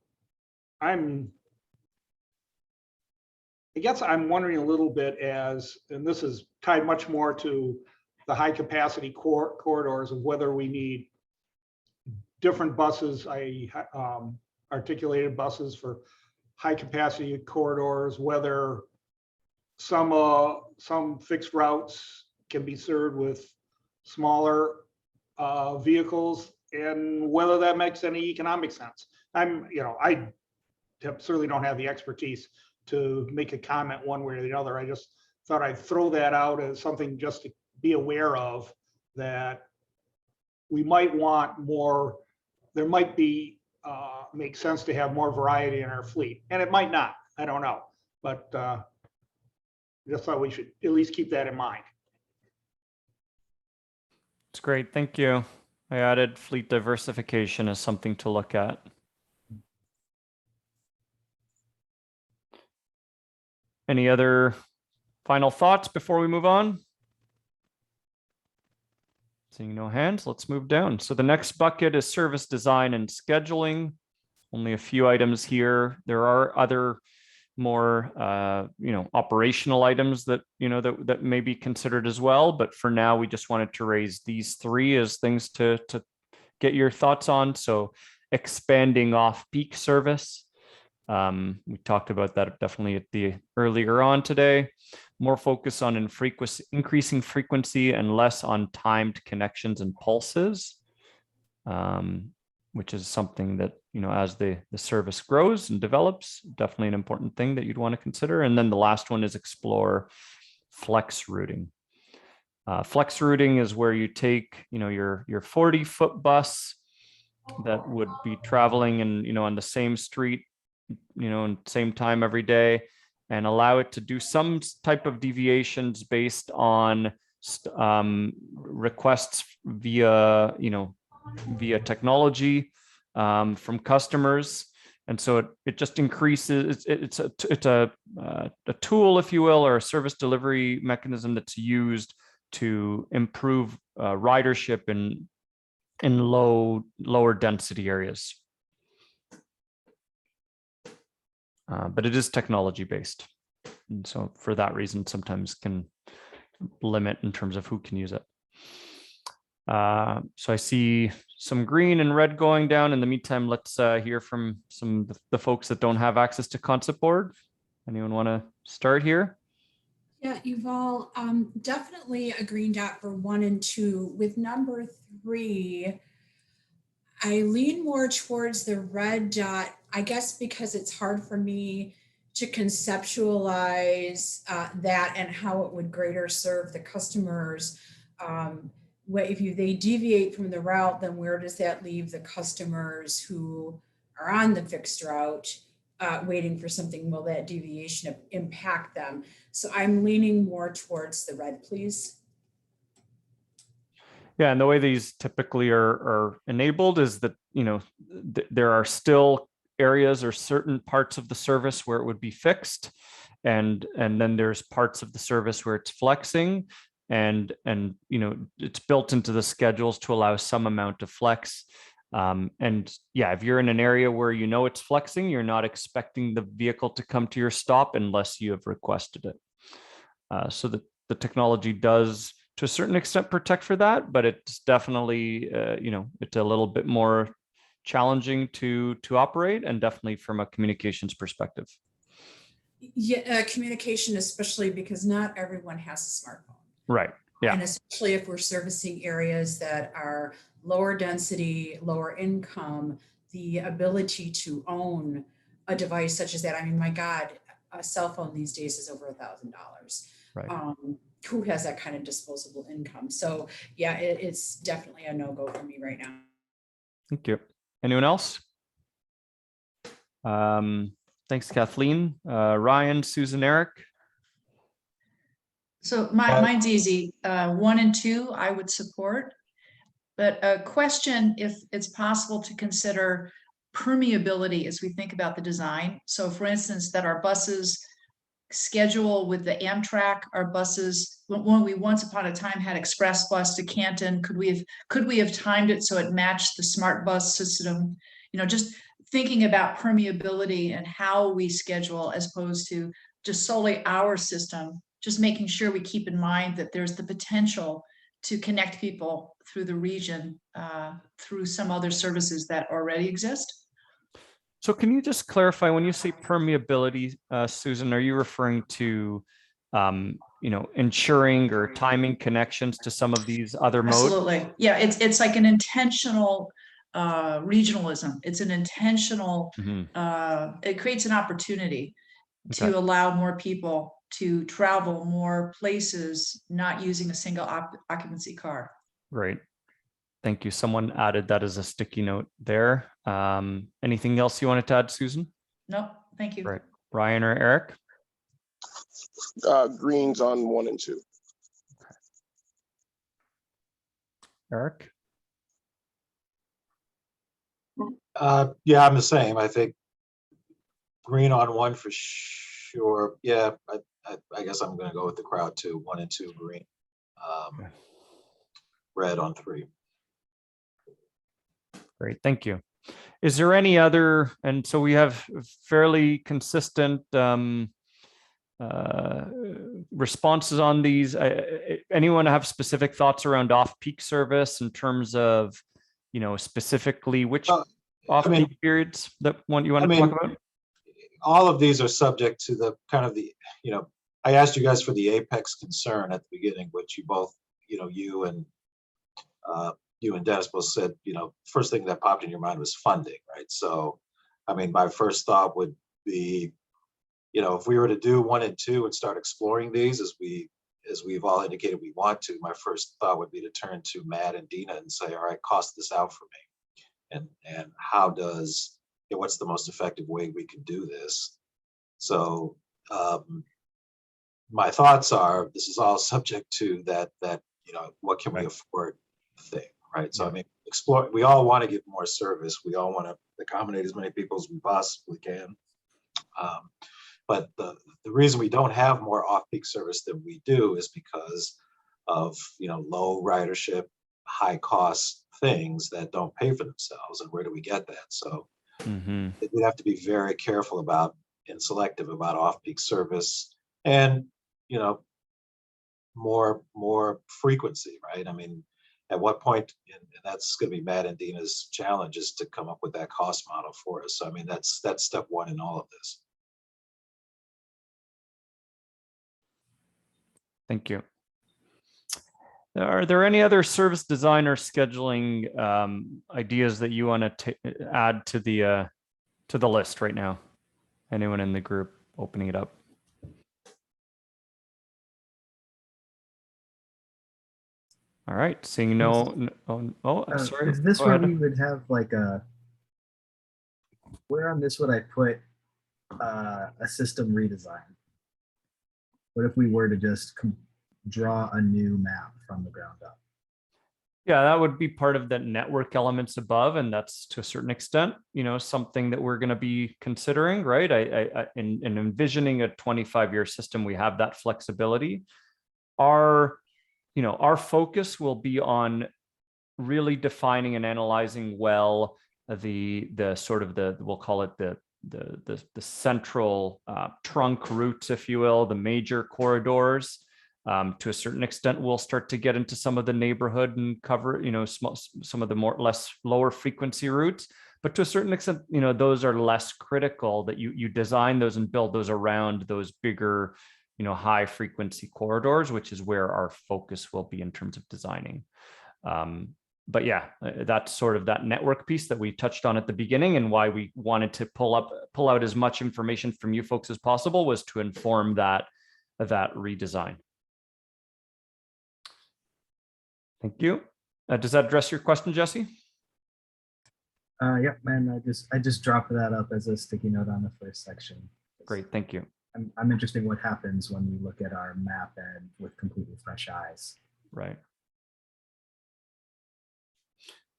guess I'm wondering a little bit and this is tied much more to the high capacity corridors of whether we need different buses, articulated buses for high capacity corridors, whether some fixed routes can be served with smaller vehicles, and whether that makes any economic sense. I certainly don't have the expertise to make a comment one way or the other. I just thought I'd throw that out as something just to be aware of, that we might want more. There might be make sense to have more variety in our fleet, and it might not. I don't know, but just thought we should at least keep that in mind. It's great. Thank you. I added fleet diversification as something to look at. Any other final thoughts before we move on? Seeing no hands, let's move down. So the next bucket is service design and scheduling. Only a few items here. There are other more operational items that that may be considered as well, but for now we just wanted to raise these 3 as things to get your thoughts on. So expanding off-peak service, we talked about that definitely at the earlier on today. More focus on increasing frequency and less on timed connections and pulses, which is something that, as the service grows and develops, definitely an important thing that you'd want to consider. And then the last one is explore flex routing. Flex routing is where you take, your 40-foot bus that would be traveling and, on the same street, and same time every day, and allow it to do some type of deviations based on requests via technology from customers. And so it just increases, it's a tool, if you will, or a service delivery mechanism that's used to improve ridership in lower density areas. But it is technology based. And so for that reason, sometimes can limit in terms of who can use it. So I see some green and red going down. In the meantime, let's hear from some of the folks that don't have access to concept board. Anyone want to start here? Yeah, Yuval, definitely a green dot for 1 and 2. With number 3, I lean more towards the red dot, I guess because it's hard for me to conceptualize that and how it would greater serve the customers. If they deviate from the route, then where does that leave the customers who are on the fixed route waiting for something? Will that deviation impact them? So I'm leaning more towards the red, please. Yeah, and the way these typically are enabled is that, there are still areas or certain parts of the service where it would be fixed. And then there's parts of the service where it's flexing. And it's built into the schedules to allow some amount of flex. And yeah, if you're in an area where you know it's flexing, you're not expecting the vehicle to come to your stop unless you have requested it. So the technology does, to a certain extent, protect for that, but it's definitely, it's a little bit more challenging to operate, and definitely from a communications perspective. Yeah, communication, especially because not everyone has a smartphone. Right. Yeah. And especially if we're servicing areas that are lower density, lower income, the ability to own a device such as that. I mean, my God, a cell phone these days is over $1,000. Right. Who has that kind of disposable income? So yeah, it's definitely a no-go for me right now. Thank you. Anyone else? Thanks, Kathleen. Ryan, Susan, Eric. So mine's easy. 1 and 2, I would support. But a question, if it's possible to consider permeability as we think about the design. So for instance, that our buses schedule with the Amtrak, our buses, when we once upon a time had express bus to Canton, could we have timed it so it matched the smart bus system? Just thinking about permeability and how we schedule as opposed to just solely our system, just making sure we keep in mind that there's the potential to connect people through the region, through some other services that already exist. So can you just clarify, when you say permeability, Susan, are you referring to, ensuring or timing connections to some of these other modes? Absolutely. Yeah, it's like an intentional regionalism. It's an intentional, it creates an opportunity to allow more people to travel more places, not using a single occupancy car. Great. Thank you. Someone added that as a sticky note there. Anything else you wanted to add, Susan? No, thank you. Right. Ryan or Eric? Greens on 1 and 2. Eric? Yeah, I'm the same. I think green on 1 for sure. Yeah, I guess I'm going to go with the crowd too. 1 and 2 green. Red on 3. Great, thank you. Is there any other, and so we have fairly consistent responses on these. Anyone have specific thoughts around off-peak service in terms of, specifically which off-peak periods that you want to talk about? All of these are subject to the kind of the, I asked you guys for the apex concern at the beginning, which you both, you and Dennis both said, first thing that popped in your mind was funding, right? So, I mean, my first thought would be, if we were to do 1 and 2 and start exploring these as we've all indicated we want to, my first thought would be to turn to Matt and Dina and say, all right, cost this out for me. And how does, what's the most effective way we can do this? So my thoughts are, this is all subject to that, what can we afford thing, right? So I mean, explore, we all want to give more service. We all want to accommodate as many people as we possibly can. But the reason we don't have more off-peak service than we do is because of, low ridership, high cost things that don't pay for themselves. And where do we get that? So we have to be very careful about and selective about off-peak service and, more frequency, right? I mean, at what point, and that's going to be Matt and Dina's challenge, is to come up with that cost model for us. So, I mean, that's step 1 in all of this. Thank you. Are there any other service design or scheduling ideas that you want to add to the list right now? Anyone in the group opening it up? All right, seeing no. Sorry. Is this where we would have like where on this would I put a system redesign? What if we were to just draw a new map from the ground up? Yeah, that would be part of the network elements above, and that's to a certain extent, something that we're going to be considering, right? In envisioning a 25-year system, we have that flexibility. Our focus will be on really defining and analyzing well the sort of we'll call it the central trunk routes, if you will, the major corridors. To a certain extent, we'll start to get into some of the neighborhood and cover, some of the lower frequency routes. But to a certain extent, those are less critical, that you design those and build those around those bigger, high frequency corridors, which is where our focus will be in terms of designing. But yeah, that's sort of that network piece that we touched on at the beginning, and why we wanted to pull out as much information from you folks as possible was to inform that redesign. Thank you. Does that address your question, Jesse? Yep, man. I just dropped that up as a sticky note on the first section. Great, thank you. I'm interested in what happens when we look at our map and with completely fresh eyes. Right.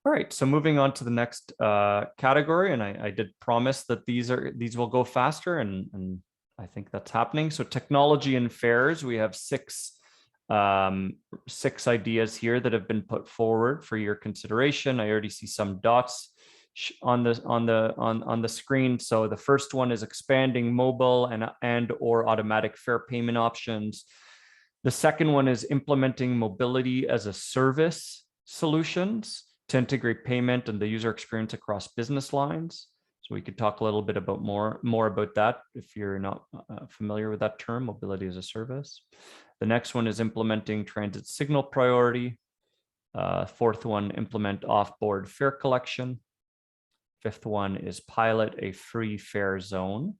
All right, so moving on to the next category, and I did promise that these will go faster, and I think that's happening. So technology and fairs, we have six ideas here that have been put forward for your consideration. I already see some dots on the screen. So the first one is expanding mobile and or automatic fare payment options. The second one is implementing mobility as a service solutions to integrate payment and the user experience across business lines. So we could talk a little bit about more about that if you're not familiar with that term, mobility as a service. The next one is implementing transit signal priority. Fourth one, implement off-board fare collection. Fifth one is pilot a free fare zone.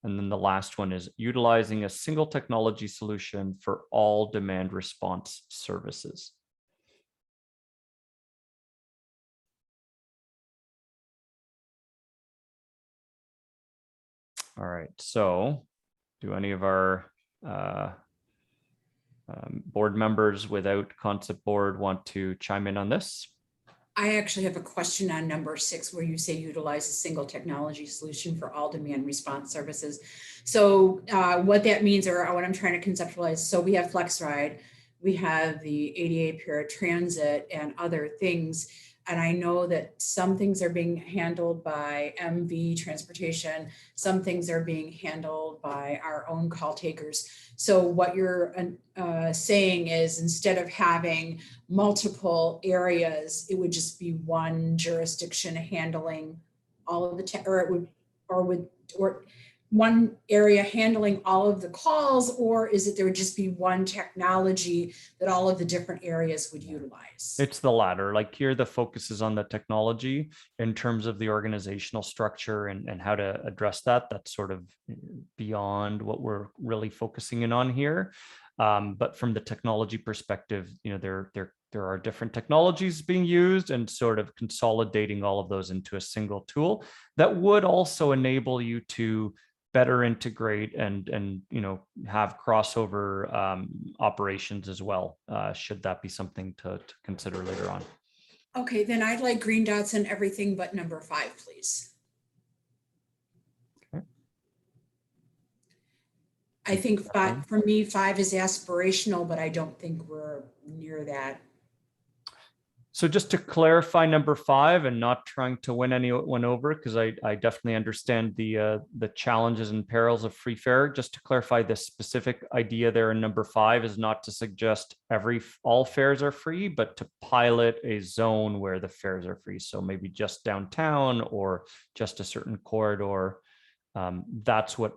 And then the last one is utilizing a single technology solution for all demand response services. All right, so do any of our board members without concept board want to chime in on this? I actually have a question on number 6, where you say utilize a single technology solution for all demand response services. So what that means, or what I'm trying to conceptualize, so we have TheRide, we have the ADA paratransit and other things. And I know that some things are being handled by MV Transportation, some things are being handled by our own call takers. So what you're saying is, instead of having multiple areas, it would just be one jurisdiction handling all of the, or one area handling all of the calls, or is it there would just be one technology that all of the different areas would utilize? It's the latter. Like here, the focus is on the technology in terms of the organizational structure and how to address that. That's sort of beyond what we're really focusing in on here. But from the technology perspective, there are different technologies being used, and sort of consolidating all of those into a single tool that would also enable you to better integrate and have crossover operations as well, should that be something to consider later on. Okay, then I'd like green dots on everything but number 5, please. Okay. I think for me, 5 is aspirational, but I don't think we're near that. So just to clarify number 5, and not trying to win anyone over, because I definitely understand the challenges and perils of free fare. Just to clarify, the specific idea there in number 5 is not to suggest all fares are free, but to pilot a zone where the fares are free. So maybe just downtown or just a certain corridor. That's what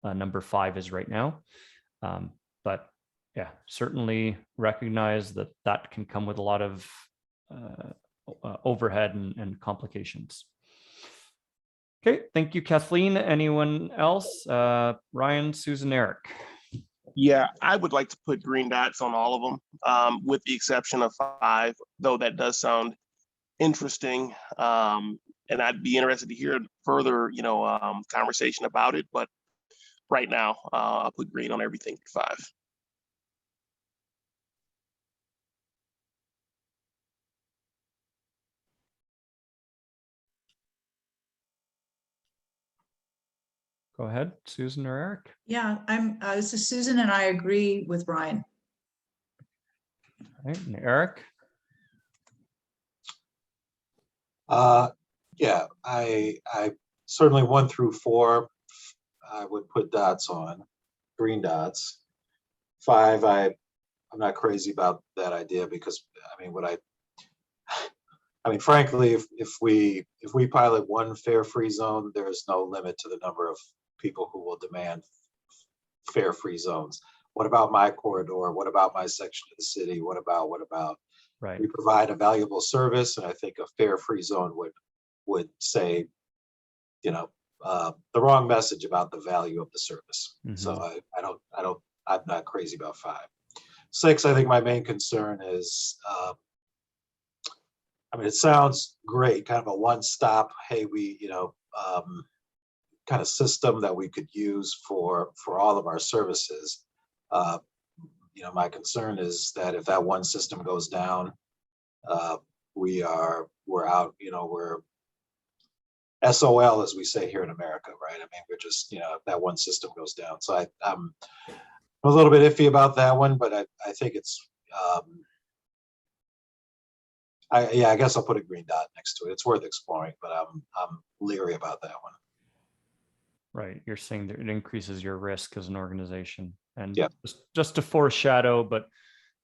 number 5 is right now. But yeah, certainly recognize that can come with a lot of overhead and complications. Okay, thank you, Kathleen. Anyone else? Ryan, Susan, Eric. Yeah, I would like to put green dots on all of them, with the exception of 5, though that does sound interesting. And I'd be interested to hear further, conversation about it. But right now, I'll put green on everything for 5. Go ahead, Susan or Eric. Yeah, this is Susan, and I agree with Ryan. All right, and Eric. Yeah, I certainly 1 through 4, I would put dots on, green dots. 5, I'm not crazy about that idea because, I mean, frankly, if we pilot one fare-free zone, there's no limit to the number of people who will demand fare-free zones. What about my corridor? What about my section of the city? What about? Right. We provide a valuable service, and I think a fare-free zone would say, the wrong message about the value of the service. So I'm not crazy about 5. 6, I think my main concern is, it sounds great, kind of a one-stop, hey, kind of system that we could use for all of our services. My concern is that if that one system goes down, we're out, we're SOL, as we say here in America, right? We're just, if that one system goes down. So I'm a little bit iffy about that one, but I think it's, I guess I'll put a green dot next to it. It's worth exploring, but I'm leery about that one. Right. You're saying that it increases your risk as an organization. And yeah, just to foreshadow, but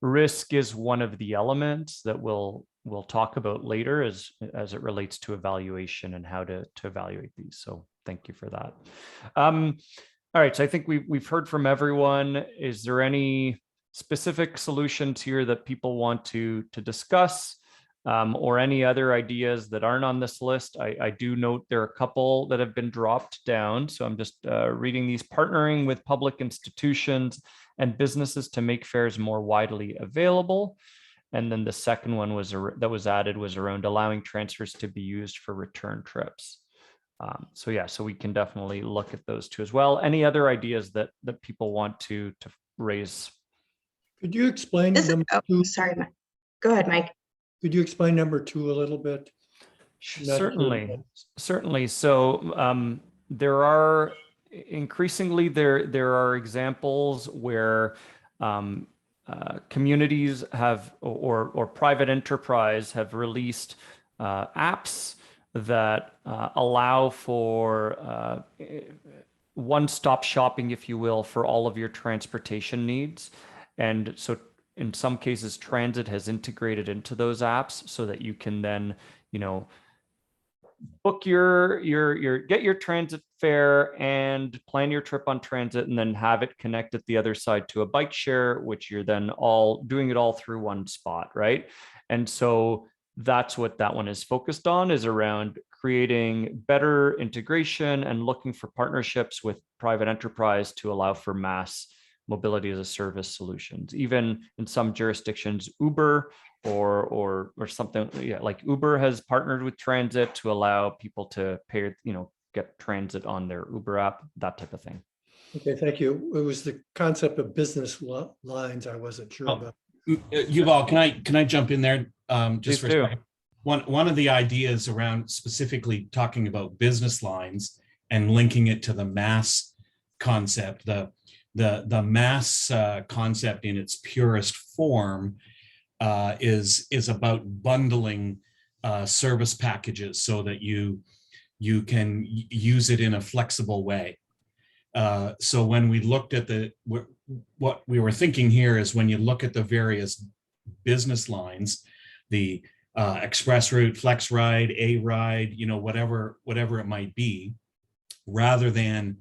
risk is one of the elements that we'll talk about later as it relates to evaluation and how to evaluate these. So thank you for that. All right. So I think we've heard from everyone. Is there any specific solutions here that people want to discuss? Or any other ideas that aren't on this list? I do note there are a couple that have been dropped down. So I'm just reading these: partnering with public institutions and businesses to make fares more widely available. And then the second one that was added was around allowing transfers to be used for return trips. So we can definitely look at those two as well. Any other ideas that people want to raise? Could you explain number 2? Sorry, Mike. Go ahead, Mike. Could you explain number 2 a little bit? Certainly. So there are increasingly there are examples where communities have or private enterprise have released apps that allow for one-stop shopping, if you will, for all of your transportation needs. And so in some cases, transit has integrated into those apps so that you can then, book get your transit fare and plan your trip on transit, and then have it connect at the other side to a bike share, which you're then all doing it all through one spot, right? And so that's what that one is focused on, is around creating better integration and looking for partnerships with private enterprise to allow for mass mobility as a service solutions. Even in some jurisdictions, Uber or something, like Uber has partnered with transit to allow people to pay, get transit on their Uber app, that type of thing. Okay, thank you. It was the concept of business lines I wasn't sure about. Yuval, can I jump in there just for a second? One of the ideas around specifically talking about business lines and linking it to the mass concept, the mass concept in its purest form is about bundling service packages so that you can use it in a flexible way. So when we looked at what we were thinking here is, when you look at the various business lines, the express route, flex ride, a ride, whatever it might be, rather than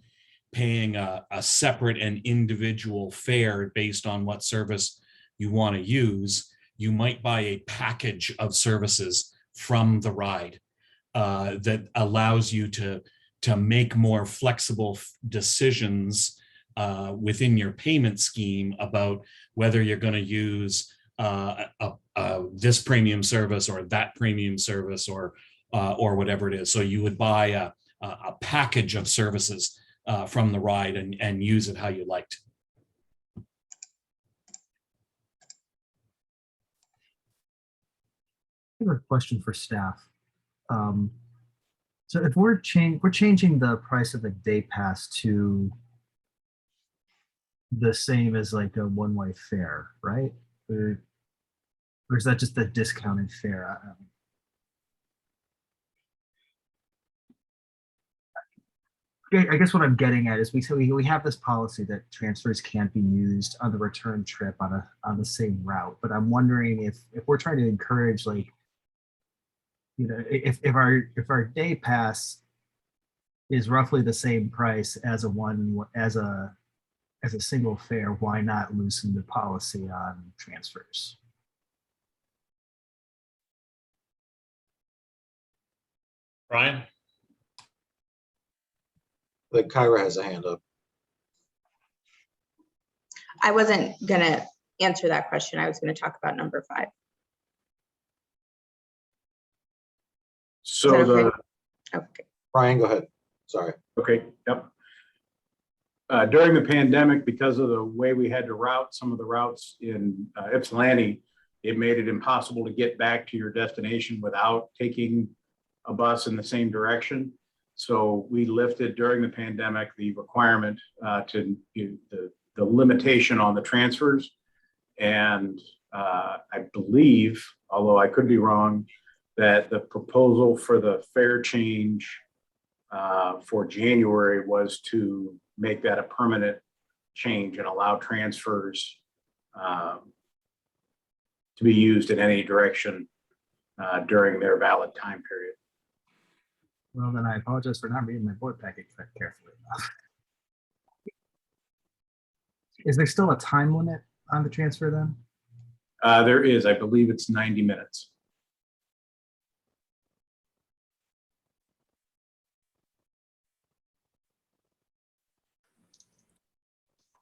paying a separate and individual fare based on what service you want to use, you might buy a package of services from TheRide that allows you to make more flexible decisions within your payment scheme about whether you're going to use this premium service or that premium service or whatever it is. So you would buy a package of services from TheRide and use it how you liked. I have a question for staff. So if we're changing the price of the day pass to the same as like a one-way fare, right? Or is that just the discounted fare? I guess what I'm getting at is we have this policy that transfers can't be used on the return trip on the same route. But I'm wondering if we're trying to encourage, like, you know, if our day pass is roughly the same price as a single fare, why not loosen the policy on transfers? Ryan? I think Kyra has a hand up. I wasn't gonna answer that question. I was gonna talk about number 5. So the, Okay. Brian, go ahead. Sorry. okay, yep. During the pandemic, because of the way we had to route some of the routes in Ypsilanti, it made it impossible to get back to your destination without taking a bus in the same direction. So we lifted during the pandemic the requirement to the limitation on the transfers. And I believe, although I could be wrong, that the proposal for the fare change for January was to make that a permanent change and allow transfers to be used in any direction during their valid time period. Well, then I apologize for not reading my board packet carefully enough. Is there still a time limit on the transfer then? There is, I believe it's 90 minutes.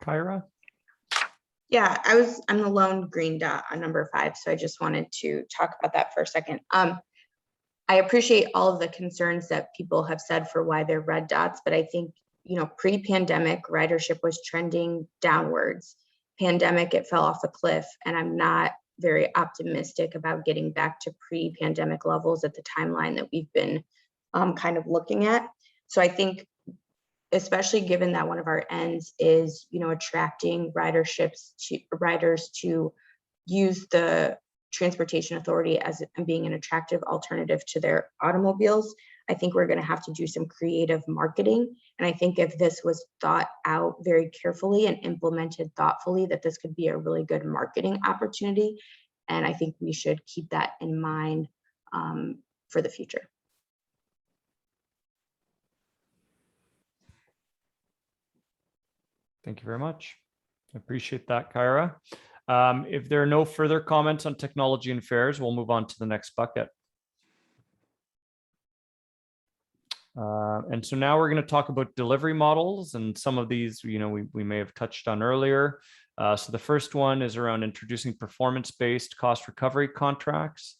Kyra? Yeah, I'm the lone green dot on number 5, so I just wanted to talk about that for a second. I appreciate all of the concerns that people have said for why they're red dots, but I think, you know, pre-pandemic ridership was trending downwards. Pandemic, it fell off a cliff, and I'm not very optimistic about getting back to pre-pandemic levels at the timeline that we've been kind of looking at. So I think, especially given that one of our ends is, you know, attracting riders to use the transportation authority as being an attractive alternative to their automobiles, I think we're going to have to do some creative marketing. And I think if this was thought out very carefully and implemented thoughtfully, that this could be a really good marketing opportunity. And I think we should keep that in mind for the future. Thank you very much. I appreciate that, Kyra. If there are no further comments on technology and fares, we'll move on to the next bucket. And so now we're going to talk about delivery models, and some of these, you know, we may have touched on earlier. So the first one is around introducing performance-based cost recovery contracts.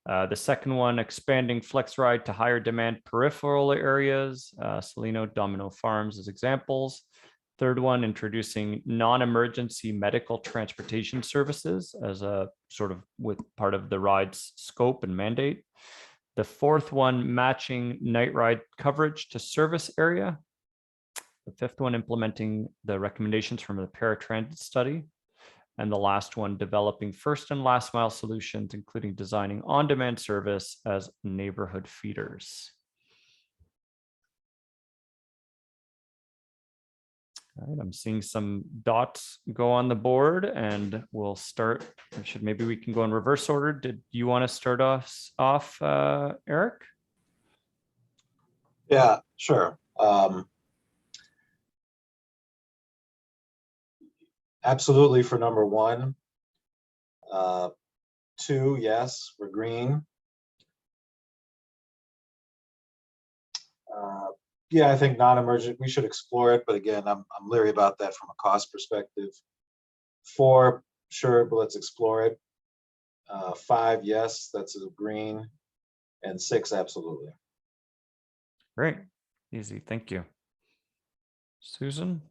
The second one, expanding FlexRide to higher demand peripheral areas, Salino, Domino Farms as examples. Third one, introducing non-emergency medical transportation services as a sort of with part of the ride's scope and mandate. The fourth one, matching night ride coverage to service area. The fifth one, implementing the recommendations from the paratransit study. And the last one, developing first and last mile solutions, including designing on-demand service as neighborhood feeders. All right, I'm seeing some dots go on the board, and we'll start. Maybe we can go in reverse order. Did you want to start us off, Eric? Yeah, sure. Absolutely for number 1. 2, yes, we're green. Yeah, I think non-emergent, we should explore it, but again, I'm leery about that from a cost perspective. 4, sure, but let's explore it. 5, yes, that's a green. And 6, absolutely. Great, easy, thank you. Susan?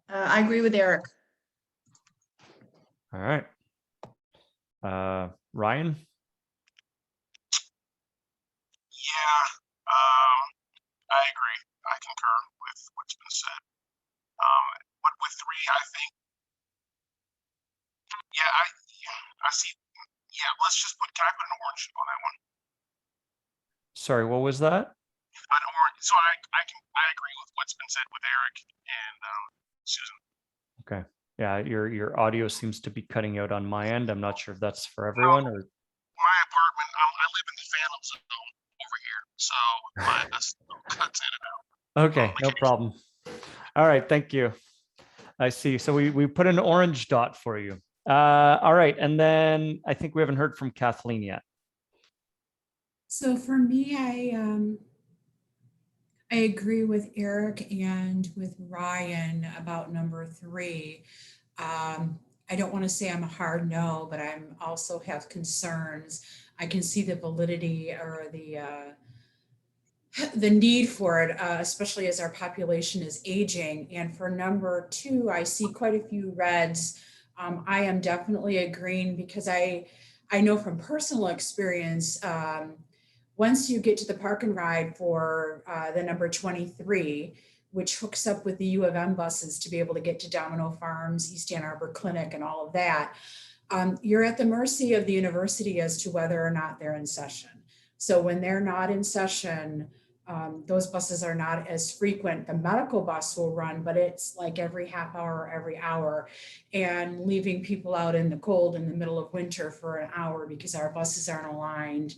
I agree with Eric. All right. Ryan? Yeah, I agree. I concur with what's been said. But with 3, I think, yeah, I see. Yeah, let's just put. Can I put an orange on that one? Sorry, what was that? An orange. so I agree with what's been said with Eric and Susan. Okay. Yeah, your audio seems to be cutting out on my end. I'm not sure if that's for everyone or. My apartment, I live in the Phantom Zone over here, so my cuts in and out. Okay, no problem. All right, thank you. I see. So we put an orange dot for you. All right, and then I think we haven't heard from Kathleen yet. So for me, I agree with Eric and with Ryan about number 3. I don't want to say I'm a hard no, but I'm also have concerns. I can see the validity or the need for it, especially as our population is aging. And for number 2, I see quite a few reds. I am definitely a green because I know from personal experience, once you get to the park and ride for the number 23, which hooks up with the U of M buses to be able to get to Domino Farms, East Ann Arbor Clinic, and all of that, you're at the mercy of the university as to whether or not they're in session. So when they're not in session, those buses are not as frequent. The medical bus will run, but it's like every half hour or every hour, and leaving people out in the cold in the middle of winter for an hour because our buses aren't aligned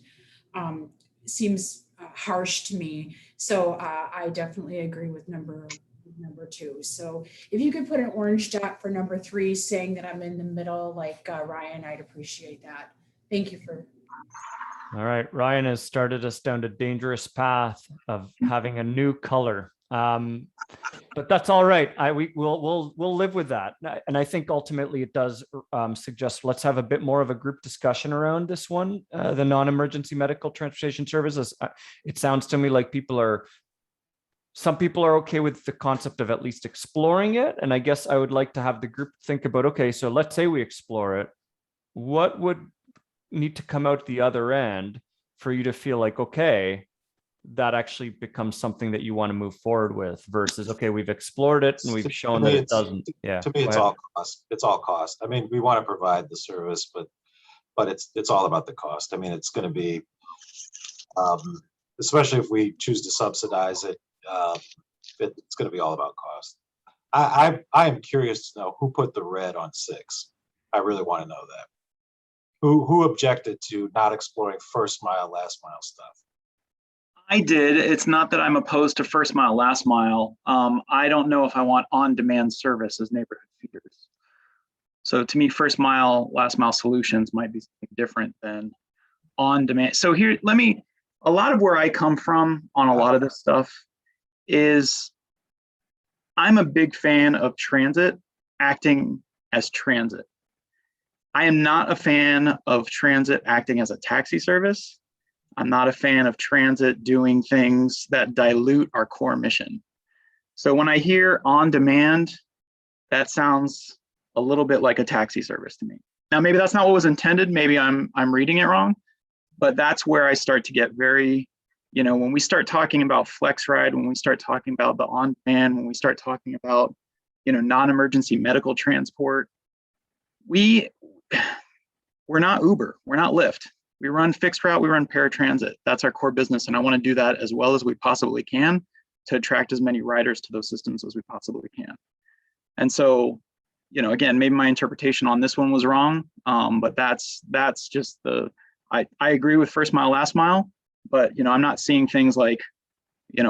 seems harsh to me. So I definitely agree with number 2. So if you could put an orange dot for number 3 saying that I'm in the middle like Ryan, I'd appreciate that. Thank you for. All right, Ryan has started us down a dangerous path of having a new color, but that's all right. We'll live with that, and I think ultimately it does suggest let's have a bit more of a group discussion around this one, the non-emergency medical transportation services. It sounds to me like some people are okay with the concept of at least exploring it, and I guess I would like to have the group think about, okay, so let's say we explore it, what would need to come out the other end for you to feel like, okay, that actually becomes something that you want to move forward with versus, okay, we've explored it and we've shown that it doesn't. Yeah. To me, it's all cost. It's all cost. I mean, we want to provide the service, but it's all about the cost. I mean, it's going to be, especially if we choose to subsidize it, it's going to be all about cost. I am curious to know who put the red on 6. I really want to know that. Who objected to not exploring first mile, last mile stuff? I did. It's not that I'm opposed to first mile, last mile. I don't know if I want on-demand service as neighborhood feeders. So to me, first mile, last mile solutions might be something different than on-demand. So here, a lot of where I come from on a lot of this stuff is I'm a big fan of transit acting as transit. I am not a fan of transit acting as a taxi service. I'm not a fan of transit doing things that dilute our core mission. So when I hear on demand, that sounds a little bit like a taxi service to me. Now, maybe that's not what was intended. Maybe I'm reading it wrong, but that's where I start to get very, when we start talking about FlexRide, when we start talking about the on demand, when we start talking about, non-emergency medical transport, we're not Uber, we're not Lyft. We run fixed route, we run paratransit. That's our core business. And I want to do that as well as we possibly can to attract as many riders to those systems as we possibly can. And so, again, maybe my interpretation on this one was wrong, but that's just I agree with first mile, last mile, but, I'm not seeing things like,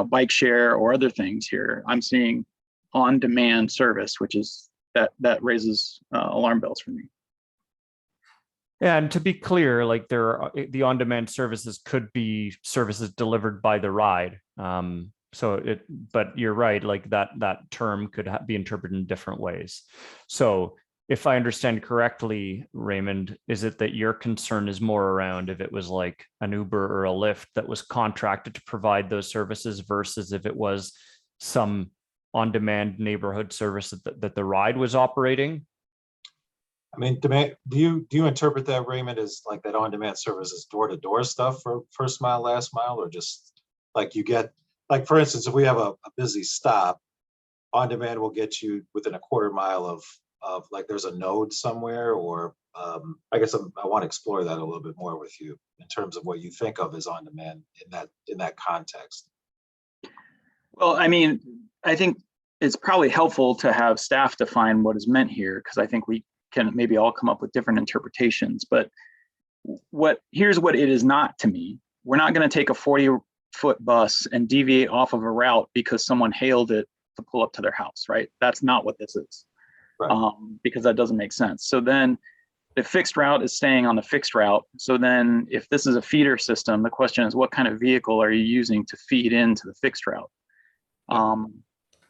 bike share or other things here. I'm seeing on-demand service, which is that raises alarm bells for me. Yeah, and to be clear, like the on-demand services could be services delivered by TheRide. But you're right, like that term could be interpreted in different ways. So if I understand correctly, Raymond, is it that your concern is more around if it was like an Uber or a Lyft that was contracted to provide those services versus if it was some on-demand neighborhood service that TheRide was operating? I mean, do you interpret that, Raymond, as like that on-demand service is door-to-door stuff for first mile, last mile, or just like you get, like for instance, if we have a busy stop, on-demand will get you within a quarter mile of like there's a node somewhere, or I guess I want to explore that a little bit more with you in terms of what you think of as on-demand in that context. Well, I mean, I think it's probably helpful to have staff define what is meant here, because I think we can maybe all come up with different interpretations. But here's what it is not to me. We're not going to take a 40-foot bus and deviate off of a route because someone hailed it to pull up to their house, right? That's not what this is, Right. because that doesn't make sense. So then the fixed route is staying on the fixed route. So then if this is a feeder system, the question is, what kind of vehicle are you using to feed into the fixed route?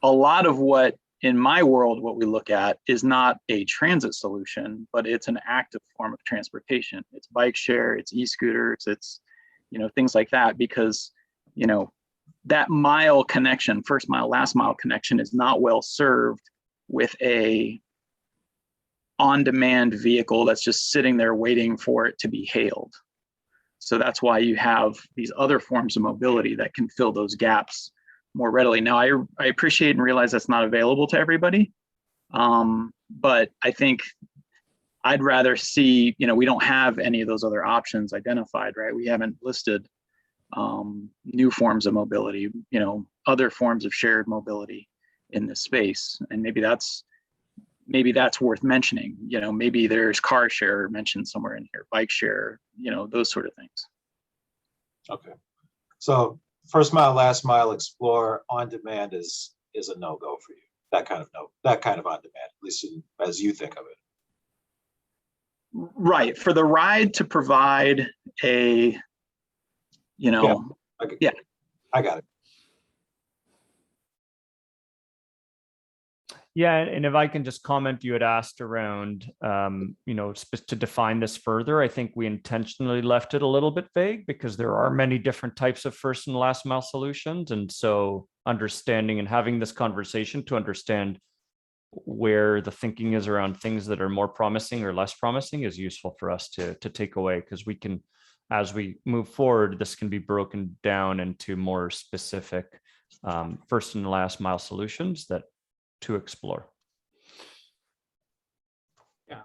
A lot of what, in my world, what we look at is not a transit solution, but it's an active form of transportation. It's bike share, it's e-scooters, it's, things like that, because, that mile connection, first mile, last mile connection is not well served with a on-demand vehicle that's just sitting there waiting for it to be hailed. So that's why you have these other forms of mobility that can fill those gaps more readily. Now, I appreciate and realize that's not available to everybody, but I think I'd rather see, we don't have any of those other options identified, right? We haven't listed new forms of mobility, other forms of shared mobility in this space, and maybe that's worth mentioning. Maybe there's car share mentioned somewhere in here, bike share, those sort of things. Okay. So first mile, last mile, explore on demand is a no-go for you. That kind of on demand, at least as you think of it. Right. For the ride to provide a, Yeah. I got it. Yeah, and if I can just comment, you had asked around, to define this further. I think we intentionally left it a little bit vague because there are many different types of first and last mile solutions. And so understanding and having this conversation to understand where the thinking is around things that are more promising or less promising is useful for us to take away, because we can, as we move forward, this can be broken down into more specific first and last mile solutions to explore. Yeah,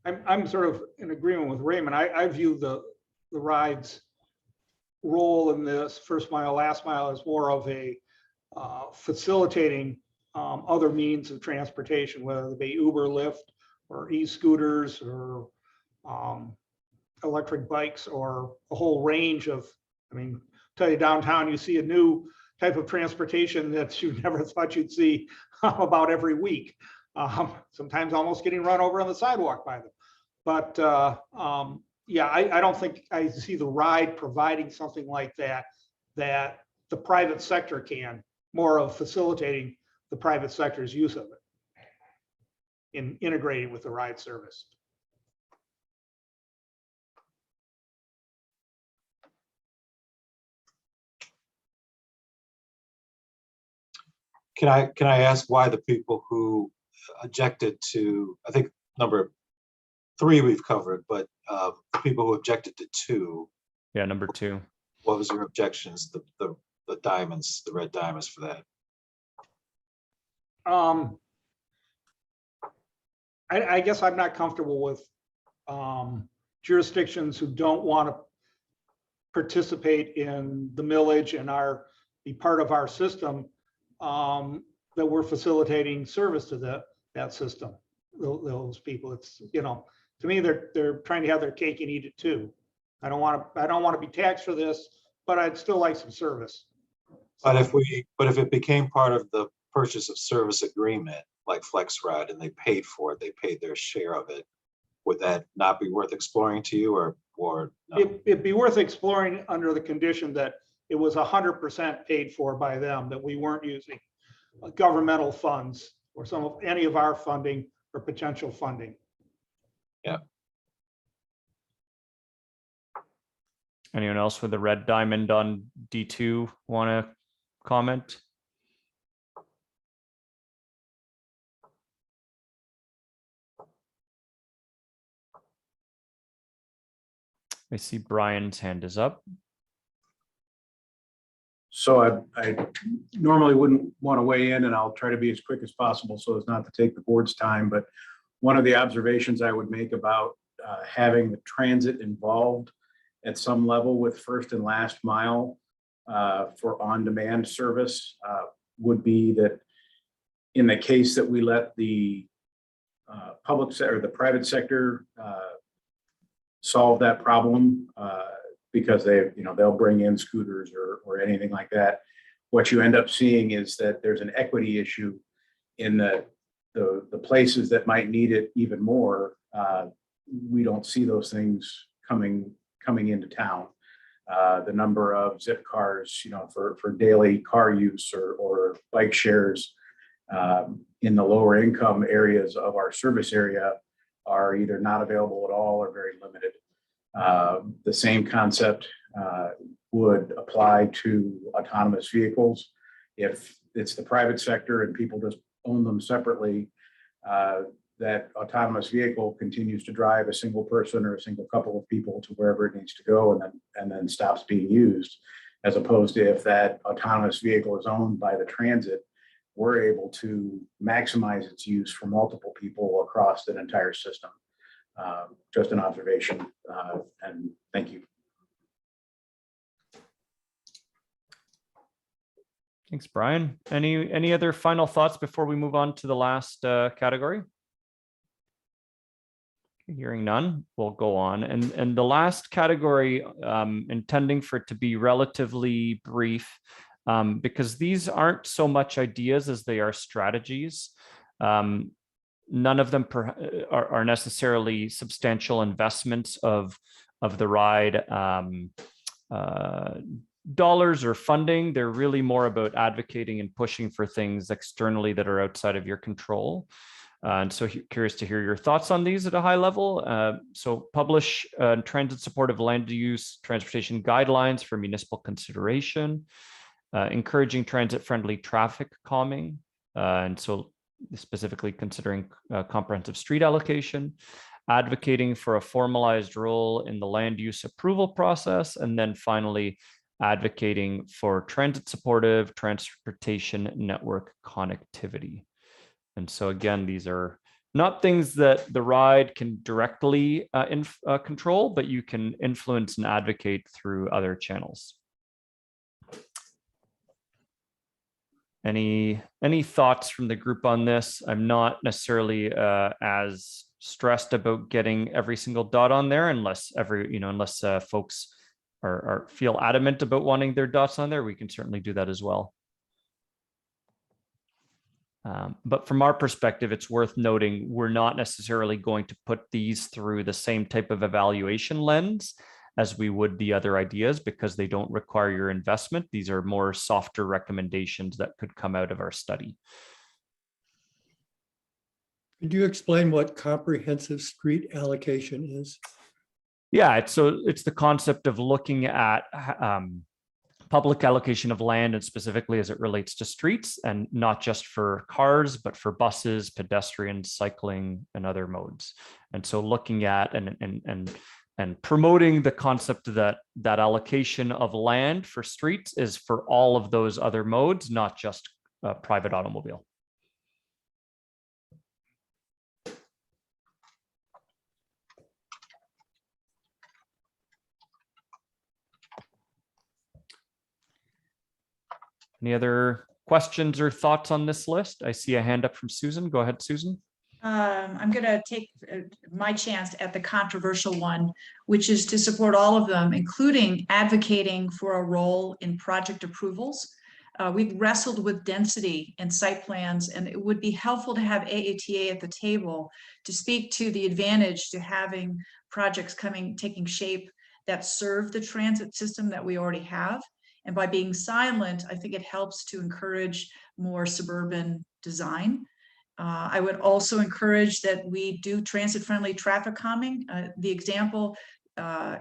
I'm sort of in agreement with Raymond. I view the ride's role in this first mile, last mile as more of a facilitating other means of transportation, whether it be Uber, Lyft, or e-scooters, or electric bikes, or a whole range of, tell you downtown, you see a new type of transportation that you never thought you'd see about every week. Sometimes almost getting run over on the sidewalk by them. But yeah, I don't think I see the ride providing something like that the private sector can, more of facilitating the private sector's use of it in integrating with the ride service. Can I ask why the people who objected to, I think number 3 we've covered, but the people who objected to 2. Yeah, number 2. What was your objections? The diamonds, the red diamonds for that. I guess I'm not comfortable with jurisdictions who don't want to participate in the millage and be part of our system, that we're facilitating service to that system. Those people, it's, to me, they're trying to have their cake and eat it too. I don't want to be taxed for this, but I'd still like some service. But if it became part of the purchase of service agreement, like FlexRide, and they paid for it, they paid their share of it, would that not be worth exploring to you, or no? It'd be worth exploring under the condition that it was 100% paid for by them, that we weren't using governmental funds or any of our funding or potential funding. Yeah. Anyone else with a red diamond on D2 want to comment? I see Brian's hand is up. So I normally wouldn't want to weigh in, and I'll try to be as quick as possible so as not to take the board's time. But one of the observations I would make about having the transit involved at some level with first and last mile for on-demand service, would be that in the case that we let the public sector, the private sector solve that problem because they'll bring in scooters or anything like that. What you end up seeing is that there's an equity issue in the places that might need it even more. We don't see those things coming into town. The number of zip cars, for daily car use or bike shares in the lower income areas of our service area are either not available at all or very limited. The same concept would apply to autonomous vehicles. If it's the private sector and people just own them separately, that autonomous vehicle continues to drive a single person or a single couple of people to wherever it needs to go and then stops being used, as opposed to if that autonomous vehicle is owned by the transit, we're able to maximize its use for multiple people across an entire system. Just an observation, and thank you. Thanks, Brian. Any other final thoughts before we move on to the last category? Hearing none, we'll go on. And the last category, intending for it to be relatively brief, because these aren't so much ideas as they are strategies. None of them are necessarily substantial investments of TheRide dollars or funding. They're really more about advocating and pushing for things externally that are outside of your control. And so curious to hear your thoughts on these at a high level. So publish transit supportive land use transportation guidelines for municipal consideration, encouraging transit friendly traffic calming. And so specifically considering comprehensive street allocation, advocating for a formalized role in the land use approval process, and then finally advocating for transit supportive transportation network connectivity. And so again, these are not things that TheRide can directly control, but you can influence and advocate through other channels. Any thoughts from the group on this? I'm not necessarily as stressed about getting every single dot on there, unless folks feel adamant about wanting their dots on there. We can certainly do that as well. But from our perspective, it's worth noting we're not necessarily going to put these through the same type of evaluation lens as we would the other ideas, because they don't require your investment. These are more softer recommendations that could come out of our study. Could you explain what comprehensive street allocation is? Yeah, it's the concept of looking at public allocation of land, and specifically as it relates to streets, and not just for cars, but for buses, pedestrians, cycling, and other modes. And so looking at and promoting the concept that allocation of land for streets is for all of those other modes, not just private automobile. Any other questions or thoughts on this list? I see a hand up from Susan. Go ahead, Susan. I'm going to take my chance at the controversial one, which is to support all of them, including advocating for a role in project approvals. We've wrestled with density and site plans, and it would be helpful to have AATA at the table to speak to the advantage to having projects taking shape that serve the transit system that we already have. And by being silent, I think it helps to encourage more suburban design. I would also encourage that we do transit-friendly traffic calming. The example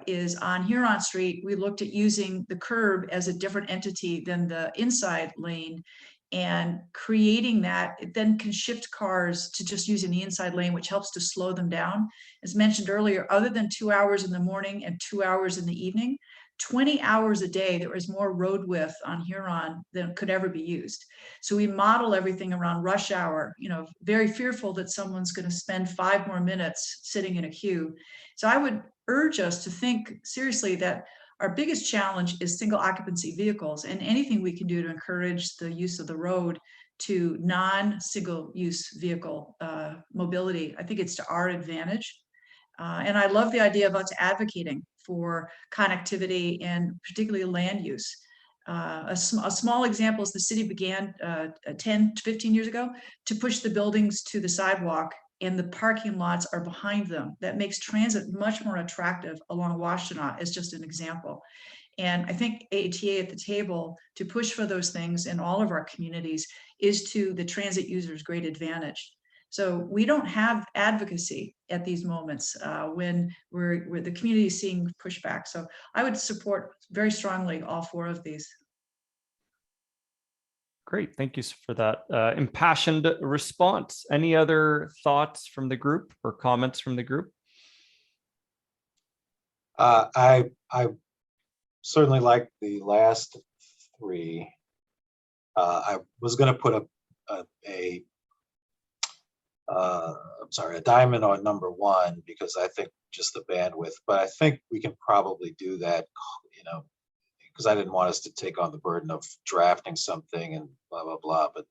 is on Huron Street. We looked at using the curb as a different entity than the inside lane, and creating that, it then can shift cars to just using the inside lane, which helps to slow them down. As mentioned earlier, other than 2 hours in the morning and 2 hours in the evening, 20 hours a day, there is more road width on Huron than could ever be used. So we model everything around rush hour, very fearful that someone's going to spend 5 more minutes sitting in a queue. So I would urge us to think seriously that Our biggest challenge is single occupancy vehicles, and anything we can do to encourage the use of the road to non-single use vehicle mobility, I think it's to our advantage. And I love the idea of us advocating for connectivity and particularly land use. A small example is the city began 10 to 15 years ago to push the buildings to the sidewalk, and the parking lots are behind them. That makes transit much more attractive along Washtenaw, as just an example. And I think ATA at the table to push for those things in all of our communities is to the transit users' great advantage. So we don't have advocacy at these moments when we're the community is seeing pushback. So I would support very strongly all 4 of these. Great, thank you for that impassioned response. Any other thoughts from the group or comments from the group? I certainly like the last 3. I was going to put a diamond on number 1 because I think just the bandwidth, but I think we can probably do that, because I didn't want us to take on the burden of drafting something and blah, blah, blah. But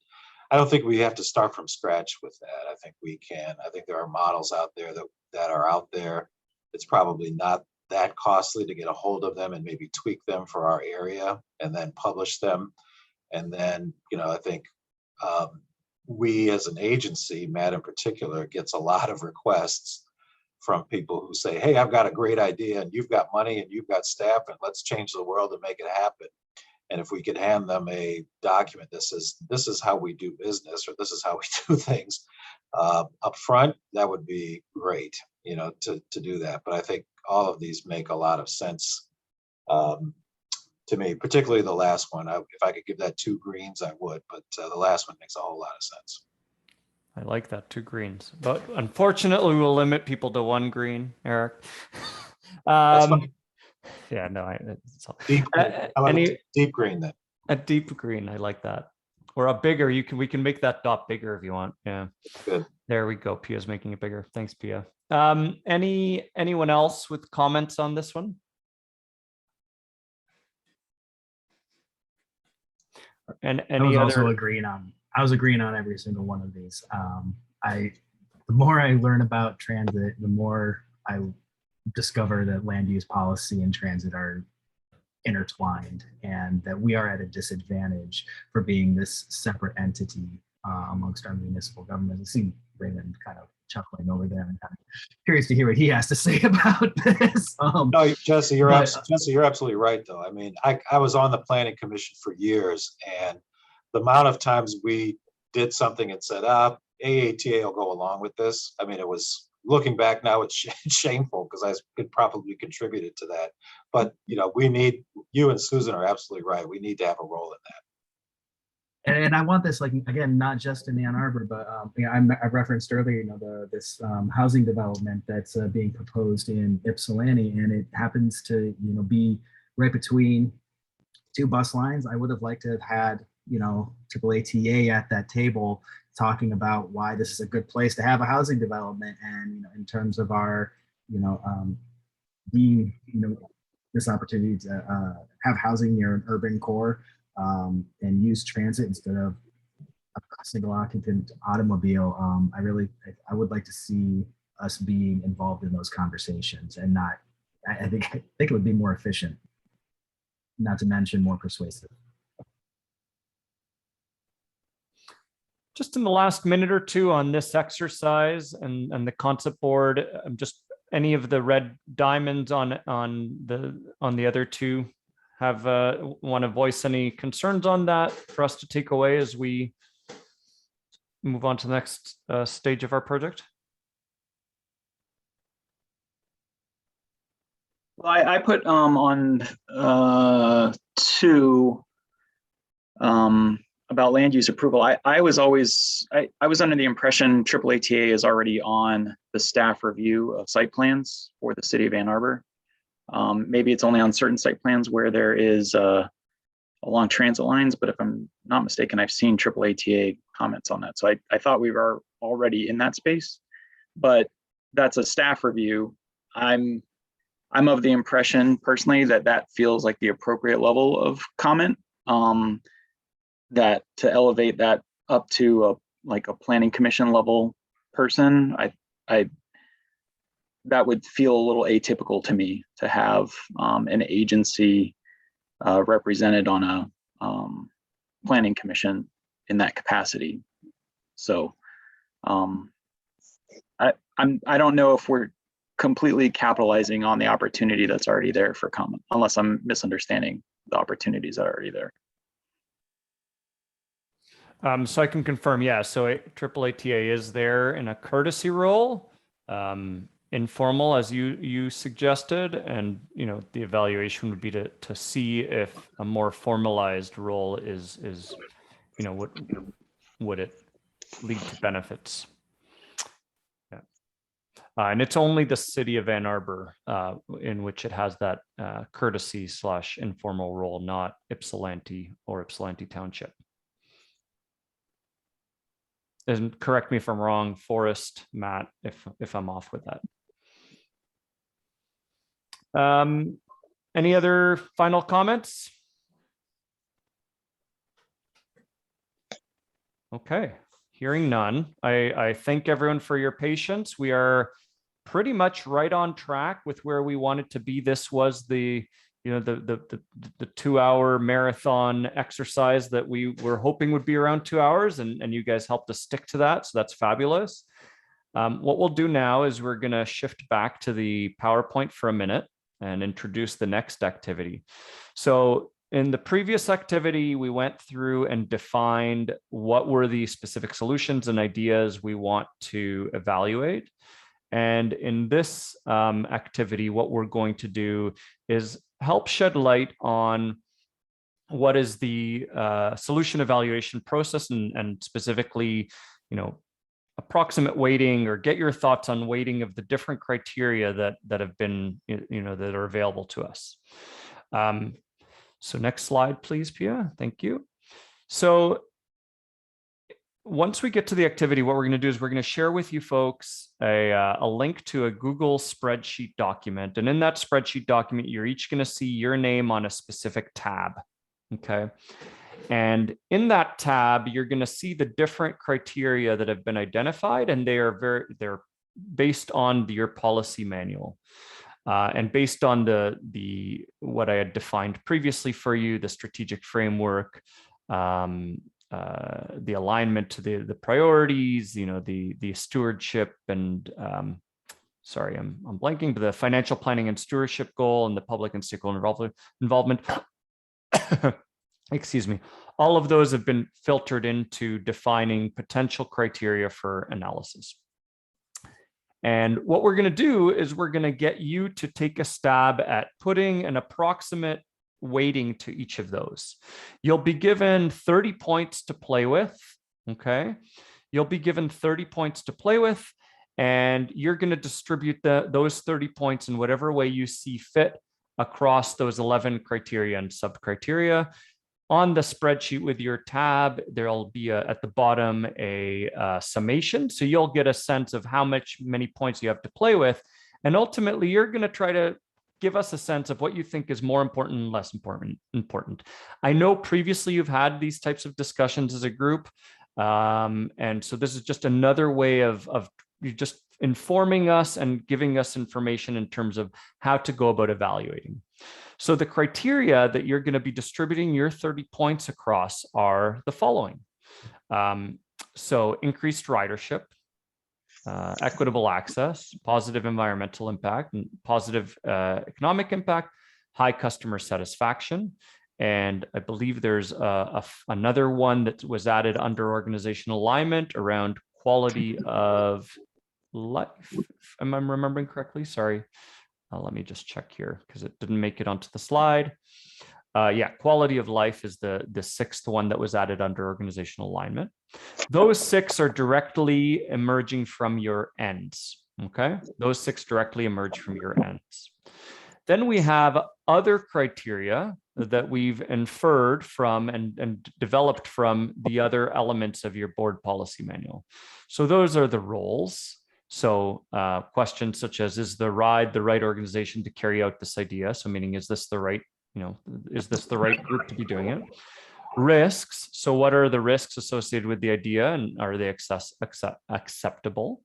I don't think we have to start from scratch with that. I think we can. I think there are models out there that are out there. It's probably not that costly to get a hold of them and maybe tweak them for our area and then publish them. And then, I think we as an agency, Matt in particular, gets a lot of requests from people who say, hey, I've got a great idea and you've got money and you've got staff and let's change the world and make it happen. And if we could hand them a document that says, this is how we do business or this is how we do things up front, that would be great, to do that. But I think all of these make a lot of sense to me, particularly the last one. If I could give that 2 greens, I would, but the last one makes a whole lot of sense. I like that, 2 greens, but unfortunately we'll limit people to 1 green, Eric. That's fine. Yeah, no, Deep green then. A deep green, I like that. Or a bigger, we can make that dot bigger if you want. Yeah. Good. There we go. Pia's making it bigger. Thanks, Pia. Anyone else with comments on this one? And I was also agreeing on. I was agreeing on every single one of these. The more I learn about transit, the more I discover that land use policy and transit are intertwined, and that we are at a disadvantage for being this separate entity amongst our municipal government. I see Raymond kind of chuckling over there and kind of curious to hear what he has to say about this. No, Jesse, you're absolutely right, though. I mean, I was on the planning commission for years, and the amount of times we did something and said, AATA will go along with this. I mean, it was, looking back now, it's shameful because I could probably contributed to that. But, we need, you and Susan are absolutely right. We need to have a role in that. And I want this, like, again, not just in Ann Arbor, but I referenced earlier, this housing development that's being proposed in Ypsilanti, and it happens to, be right between 2 bus lines. I would have liked to have had, AATA at that table talking about why this is a good place to have a housing development, and in terms of our, being, this opportunity to have housing near an urban core. And use transit instead of a single occupant automobile. I would like to see us being involved in those conversations, and not, I think it would be more efficient, not to mention more persuasive. Just in the last minute or 2 on this exercise and the concept board, just any of the red diamonds on the other 2 have want to voice any concerns on that for us to take away as we move on to the next stage of our project? Well, I put on 2 about land use approval. I was under the impression AAATA is already on the staff review of site plans for the city of Ann Arbor. Maybe it's only on certain site plans where there is along transit lines, but if I'm not mistaken, I've seen AAATA comments on that. So I thought we were already in that space, but that's a staff review. I'm I'm of the impression personally that that feels like the appropriate level of comment. That to elevate that up to like a planning commission level person, I that would feel a little atypical to me to have an agency represented on a planning commission in that capacity. So I don't know if we're completely capitalizing on the opportunity that's already there for comment, unless I'm misunderstanding the opportunities that are already there. So I can confirm, yeah. So triple ATA is there in a courtesy role, informal as you suggested, and the evaluation would be to see if a more formalized role is would it lead to benefits. Yeah. And it's only the city of Ann Arbor in which it has that courtesy / informal role, not Ypsilanti or Ypsilanti Township. And correct me if I'm wrong, Forrest, Matt, if I'm off with that. Any other final comments? Okay, hearing none. I thank everyone for your patience. We are pretty much right on track with where we wanted to be. This was the 2-hour marathon exercise that we were hoping would be around 2 hours, and you guys helped us stick to that. So that's fabulous. What we'll do now is we're going to shift back to the PowerPoint for a minute and introduce the next activity. So in the previous activity, we went through and defined what were the specific solutions and ideas we want to evaluate. And in this activity, what we're going to do is help shed light on what is the solution evaluation process, and specifically, approximate weighting, or get your thoughts on weighting of the different criteria that have been, that are available to us. So next slide, please, Pia. Thank you. So once we get to the activity, what we're going to do is we're going to share with you folks a link to a Google spreadsheet document. And in that spreadsheet document, you're each going to see your name on a specific tab. Okay. And in that tab, you're going to see the different criteria that have been identified, and they're based on your policy manual. And based on what I had defined previously for you, the strategic framework, the alignment to the priorities, the stewardship, and sorry, I'm blanking, but the financial planning and stewardship goal, and the public and stakeholder involvement. Excuse me. All of those have been filtered into defining potential criteria for analysis. And what we're going to do is we're going to get you to take a stab at putting an approximate weighting to each of those. You'll be given 30 points to play with. Okay. You'll be given 30 points to play with, and you're going to distribute those 30 points in whatever way you see fit across those 11 criteria and sub-criteria. On the spreadsheet with your tab, there'll be at the bottom a summation. So you'll get a sense of how many points you have to play with. And ultimately, you're going to try to give us a sense of what you think is more important and less important. I know previously you've had these types of discussions as a group. And so this is just another way of you just informing us and giving us information in terms of how to go about evaluating. So the criteria that you're going to be distributing your 30 points across are the following. So increased ridership, equitable access, positive environmental impact, and positive economic impact, high customer satisfaction. And I believe there's another one that was added under organizational alignment around quality of life. Am I remembering correctly? Sorry. Let me just check here because it didn't make it onto the slide. Yeah, quality of life is the sixth one that was added under organizational alignment. Those 6 are directly emerging from your ends. Okay, those 6 directly emerge from your ends. Then we have other criteria that we've inferred from and developed from the other elements of your board policy manual. So those are the roles, So questions such as, is TheRide the right organization to carry out this idea? So meaning, is this the right, is this the right group to be doing it? Risks. So what are the risks associated with the idea, and are they acceptable?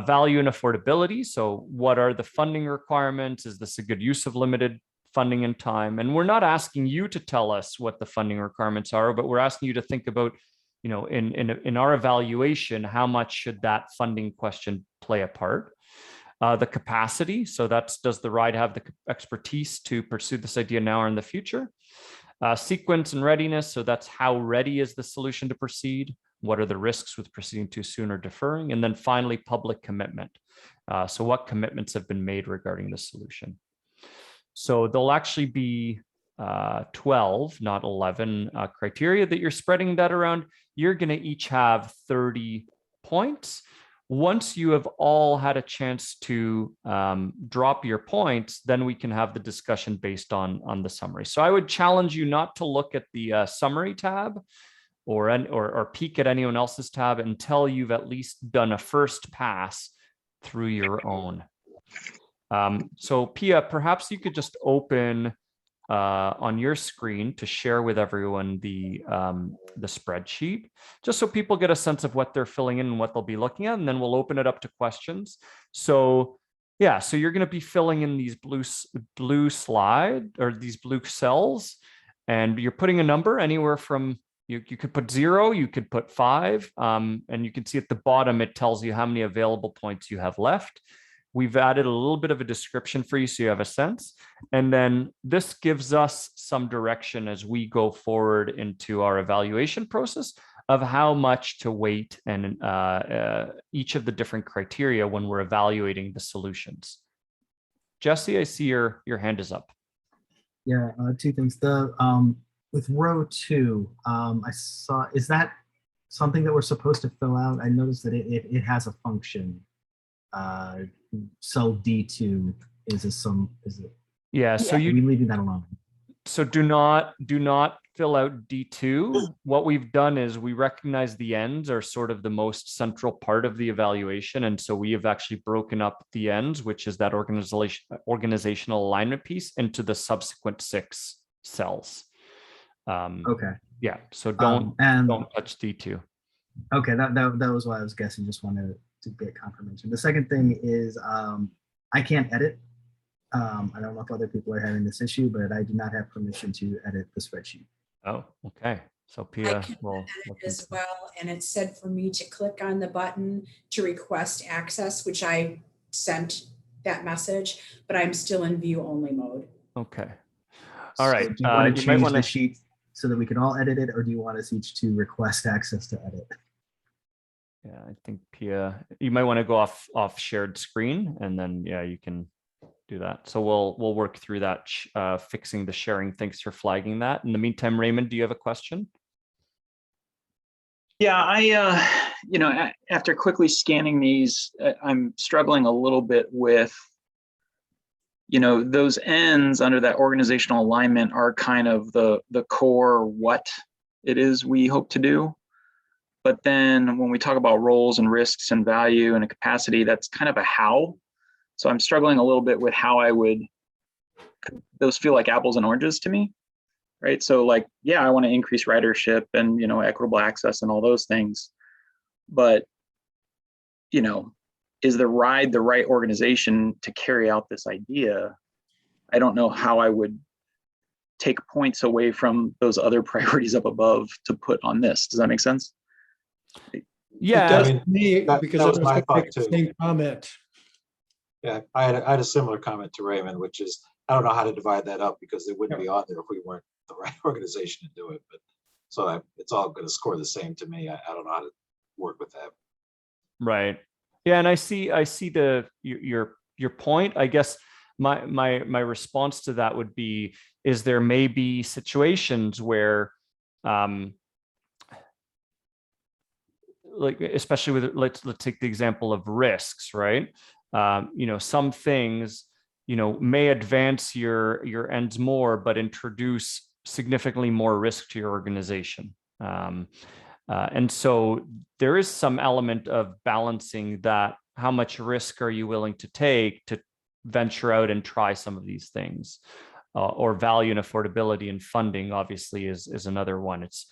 Value and affordability. So what are the funding requirements? Is this a good use of limited funding and time? And we're not asking you to tell us what the funding requirements are, but we're asking you to think about, in our evaluation, how much should that funding question play a part? The capacity. So that's, does TheRide have the expertise to pursue this idea now or in the future? Sequence and readiness. So that's, how ready is the solution to proceed? What are the risks with proceeding too soon or deferring? And then finally, public commitment. So what commitments have been made regarding the solution? So there'll actually be 12, not 11 criteria that you're spreading that around. You're going to each have 30 points. Once you have all had a chance to drop your points, then we can have the discussion based on the summary. So I would challenge you not to look at the summary tab or peek at anyone else's tab until you've at least done a first pass through your own. So Pia, perhaps you could just open on your screen to share with everyone the spreadsheet, just so people get a sense of what they're filling in and what they'll be looking at, and then we'll open it up to questions. So yeah, so you're going to be filling in these blue slide, or these blue cells, and you're putting a number anywhere from, you could put 0, you could put 5, and you can see at the bottom it tells you how many available points you have left. We've added a little bit of a description for you so you have a sense. And then this gives us some direction as we go forward into our evaluation process of how much to weight and each of the different criteria when we're evaluating the solutions. Jesse, I see your hand is up. Yeah, two things. With row 2, I saw, is that something that we're supposed to fill out? I noticed that it has a function. Cell D2 is it? Yeah, so Are we leaving that alone? So do not fill out D2. What we've done is we recognize the ends are sort of the most central part of the evaluation. And so we have actually broken up the ends, which is that organizational alignment piece, into the subsequent 6 cells. Okay. Yeah, so don't touch D2. Okay, that was what I was guessing. Just wanted to get confirmation. The second thing is I can't edit. I don't know if other people are having this issue, but I do not have permission to edit the spreadsheet. Oh, okay. So Pia will look as well, and it said for me to click on the button to request access, which I sent that message, but I'm still in view only mode. Okay. All right. So do you want to change the sheet so that we can all edit it, or do you want us each to request access to edit? Yeah, I think Pia, you might want to go off shared screen, and then yeah, you can do that. So we'll work through that, fixing the sharing. Thanks for flagging that. In the meantime, Raymond, do you have a question? Yeah, I after quickly scanning these, I'm struggling a little bit with, those ends under that organizational alignment are kind of the core what it is we hope to do. But then when we talk about roles and risks and value and a capacity, that's kind of a how. So I'm struggling a little bit with how those feel like apples and oranges to me, right? So like, yeah, I want to increase ridership and, equitable access and all those things. But, is TheRide the right organization to carry out this idea? I don't know how I would take points away from those other priorities up above to put on this. Does that make sense? Yeah, it does to me, because that was I my was thought going to make too. the same comment. Yeah, I had a similar comment to Raymond, which is, I don't know how to divide that up because it wouldn't be on there if we weren't the right organization to do it. But so it's all going to score the same to me. I don't know how to work with that. Right. Yeah, and I see your point. I guess my response to that would be, is there may be situations where like, especially with, let's take the example of risks, right? Some things, may advance your ends more, but introduce significantly more risk to your organization. And so there is some element of balancing that how much risk are you willing to take to venture out and try some of these things? Or value and affordability and funding obviously is another one. It's,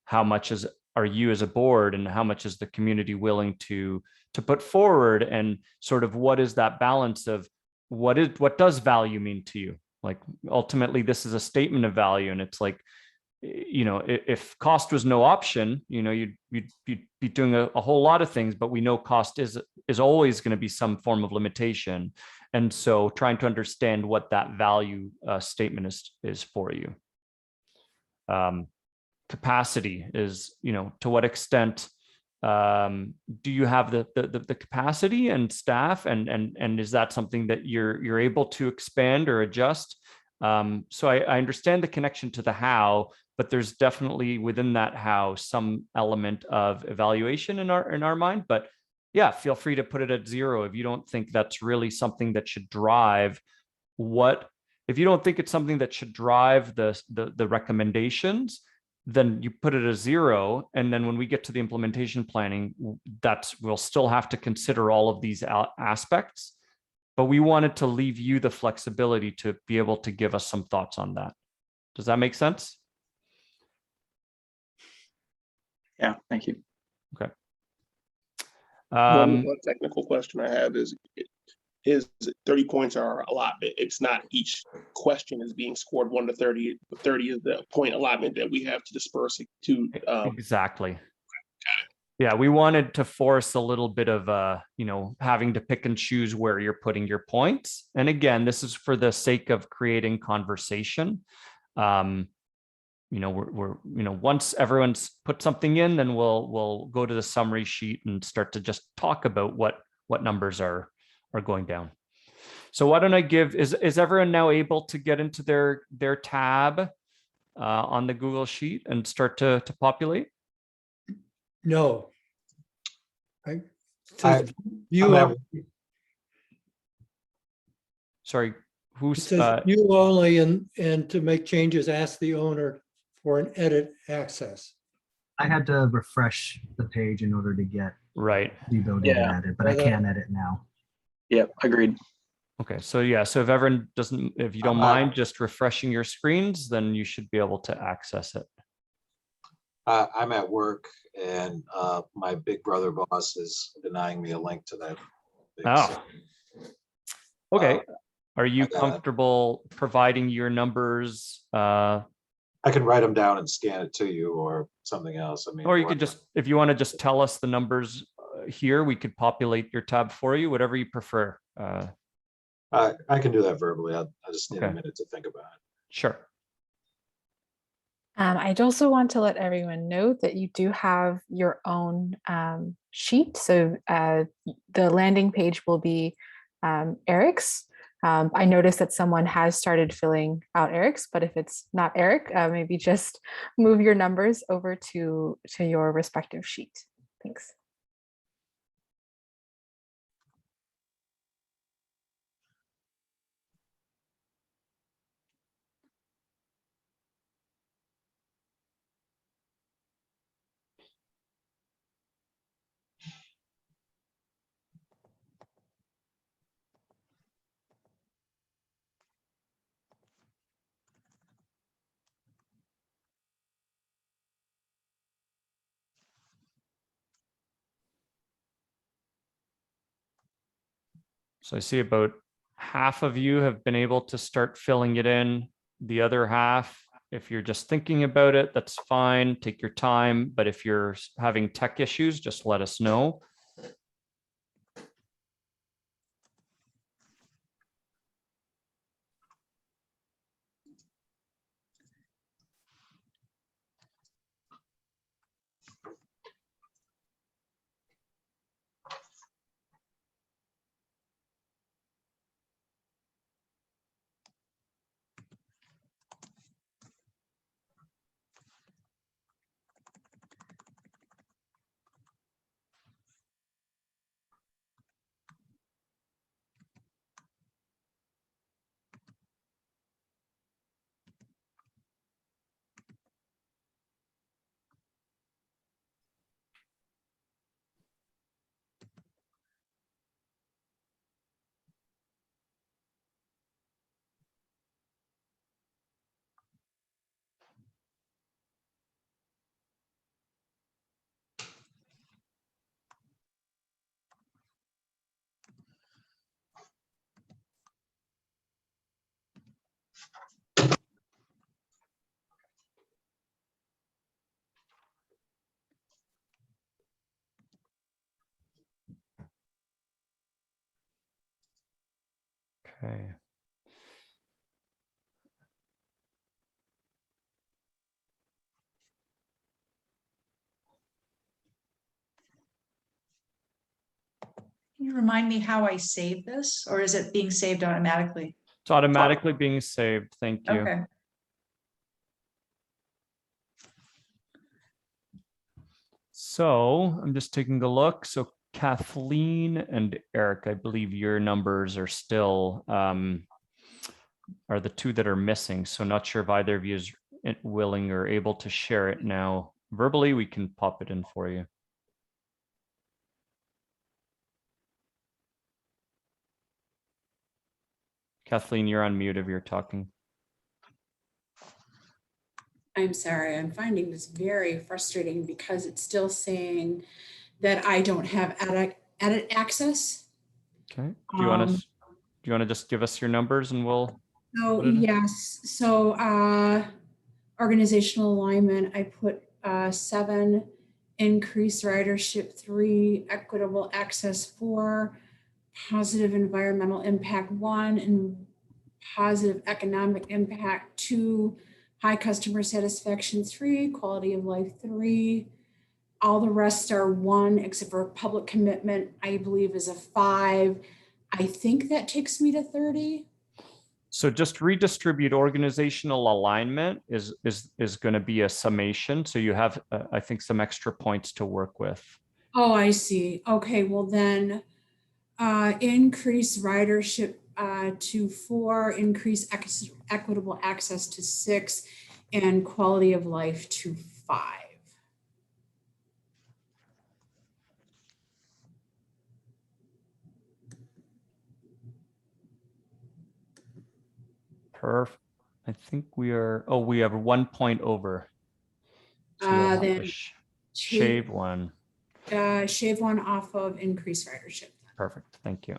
how much are you as a board and how much is the community willing to put forward, and sort of what is that balance of what does value mean to you? Like ultimately this is a statement of value, and it's like, if cost was no option, you'd be doing a whole lot of things, but we know cost is always going to be some form of limitation. And so trying to understand what that value statement is for you. Capacity is, to what extent do you have the capacity and staff, and is that something that you're able to expand or adjust? So I understand the connection to the how, but there's definitely within that how some element of evaluation in our mind. But yeah, feel free to put it at 0 if you don't think that's really something that should drive if you don't think it's something that should drive the recommendations, then you put it as 0. And then when we get to the implementation planning, we'll still have to consider all of these aspects. But we wanted to leave you the flexibility to be able to give us some thoughts on that. Does that make sense? Yeah, thank you. Okay. One technical question I have is 30 points are allotment. It's not each question is being scored 1 to 30, but 30 is the point allotment that we have to disperse it to. Exactly. Yeah, we wanted to force a little bit of having to pick and choose where you're putting your points. And again, this is for the sake of creating conversation. Once everyone's put something in, then we'll go to the summary sheet and start to just talk about what numbers are going down. So why don't I is everyone now able to get into their tab on the Google Sheet and start to populate? No. Sorry, who's says view only, and to make changes, ask the owner for an edit access. I had to refresh the page in order to get the ability to edit, but I can edit now. Yep, agreed. Okay, so yeah, so if everyone if you don't mind just refreshing your screens, then you should be able to access it. I'm at work, and my big brother boss is denying me a link to that thing. Oh, okay. Are you comfortable providing your numbers? I can write them down and scan it to you, or something else. I mean, or you could just, if you want to just tell us the numbers here, we could populate your tab for you, whatever you prefer. I can do that verbally. I just need a minute to think about it. Sure. I'd also want to let everyone know that you do have your own sheet. So the landing page will be Eric's. I noticed that someone has started filling out Eric's, but if it's not Eric, maybe just move your numbers over to your respective sheet. Thanks. So I see about half of you have been able to start filling it in. The other half, if you're just thinking about it, that's fine. Take your time. But if you're having tech issues, just let us know. Okay. Can you remind me how I save this, or is it being saved automatically? It's automatically being saved. Thank you. Okay. So I'm just taking a look. So Kathleen and Eric, I believe your numbers are still are the two that are missing. So not sure if either of you is willing or able to share it now. Verbally, we can pop it in for you. Kathleen, you're on mute if you're talking. I'm sorry, I'm finding this very frustrating because it's still saying that I don't have edit access. Okay. Do you want to just give us your numbers and we'll So put it in? yes, so organizational alignment, I put 7, increased ridership 3, equitable access 4, positive environmental impact 1, and positive economic impact 2, high customer satisfaction 3, quality of life 3. All the rest are 1, except for public commitment, I believe is a 5. I think that takes me to 30. So just redistribute. Organizational alignment is going to be a summation. So you have, I think, some extra points to work with. Oh, I see. Okay, well then, increase ridership to 4, increase equitable access to 6, and quality of life to 5. Perfect. I think we are, oh, we have 1 point over. So you'll have Then to shave 1. Shave 1 off of increased ridership. Perfect. Thank you.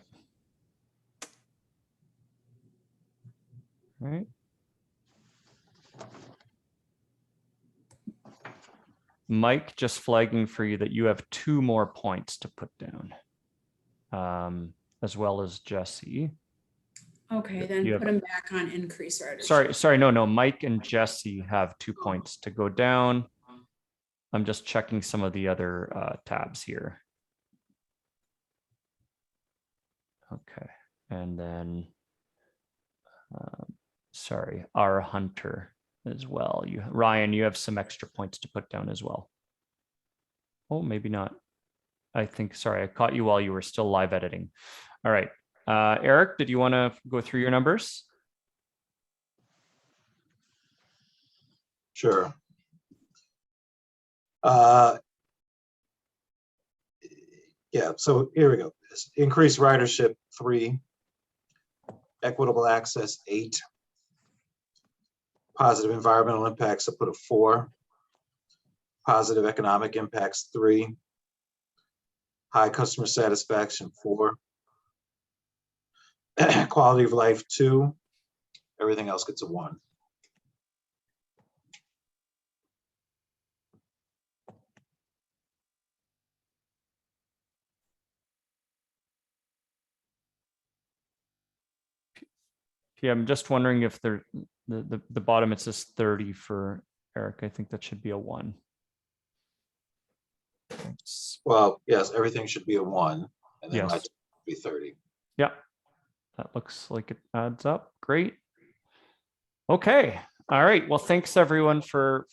All right. Mike, just flagging for you that you have 2 more points to put down, as well as Jesse. Okay, then put them back on increased ridership. Sorry, no. Mike and Jesse have 2 points to go down. I'm just checking some of the other tabs here. Okay, and then, sorry, our Hunter as well. Ryan, you have some extra points to put down as well. Oh, maybe not. I think, sorry, I caught you while you were still live editing. All right. Eric, did you want to go through your numbers? Sure. Yeah, so here we go. Increased ridership 3, equitable access 8, positive environmental impacts I put a 4, positive economic impacts 3, high customer satisfaction 4, quality of life 2, everything else gets a 1. Yeah, I'm just wondering if the bottom it says 30 for Eric. I think that should be a 1. Well, yes, everything should be a 1, and then Yes. might be 30. Yeah, that looks like it adds up. Great. Okay. All right. Well, thanks everyone for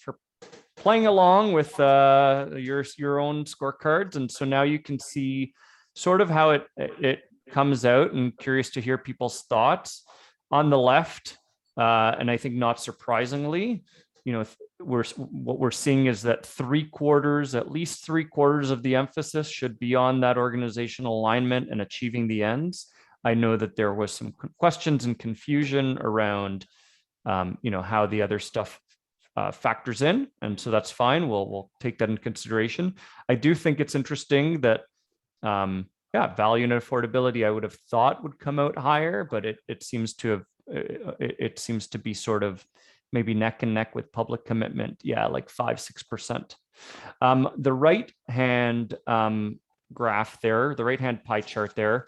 playing along with your own scorecards, and so now you can see sort of how it comes out. And curious to hear people's thoughts. On the left, and I think not surprisingly, what we're seeing is that at least three quarters of the emphasis should be on that organizational alignment and achieving the ends. I know that there was some questions and confusion around, how the other stuff factors in, and so that's fine. We'll take that into consideration. I do think it's interesting that, value and affordability I would have thought would come out higher, but it seems to have it seems to be sort of maybe neck and neck with public commitment. Yeah, like 5-6%. The right hand graph there, the right hand pie chart there,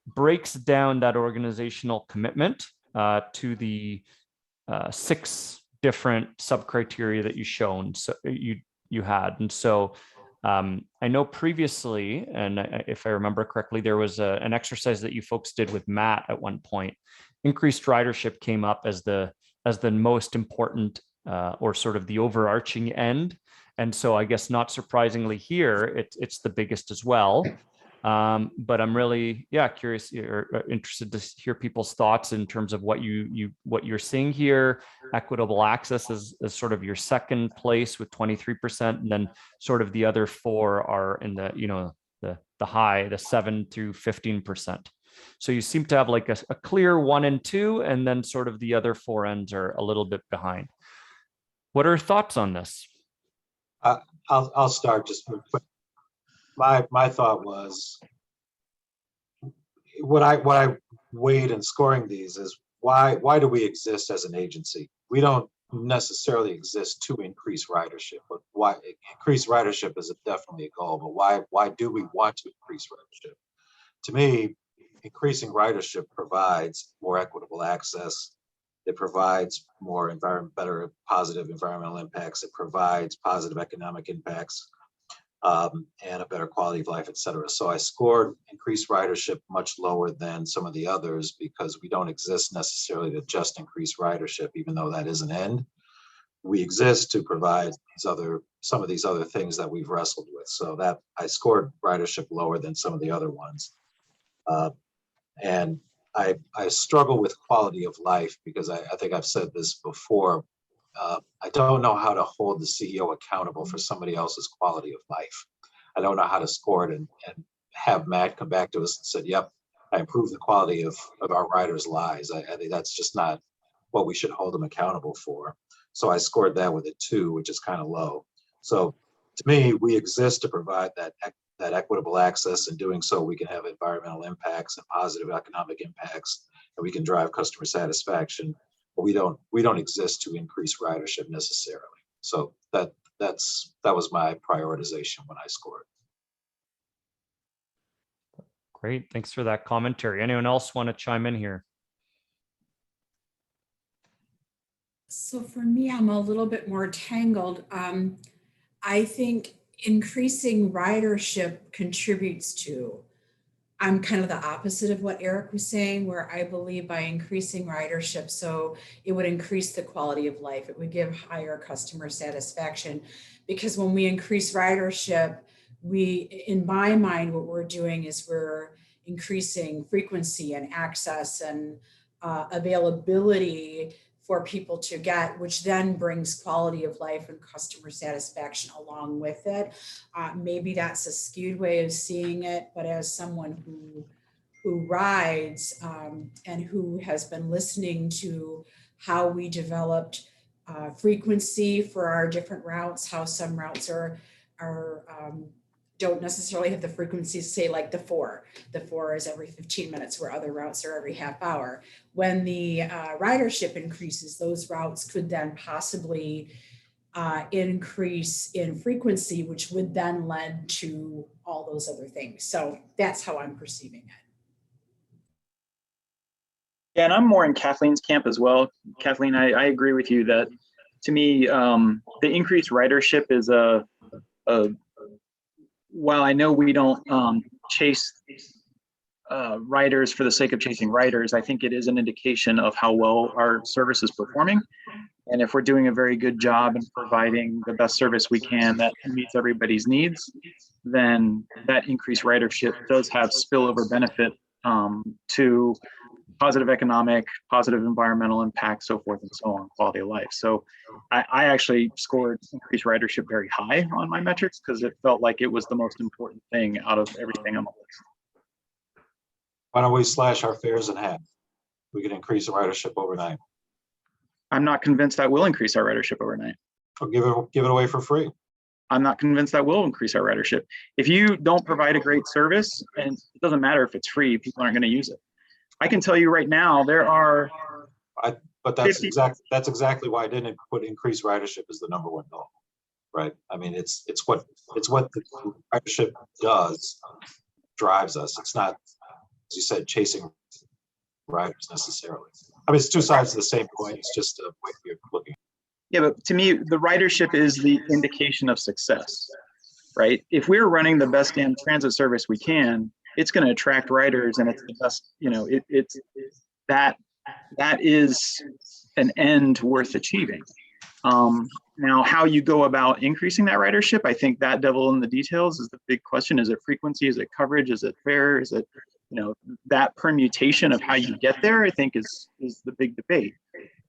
breaks down that organizational commitment to the 6 different sub-criteria that you had. And so I know previously, and if I remember correctly, there was an exercise that you folks did with Matt at one point. Increased ridership came up as the most important or sort of the overarching end. And so I guess not surprisingly here, it's the biggest as well. But I'm really, curious or interested to hear people's thoughts in terms of what you're seeing here. Equitable access is sort of your second place with 23%, and then sort of the other 4 are in the high, the 7 to 15%. So you seem to have like a clear 1 and 2, and then sort of the other 4 ends are a little bit behind. What are thoughts on this? I'll start just real quick. My thought was, what I weighed in scoring these is why do we exist as an agency? We don't necessarily exist to increase ridership, but why increase ridership is definitely a goal, but why do we want to increase ridership? To me, increasing ridership provides more equitable access. It provides more better positive environmental impacts. It provides positive economic impacts. And a better quality of life, et cetera. So I scored increased ridership much lower than some of the others because we don't exist necessarily to just increase ridership, even though that is an end. We exist to provide some of these other things that we've wrestled with. So that I scored ridership lower than some of the other ones. And I struggle with quality of life because I think I've said this before. I don't know how to hold the CEO accountable for somebody else's quality of life. I don't know how to score it and have Matt come back to us and said, yep, I improved the quality of our riders' lives. I think that's just not what we should hold them accountable for. So I scored that with a 2, which is kind of low. So to me, we exist to provide that equitable access. In doing so, we can have environmental impacts and positive economic impacts, and we can drive customer satisfaction. But we don't exist to increase ridership necessarily. So that was my prioritization when I scored. Great, thanks for that commentary. Anyone else want to chime in here? So for me, I'm a little bit more tangled. I think increasing ridership contributes to. I'm kind of the opposite of what Eric was saying, where I believe by increasing ridership, so it would increase the quality of life. It would give higher customer satisfaction, because when we increase ridership, in my mind, what we're doing is we're increasing frequency and access and availability for people to get, which then brings quality of life and customer satisfaction along with it. Maybe that's a skewed way of seeing it, but as someone who rides and who has been listening to how we developed frequency for our different routes, how some routes don't necessarily have the frequencies, say like the 4 is every 15 minutes where other routes are every half hour. When the ridership increases, those routes could then possibly increase in frequency, which would then lead to all those other things. So that's how I'm perceiving it. Yeah, and I'm more in Kathleen's camp as well. Kathleen, I agree with you that, to me, the increased ridership is while I know we don't chase riders for the sake of chasing riders, I think it is an indication of how well our service is performing. And if we're doing a very good job in providing the best service we can that meets everybody's needs, then that increased ridership does have spillover benefit to positive economic, positive environmental impact, so forth and so on, quality of life. So I actually scored increased ridership very high on my metrics because it felt like it was the most important thing out of everything on the list. Why don't we slash our fares in half? We could increase the ridership overnight. I'm not convinced that will increase our ridership overnight. Or give it away for free. I'm not convinced that will increase our ridership. If you don't provide a great service, and it doesn't matter if it's free, people aren't going to use it. I can tell you right now, there are But that's 50 exactly why I didn't put increased ridership as the number one goal, right? I mean, it's what the ridership does drives us. It's not, as you said, chasing riders necessarily. I mean, it's two sides of the same coin. It's just a way you're looking. Yeah, but to me, the ridership is the indication of success, right? If we're running the best damn transit service we can, it's going to attract riders, and it's the best. You know, it's that is an end worth achieving. Now, how you go about increasing that ridership, I think that devil in the details is the big question. Is it frequency? Is it coverage? Is it fare? Is it, you know, that permutation of how you get there, I think is the big debate.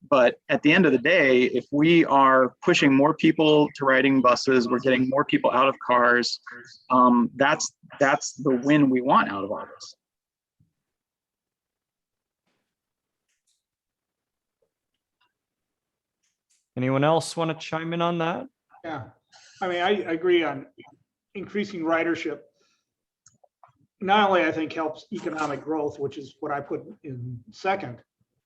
But at the end of the day, if we are pushing more people to riding buses, we're getting more people out of cars, that's the win we want out of all this. Anyone else want to chime in on that? Yeah, I mean, I agree on increasing ridership. Not only I think helps economic growth, which is what I put in second,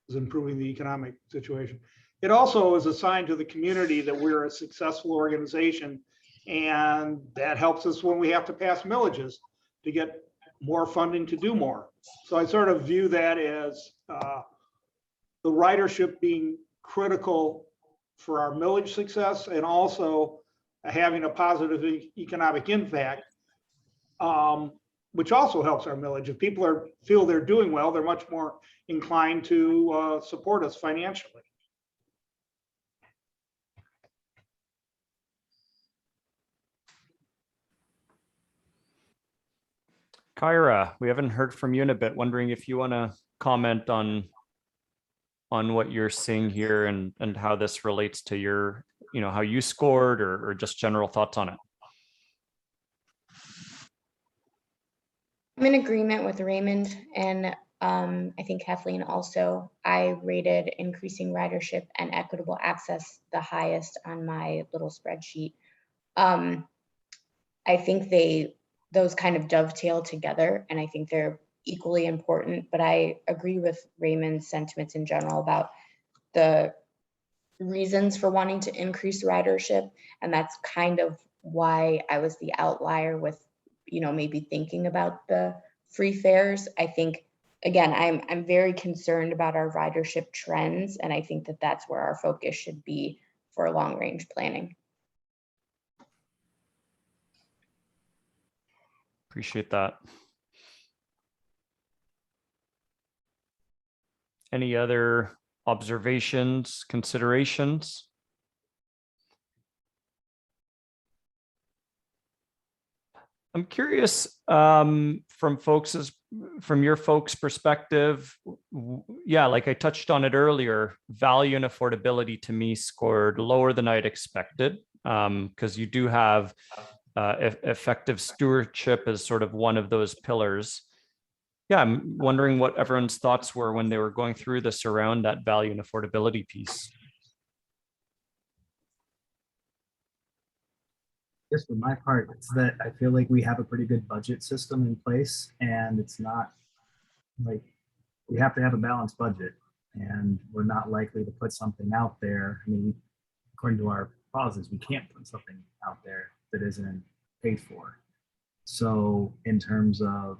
is improving the economic situation. It also is a sign to the community that we're a successful organization, and that helps us when we have to pass millages to get more funding to do more. So I sort of view that as the ridership being critical for our millage success, and also having a positive economic impact, which also helps our millage. If people feel they're doing well, they're much more inclined to support us financially. Kyra, we haven't heard from you in a bit. Wondering if you want to comment on what you're seeing here and how this relates to your, you know, how you scored, or just general thoughts on it. I'm in agreement with Raymond, and I think Kathleen also. I rated increasing ridership and equitable access the highest on my little spreadsheet. I think those kind of dovetail together, and I think they're equally important, but I agree with Raymond's sentiments in general about the reasons for wanting to increase ridership. And that's kind of why I was the outlier with, you know, maybe thinking about the free fares. I think, again, I'm very concerned about our ridership trends, and I think that that's where our focus should be for long range planning. Appreciate that. Any other observations, considerations? I'm curious, from your folks' perspective, yeah, like I touched on it earlier, value and affordability to me scored lower than I'd expected, because you do have effective stewardship as sort of one of those pillars. Yeah, I'm wondering what everyone's thoughts were when they were going through this around that value and affordability piece. Just for my part, it's that I feel like we have a pretty good budget system in place, and it's not like we have to have a balanced budget, and we're not likely to put something out there. I mean, according to our policies, we can't put something out there that isn't paid for. So in terms of,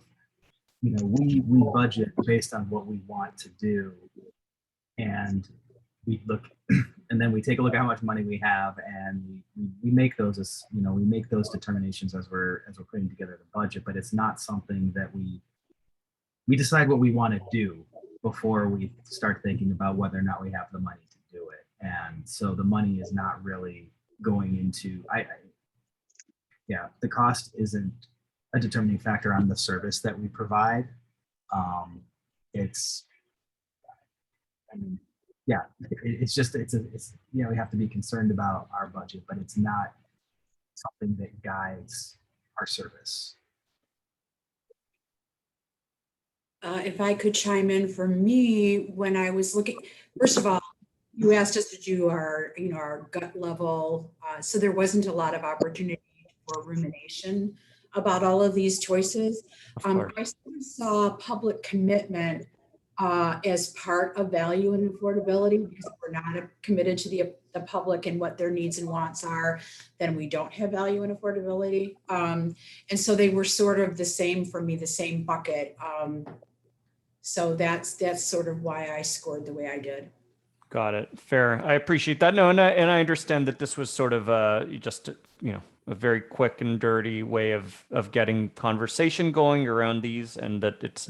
you know, we budget based on what we want to do, and we look, and then we take a look at how much money we have, and we make those, you know, we make those determinations as we're putting together the budget. But it's not something that we decide what we want to do before we start thinking about whether or not we have the money to do it. And so the money is not really going into, yeah, the cost isn't a determining factor on the service that we provide. It's, I mean, yeah, it's just, it's, you know, we have to be concerned about our budget, but it's not something that guides our service. If I could chime in, for me, when I was looking, first of all, you asked us to do our, you know, our gut level. So there wasn't a lot of opportunity for rumination about all of these choices. I saw public commitment as part of value and affordability, because if we're not committed to the public and what their needs and wants are, then we don't have value and affordability. And so they were sort of the same for me, the same bucket. So that's sort of why I scored the way I did. Got it. Fair. I appreciate that. No, and I understand that this was sort of just, you know, a very quick and dirty way of getting conversation going around these, and that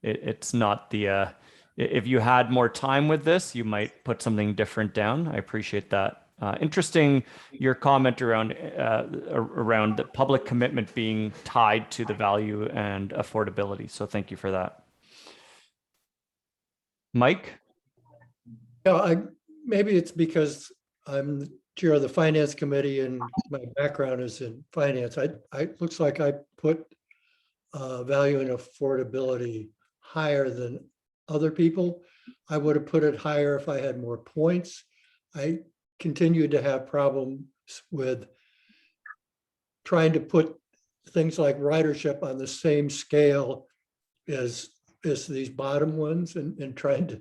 it's not the if you had more time with this, you might put something different down. I appreciate that. Interesting, your comment around the public commitment being tied to the value and affordability. So thank you for that. Mike? Yeah, maybe it's because I'm the chair of the finance committee and my background is in finance. Looks like I put value and affordability higher than other people. I would have put it higher if I had more points. I continued to have problems with trying to put things like ridership on the same scale as these bottom ones, and trying to,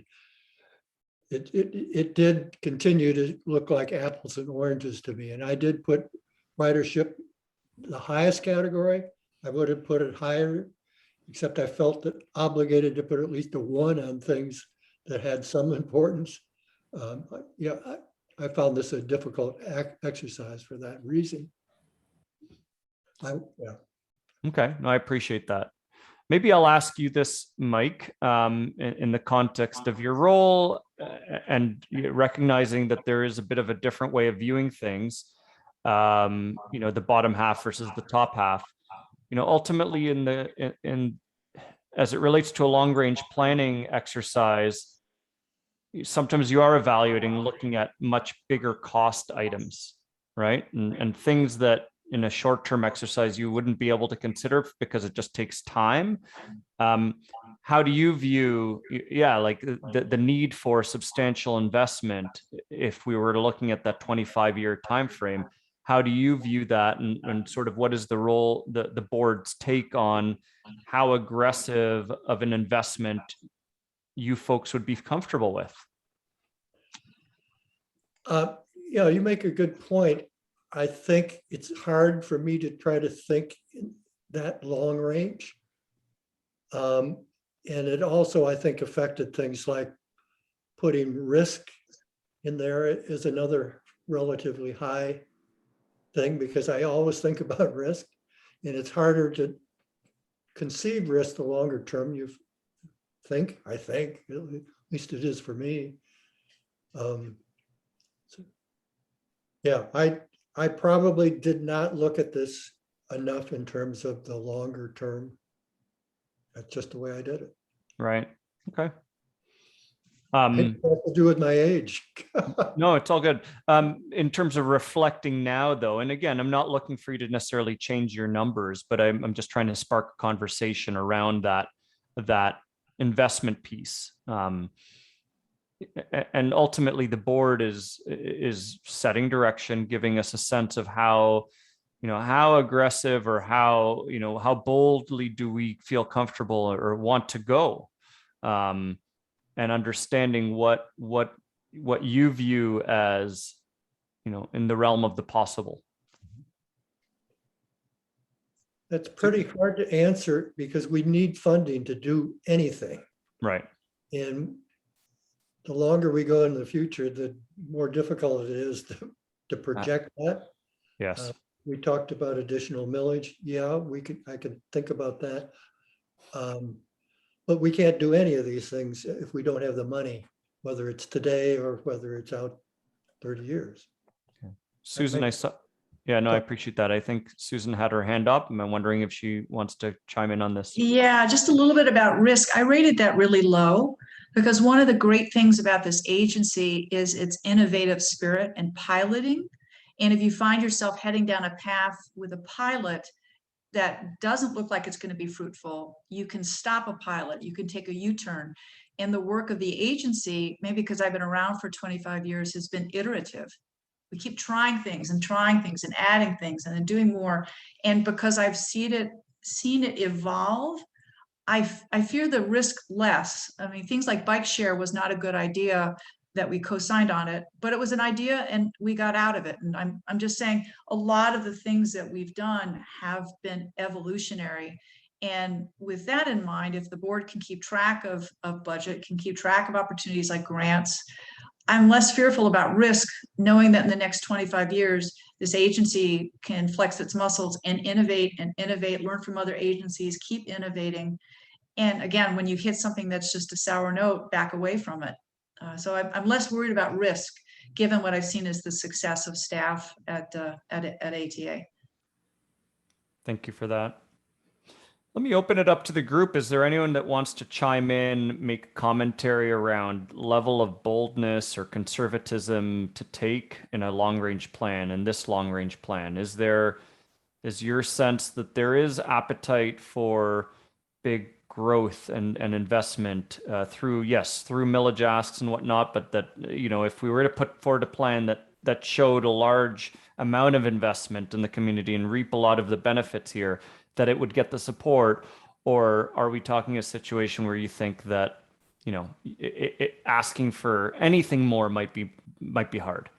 it did continue to look like apples and oranges to me. And I did put ridership the highest category. I would have put it higher, except I felt that obligated to put at least a 1 on things that had some importance. Yeah, I found this a difficult exercise for that reason. Yeah. Okay, no, I appreciate that. Maybe I'll ask you this, Mike, in the context of your role and recognizing that there is a bit of a different way of viewing things, you know, the bottom half versus the top half. You know, ultimately as it relates to a long range planning exercise, sometimes you are evaluating, looking at much bigger cost items, right? And things that in a short-term exercise you wouldn't be able to consider because it just takes time. How do you view, like the need for substantial investment if we were looking at that 25-year time frame? How do you view that, and sort of what is the role, the board's take on how aggressive of an investment you folks would be comfortable with? Yeah, you make a good point. I think it's hard for me to try to think in that long range. And it also, I think, affected things like putting risk in there is another relatively high thing, because I always think about risk, and it's harder to conceive risk the longer term you think, I think, at least it is for me. Yeah, I probably did not look at this enough in terms of the longer term. That's just the way I did it. Right. Okay. It has to do with my age. No, it's all good. In terms of reflecting now, though, and again, I'm not looking for you to necessarily change your numbers, but I'm just trying to spark a conversation around that investment piece. And ultimately, the board is setting direction, giving us a sense of how, how aggressive or how boldly do we feel comfortable or want to go, and understanding what you view as, in the realm of the possible. That's pretty hard to answer because we need funding to do anything. Right. And the longer we go into the future, the more difficult it is to project that. Yes. We talked about additional millage. Yeah, I could think about that. But we can't do any of these things if we don't have the money, whether it's today or whether it's out 30 years. Okay. Susan, I saw. Yeah, no, I appreciate that. I think Susan had her hand up. I'm wondering if she wants to chime in on this. Yeah, just a little bit about risk. I rated that really low because one of the great things about this agency is its innovative spirit and piloting. And if you find yourself heading down a path with a pilot that doesn't look like it's going to be fruitful, you can stop a pilot, you can take a U-turn. And the work of the agency, maybe because I've been around for 25 years, has been iterative. We keep trying things and adding things and then doing more. And because I've seen it evolve, I fear the risk less. I mean, things like bike share was not a good idea that we co-signed on it, but it was an idea and we got out of it. And I'm just saying a lot of the things that we've done have been evolutionary. And with that in mind, if the board can keep track of budget, can keep track of opportunities like grants, I'm less fearful about risk, knowing that in the next 25 years, this agency can flex its muscles and innovate, learn from other agencies, keep innovating. And again, when you hit something that's just a sour note, back away from it. So I'm less worried about risk, given what I've seen as the success of staff at ATA. Thank you for that. Let me open it up to the group. Is there anyone that wants to chime in, make commentary around level of boldness or conservatism to take in a long-range plan, in this long-range plan? Is your sense that there is appetite for big growth and investment through millage asks and whatnot, but that, if we were to put forward a plan that showed a large amount of investment in the community and reap a lot of the benefits here, that it would get the support? Or are we talking a situation where you think that, asking for anything more might be hard?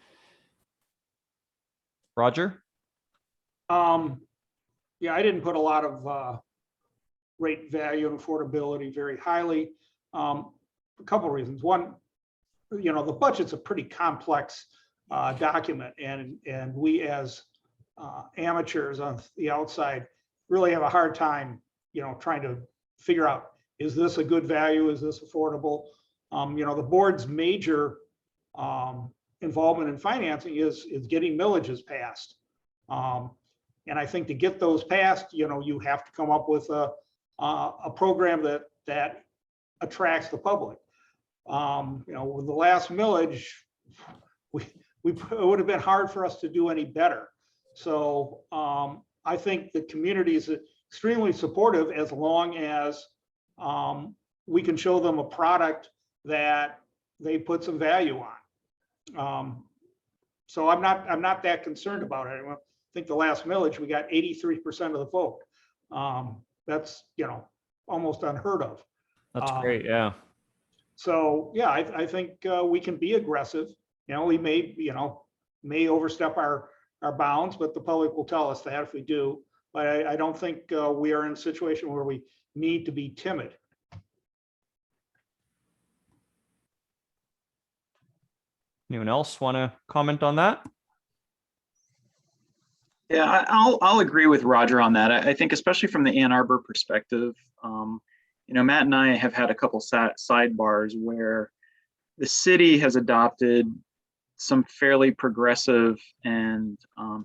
Roger? Yeah, I didn't put a lot of rate value and affordability very highly. A couple of reasons. One, the budget's a pretty complex document, and we as amateurs on the outside really have a hard time, trying to figure out, is this a good value? Is this affordable? The board's major involvement in financing is getting millages passed. And I think to get those passed, you have to come up with a program that attracts the public. With the last millage, it would have been hard for us to do any better. So I think the community is extremely supportive as long as we can show them a product that they put some value on. So I'm not that concerned about it. I think the last millage, we got 83% of the vote. That's almost unheard of. That's great. Yeah. So yeah, I think we can be aggressive. We may overstep our bounds, but the public will tell us that if we do. But I don't think we are in a situation where we need to be timid. Anyone else want to comment on that? Yeah, I'll agree with Roger on that. I think especially from the Ann Arbor perspective, Matt and I have had a couple sidebars where the city has adopted some fairly progressive and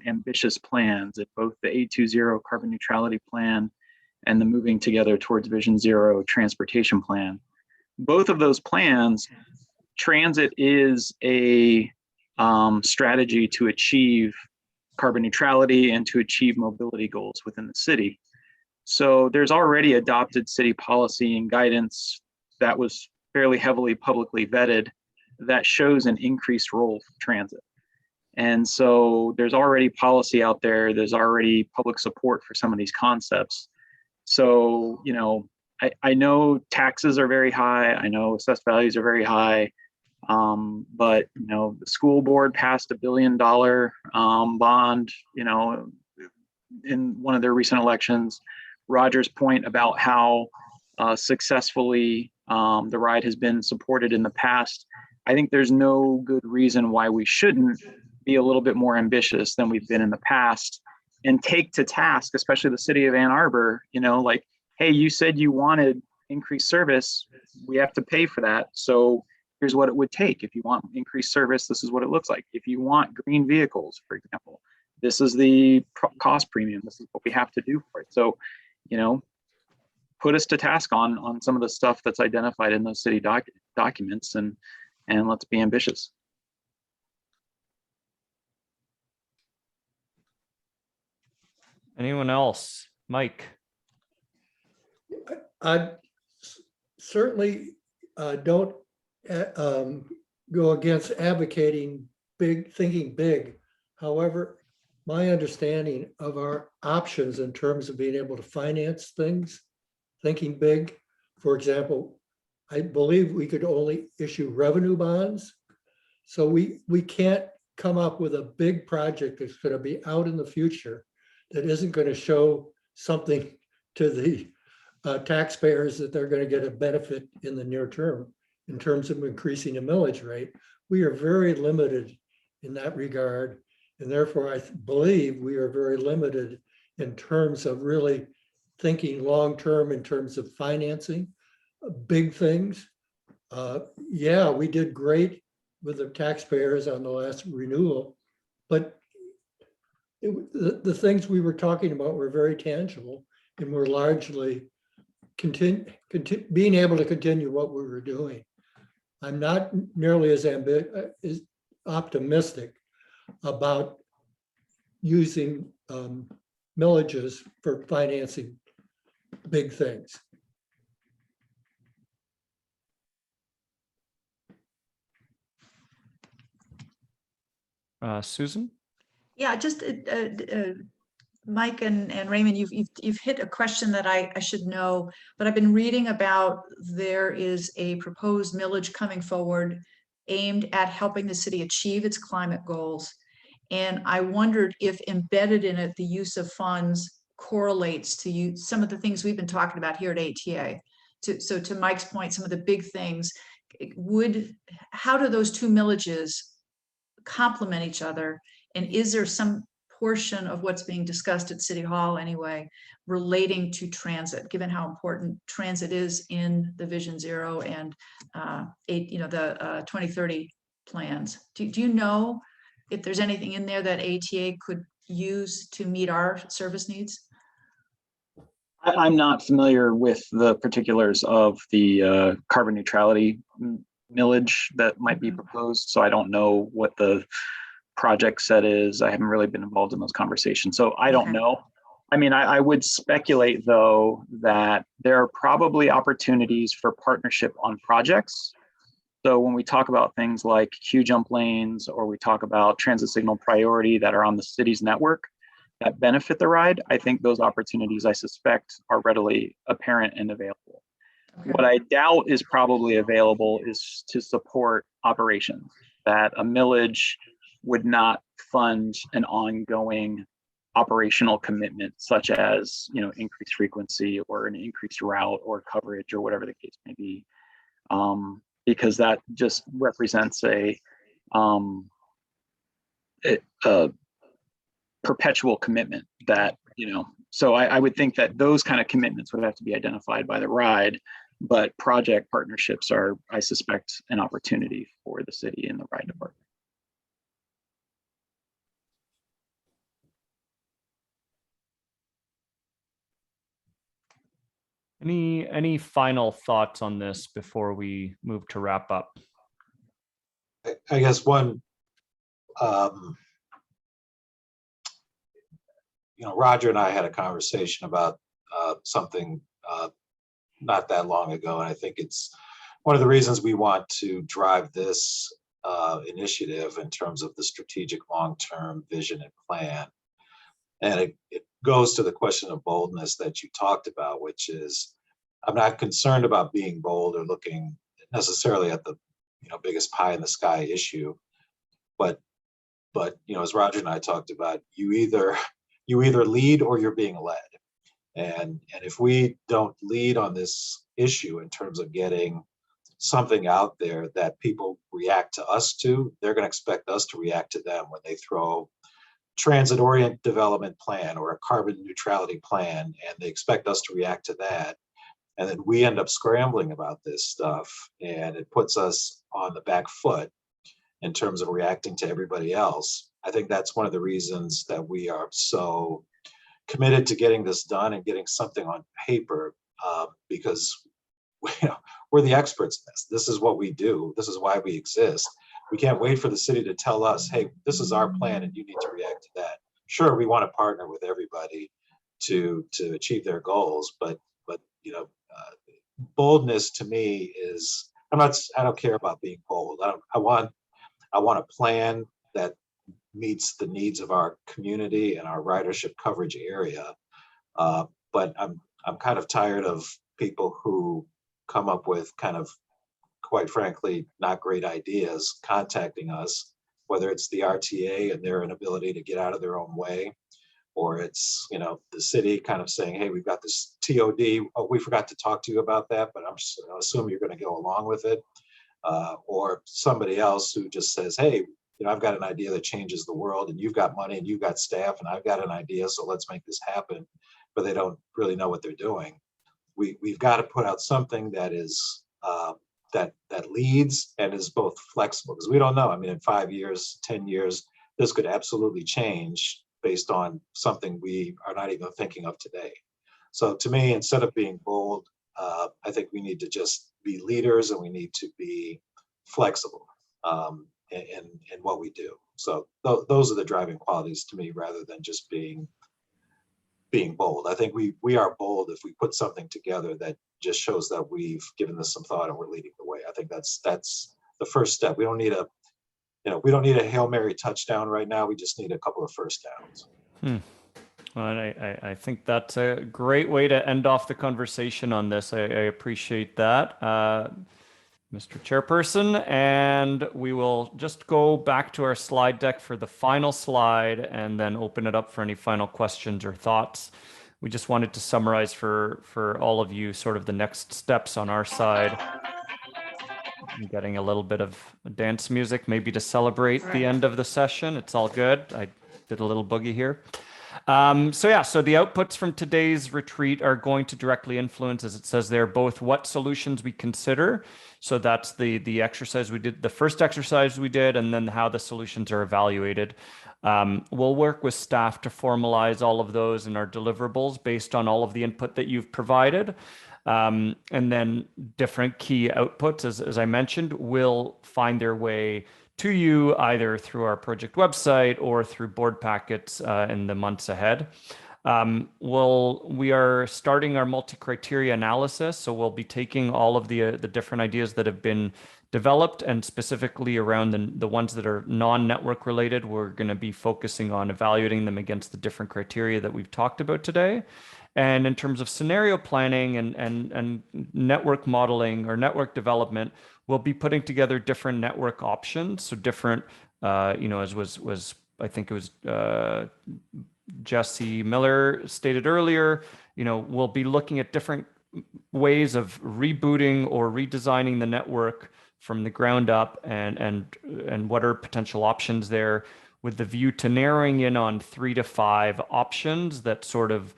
ambitious plans at both the 820 carbon neutrality plan and the moving together towards Vision Zero transportation plan. Both of those plans, transit is a strategy to achieve carbon neutrality and to achieve mobility goals within the city. So there's already adopted city policy and guidance that was fairly heavily publicly vetted that shows an increased role for transit. And so there's already policy out there. There's already public support for some of these concepts. So, I know taxes are very high. I know assessed values are very high. But the school board passed $1 billion bond, in one of their recent elections. Roger's point about how successfully TheRide has been supported in the past, I think there's no good reason why we shouldn't be a little bit more ambitious than we've been in the past and take to task, especially the city of Ann Arbor, like, hey, you said you wanted increased service, we have to pay for that. So here's what it would take. If you want increased service, this is what it looks like. If you want green vehicles, for example, this is the cost premium. This is what we have to do for it. So, put us to task on some of the stuff that's identified in those city documents, and let's be ambitious. Anyone else? Mike? I certainly don't go against advocating thinking big. However, my understanding of our options in terms of being able to finance things thinking big. For example, I believe we could only issue revenue bonds. So we can't come up with a big project that's going to be out in the future that isn't going to show something to the taxpayers that they're going to get a benefit in the near term in terms of increasing the millage rate. We are very limited in that regard. And therefore, I believe we are very limited in terms of really thinking long-term in terms of financing big things. Yeah, we did great with the taxpayers on the last renewal, but the things we were talking about were very tangible and were largely being able to continue what we were doing. I'm not nearly as optimistic about using millages for financing big things. Susan? Yeah, just Mike and Raymond, you've hit a question that I should know, but I've been reading about there is a proposed millage coming forward aimed at helping the city achieve its climate goals. And I wondered if embedded in it, the use of funds correlates to some of the things we've been talking about here at ATA. So to Mike's point, some of the big things, how do those two millages complement each other? And is there some portion of what's being discussed at City Hall anyway relating to transit, given how important transit is in the Vision Zero and the 2030 plans? Do you know if there's anything in there that ATA could use to meet our service needs? I'm not familiar with the particulars of the carbon neutrality millage that might be proposed, so I don't know what the project set is. I haven't really been involved in those conversations, so I don't know. I mean, I would speculate, though, that there are probably opportunities for partnership on projects. So when we talk about things like queue jump lanes, or we talk about transit signal priority that are on the city's network that benefit the ride, I think those opportunities, I suspect, are readily apparent and available. What I doubt is probably available is to support operations, that a millage would not fund an ongoing operational commitment, such as, increased frequency or an increased route or coverage or whatever the case may be, because that just represents a perpetual commitment that, so I would think that those kind of commitments would have to be identified by the ride, but project partnerships are, I suspect, an opportunity for the city and the ride department. Any final thoughts on this before we move to wrap up? I guess one, Roger and I had a conversation about something not that long ago, and I think it's one of the reasons we want to drive this initiative in terms of the strategic long-term vision and plan. And it goes to the question of boldness that you talked about, which is, I'm not concerned about being bold or looking necessarily at the biggest pie in the sky issue, but as Roger and I talked about, you either lead or you're being led. And if we don't lead on this issue in terms of getting something out there that people react to us to, they're going to expect us to react to them when they throw transit-oriented development plan or a carbon neutrality plan, and they expect us to react to that. And then we end up scrambling about this stuff, and it puts us on the back foot in terms of reacting to everybody else. I think that's one of the reasons that we are so committed to getting this done and getting something on paper, because we're the experts in this. This is what we do. This is why we exist. We can't wait for the city to tell us, hey, this is our plan and you need to react to that. Sure, we want to partner with everybody to achieve their goals, but boldness to me is, I don't care about being bold. I want a plan that meets the needs of our community and our ridership coverage area. But I'm kind of tired of people who come up with kind of, quite frankly, not great ideas contacting us, whether it's the RTA and their inability to get out of their own way, or it's, you know, the city kind of saying, hey, we've got this TOD, oh, we forgot to talk to you about that, but I'm just gonna assume you're going to go along with it. Or somebody else who just says, hey, you know, I've got an idea that changes the world, and you've got money and you've got staff, and I've got an idea, so let's make this happen. But they don't really know what they're doing. We've got to put out something that is that leads and is both flexible, because we don't know. I mean, in 5 years, 10 years, this could absolutely change based on something we are not even thinking of today. So to me, instead of being bold, I think we need to just be leaders, and we need to be flexible in what we do. So those are the driving qualities to me, rather than just being bold. I think we are bold if we put something together that just shows that we've given this some thought and we're leading the way. I think that's the first step. We don't need a Hail Mary touchdown right now. We just need a couple of first downs. Well, and I think that's a great way to end off the conversation on this. I appreciate that, Mr. Chairperson. And we will just go back to our slide deck for the final slide and then open it up for any final questions or thoughts. We just wanted to summarize for all of you sort of the next steps on our side. I'm getting a little bit of dance music, maybe to celebrate the end of the session. It's all good. I did a little boogie here. So the outputs from today's retreat are going to directly influence, as it says there, both what solutions we consider. So that's the exercise we did, the first exercise we did, and then how the solutions are evaluated. We'll work with staff to formalize all of those in our deliverables based on all of the input that you've provided. And then different key outputs, as I mentioned, will find their way to you either through our project website or through board packets in the months ahead. We are starting our multi-criteria analysis, so we'll be taking all of the different ideas that have been developed, and specifically around the ones that are non-network related. We're going to be focusing on evaluating them against the different criteria that we've talked about today. And in terms of scenario planning and network modeling or network development, we'll be putting together different network options. So different, as was I think it was Jesse Miller stated earlier, we'll be looking at different ways of rebooting or redesigning the network from the ground up, and what are potential options there, with the view to narrowing in on 3 to 5 options that sort of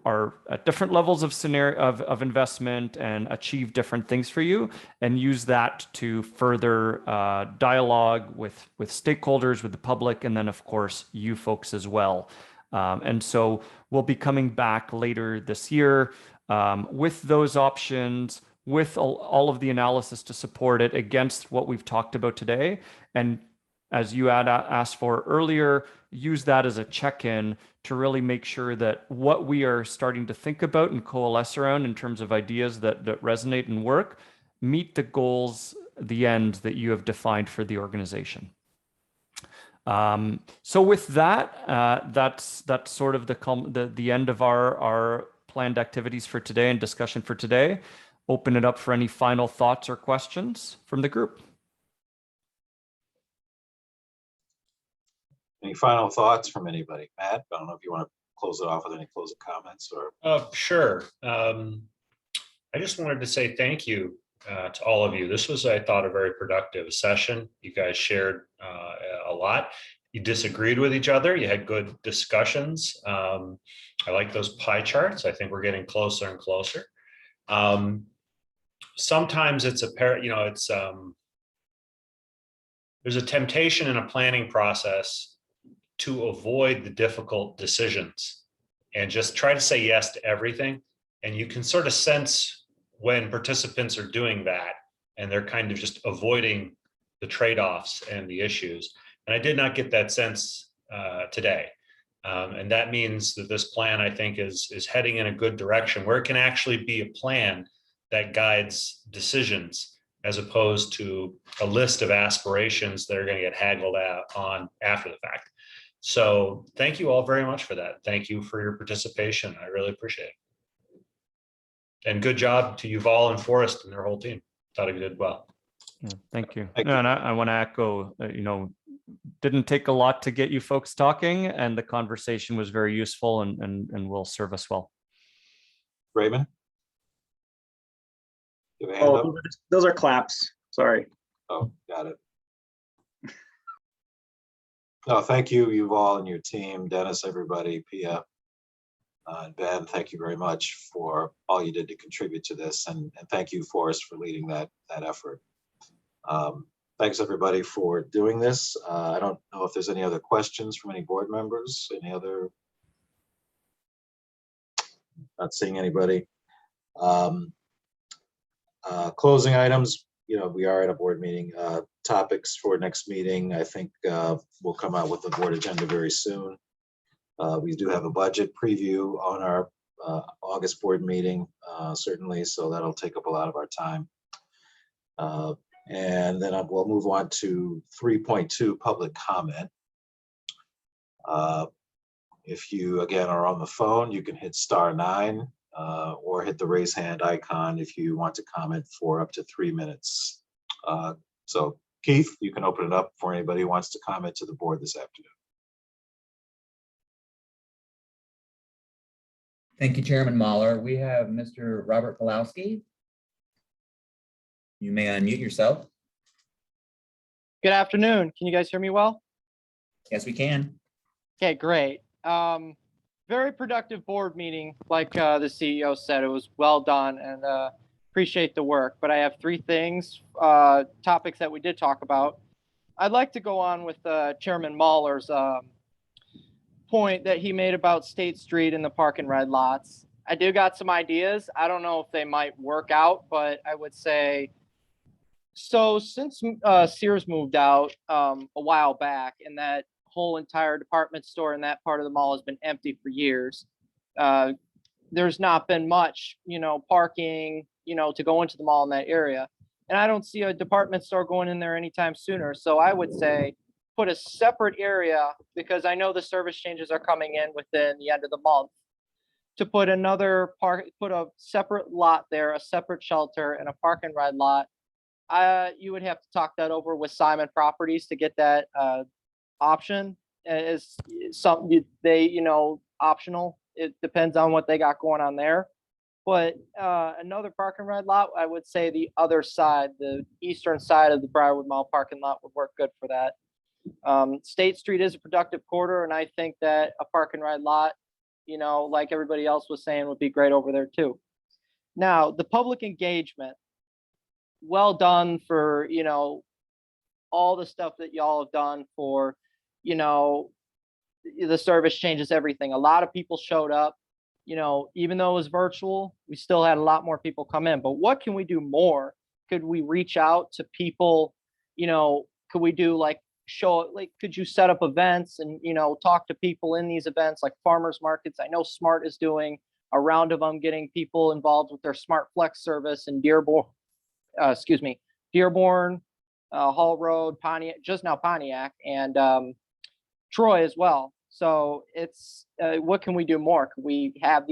are at different levels of scenario of investment and achieve different things for you, and use that to further dialogue with stakeholders, with the public, and then of course you folks as well. And so we'll be coming back later this year with those options, with all of the analysis to support it against what we've talked about today. And as you had asked for earlier, use that as a check-in to really make sure that what we are starting to think about and coalesce around in terms of ideas that resonate and work, meet the goals, the end that you have defined for the organization. So with that, that's sort of the end of our planned activities for today and discussion for today. Open it up for any final thoughts or questions from the group. Any final thoughts from anybody? Matt, I don't know if you want to close it off with any closing comments or. Sure. I just wanted to say thank you to all of you. This was, I thought, a very productive session. You guys shared a lot. You disagreed with each other. You had good discussions. I like those pie charts. I think we're getting closer and closer. Sometimes it's there's a temptation in a planning process to avoid the difficult decisions and just try to say yes to everything. And you can sort of sense when participants are doing that, and they're kind of just avoiding the trade-offs and the issues. And I did not get that sense today. And that means that this plan, I think, is heading in a good direction, where it can actually be a plan that guides decisions, as opposed to a list of aspirations that are going to get haggled out on after the fact. So thank you all very much for that. Thank you for your participation. I really appreciate it. And good job to Yuval and Forrest and their whole team. Thought he did well. Yeah, thank you. Thank No, and I want to echo, didn't take a lot to get you folks talking, and the conversation was very useful and will serve us well. Raymond? You have a hand up? Oh, those are claps. Sorry. Oh, got it. No, thank you, Yuval and your team, Dennis, everybody, Pia, and Ben. Thank you very much for all you did to contribute to this, and thank you, Forrest, for leading that effort. Thanks, everybody, for doing this. I don't know if there's any other questions from any board members. Any other? Not seeing anybody. Closing items. We are at a board meeting. Topics for next meeting, I think we'll come out with the board agenda very soon. We do have a budget preview on our August board meeting, certainly, so that'll take up a lot of our time. And then we'll move on to 3.2 public comment. If you, again, are on the phone, you can hit *9 or hit the raise hand icon if you want to comment for up to 3 minutes. So Keith, you can open it up for anybody who wants to comment to the board this afternoon. Thank you, Chairman Mahler. We have Mr. Robert Pawlowski. You may unmute yourself. Good afternoon. Can you guys hear me well? Yes, we can. Okay, great. Very productive board meeting. Like the CEO said, it was well done, and appreciate the work. But I have 3 things, topics that we did talk about. I'd like to go on with Chairman Mahler's point that he made about State Street and the park and ride lots. I do got some ideas. I don't know if they might work out, but I would say, so since Sears moved out a while back, and that whole entire department store in that part of the mall has been empty for years, there's not been much, parking, to go into the mall in that area. And I don't see a department store going in there anytime sooner. So I would say put a separate area, because I know the service changes are coming in within the end of the month, to put another put a separate lot there, a separate shelter and a park and ride lot. You would have to talk that over with Simon Properties to get that option. Is something they, optional. It depends on what they got going on there. But another park and ride lot, I would say the other side, the eastern side of the Briarwood Mall parking lot would work good for that. State Street is a productive corridor, and I think that a park and ride lot, like everybody else was saying, would be great over there too. Now, the public engagement, well done for, all the stuff that y'all have done for, the service changes, everything. A lot of people showed up, even though it was virtual, we still had a lot more people come in. But what can we do more? Could we reach out to people? Could we do could you set up events and, talk to people in these events, like farmers markets? I know Smart is doing a round of them, getting people involved with their Smart Flex service in Dearborn, Hall Road, Pontiac, just now Pontiac, and Troy as well. So it's what can we do more? Could we have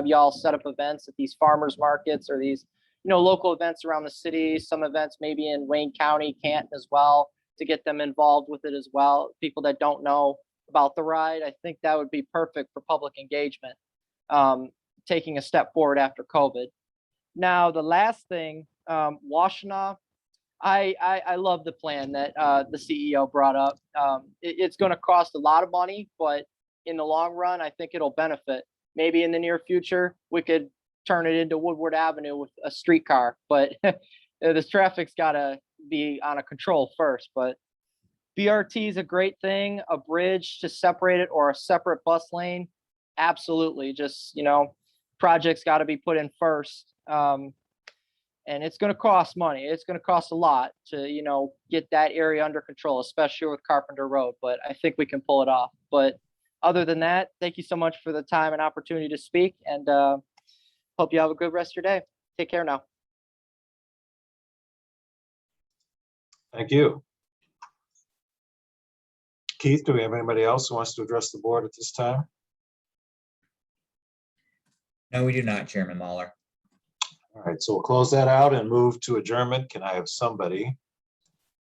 y'all set up events at these farmers markets, or these local events around the city, some events maybe in Wayne County, Canton as well, to get them involved with it as well, people that don't know about the ride? I think that would be perfect for public engagement, taking a step forward after COVID. Now, the last thing, Washtenaw, I love the plan that the CEO brought up. It's going to cost a lot of money, but in the long run, I think it'll benefit. Maybe in the near future, we could turn it into Woodward Avenue with a streetcar, but the traffic's got to be on a control first. But BRT is a great thing. A bridge to separate it, or a separate bus lane, absolutely. Just, projects got to be put in first. And it's going to cost money. It's going to cost a lot to, get that area under control, especially with Carpenter Road. But I think we can pull it off. But other than that, thank you so much for the time and opportunity to speak. And hope you have a good rest of your day. Take care now. Thank you. Keith, do we have anybody else who wants to address the board at this time? No, we do not, Chairman Mahler. All right, so we'll close that out and move to adjournment. Can I have somebody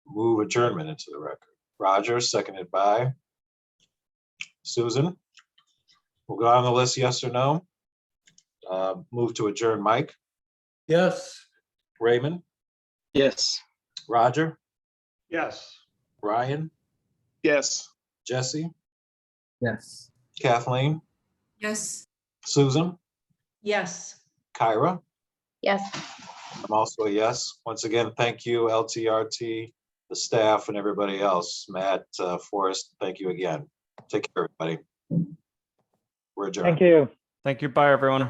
move adjournment into the record? Roger, seconded by Susan. We'll go on the list, yes or no. Move to adjourn, Mike, Yes. Raymond, Yes. Roger, Yes. Ryan, Yes. Jesse, Yes. Kathleen, Yes. Susan, Yes. Kyra. Yes. I'm also a yes. Once again, thank you, LTRT, the staff, and everybody else. Matt, Forrest, thank you again. Take care, everybody. We're adjourned. Thank you. Thank you. Bye, everyone.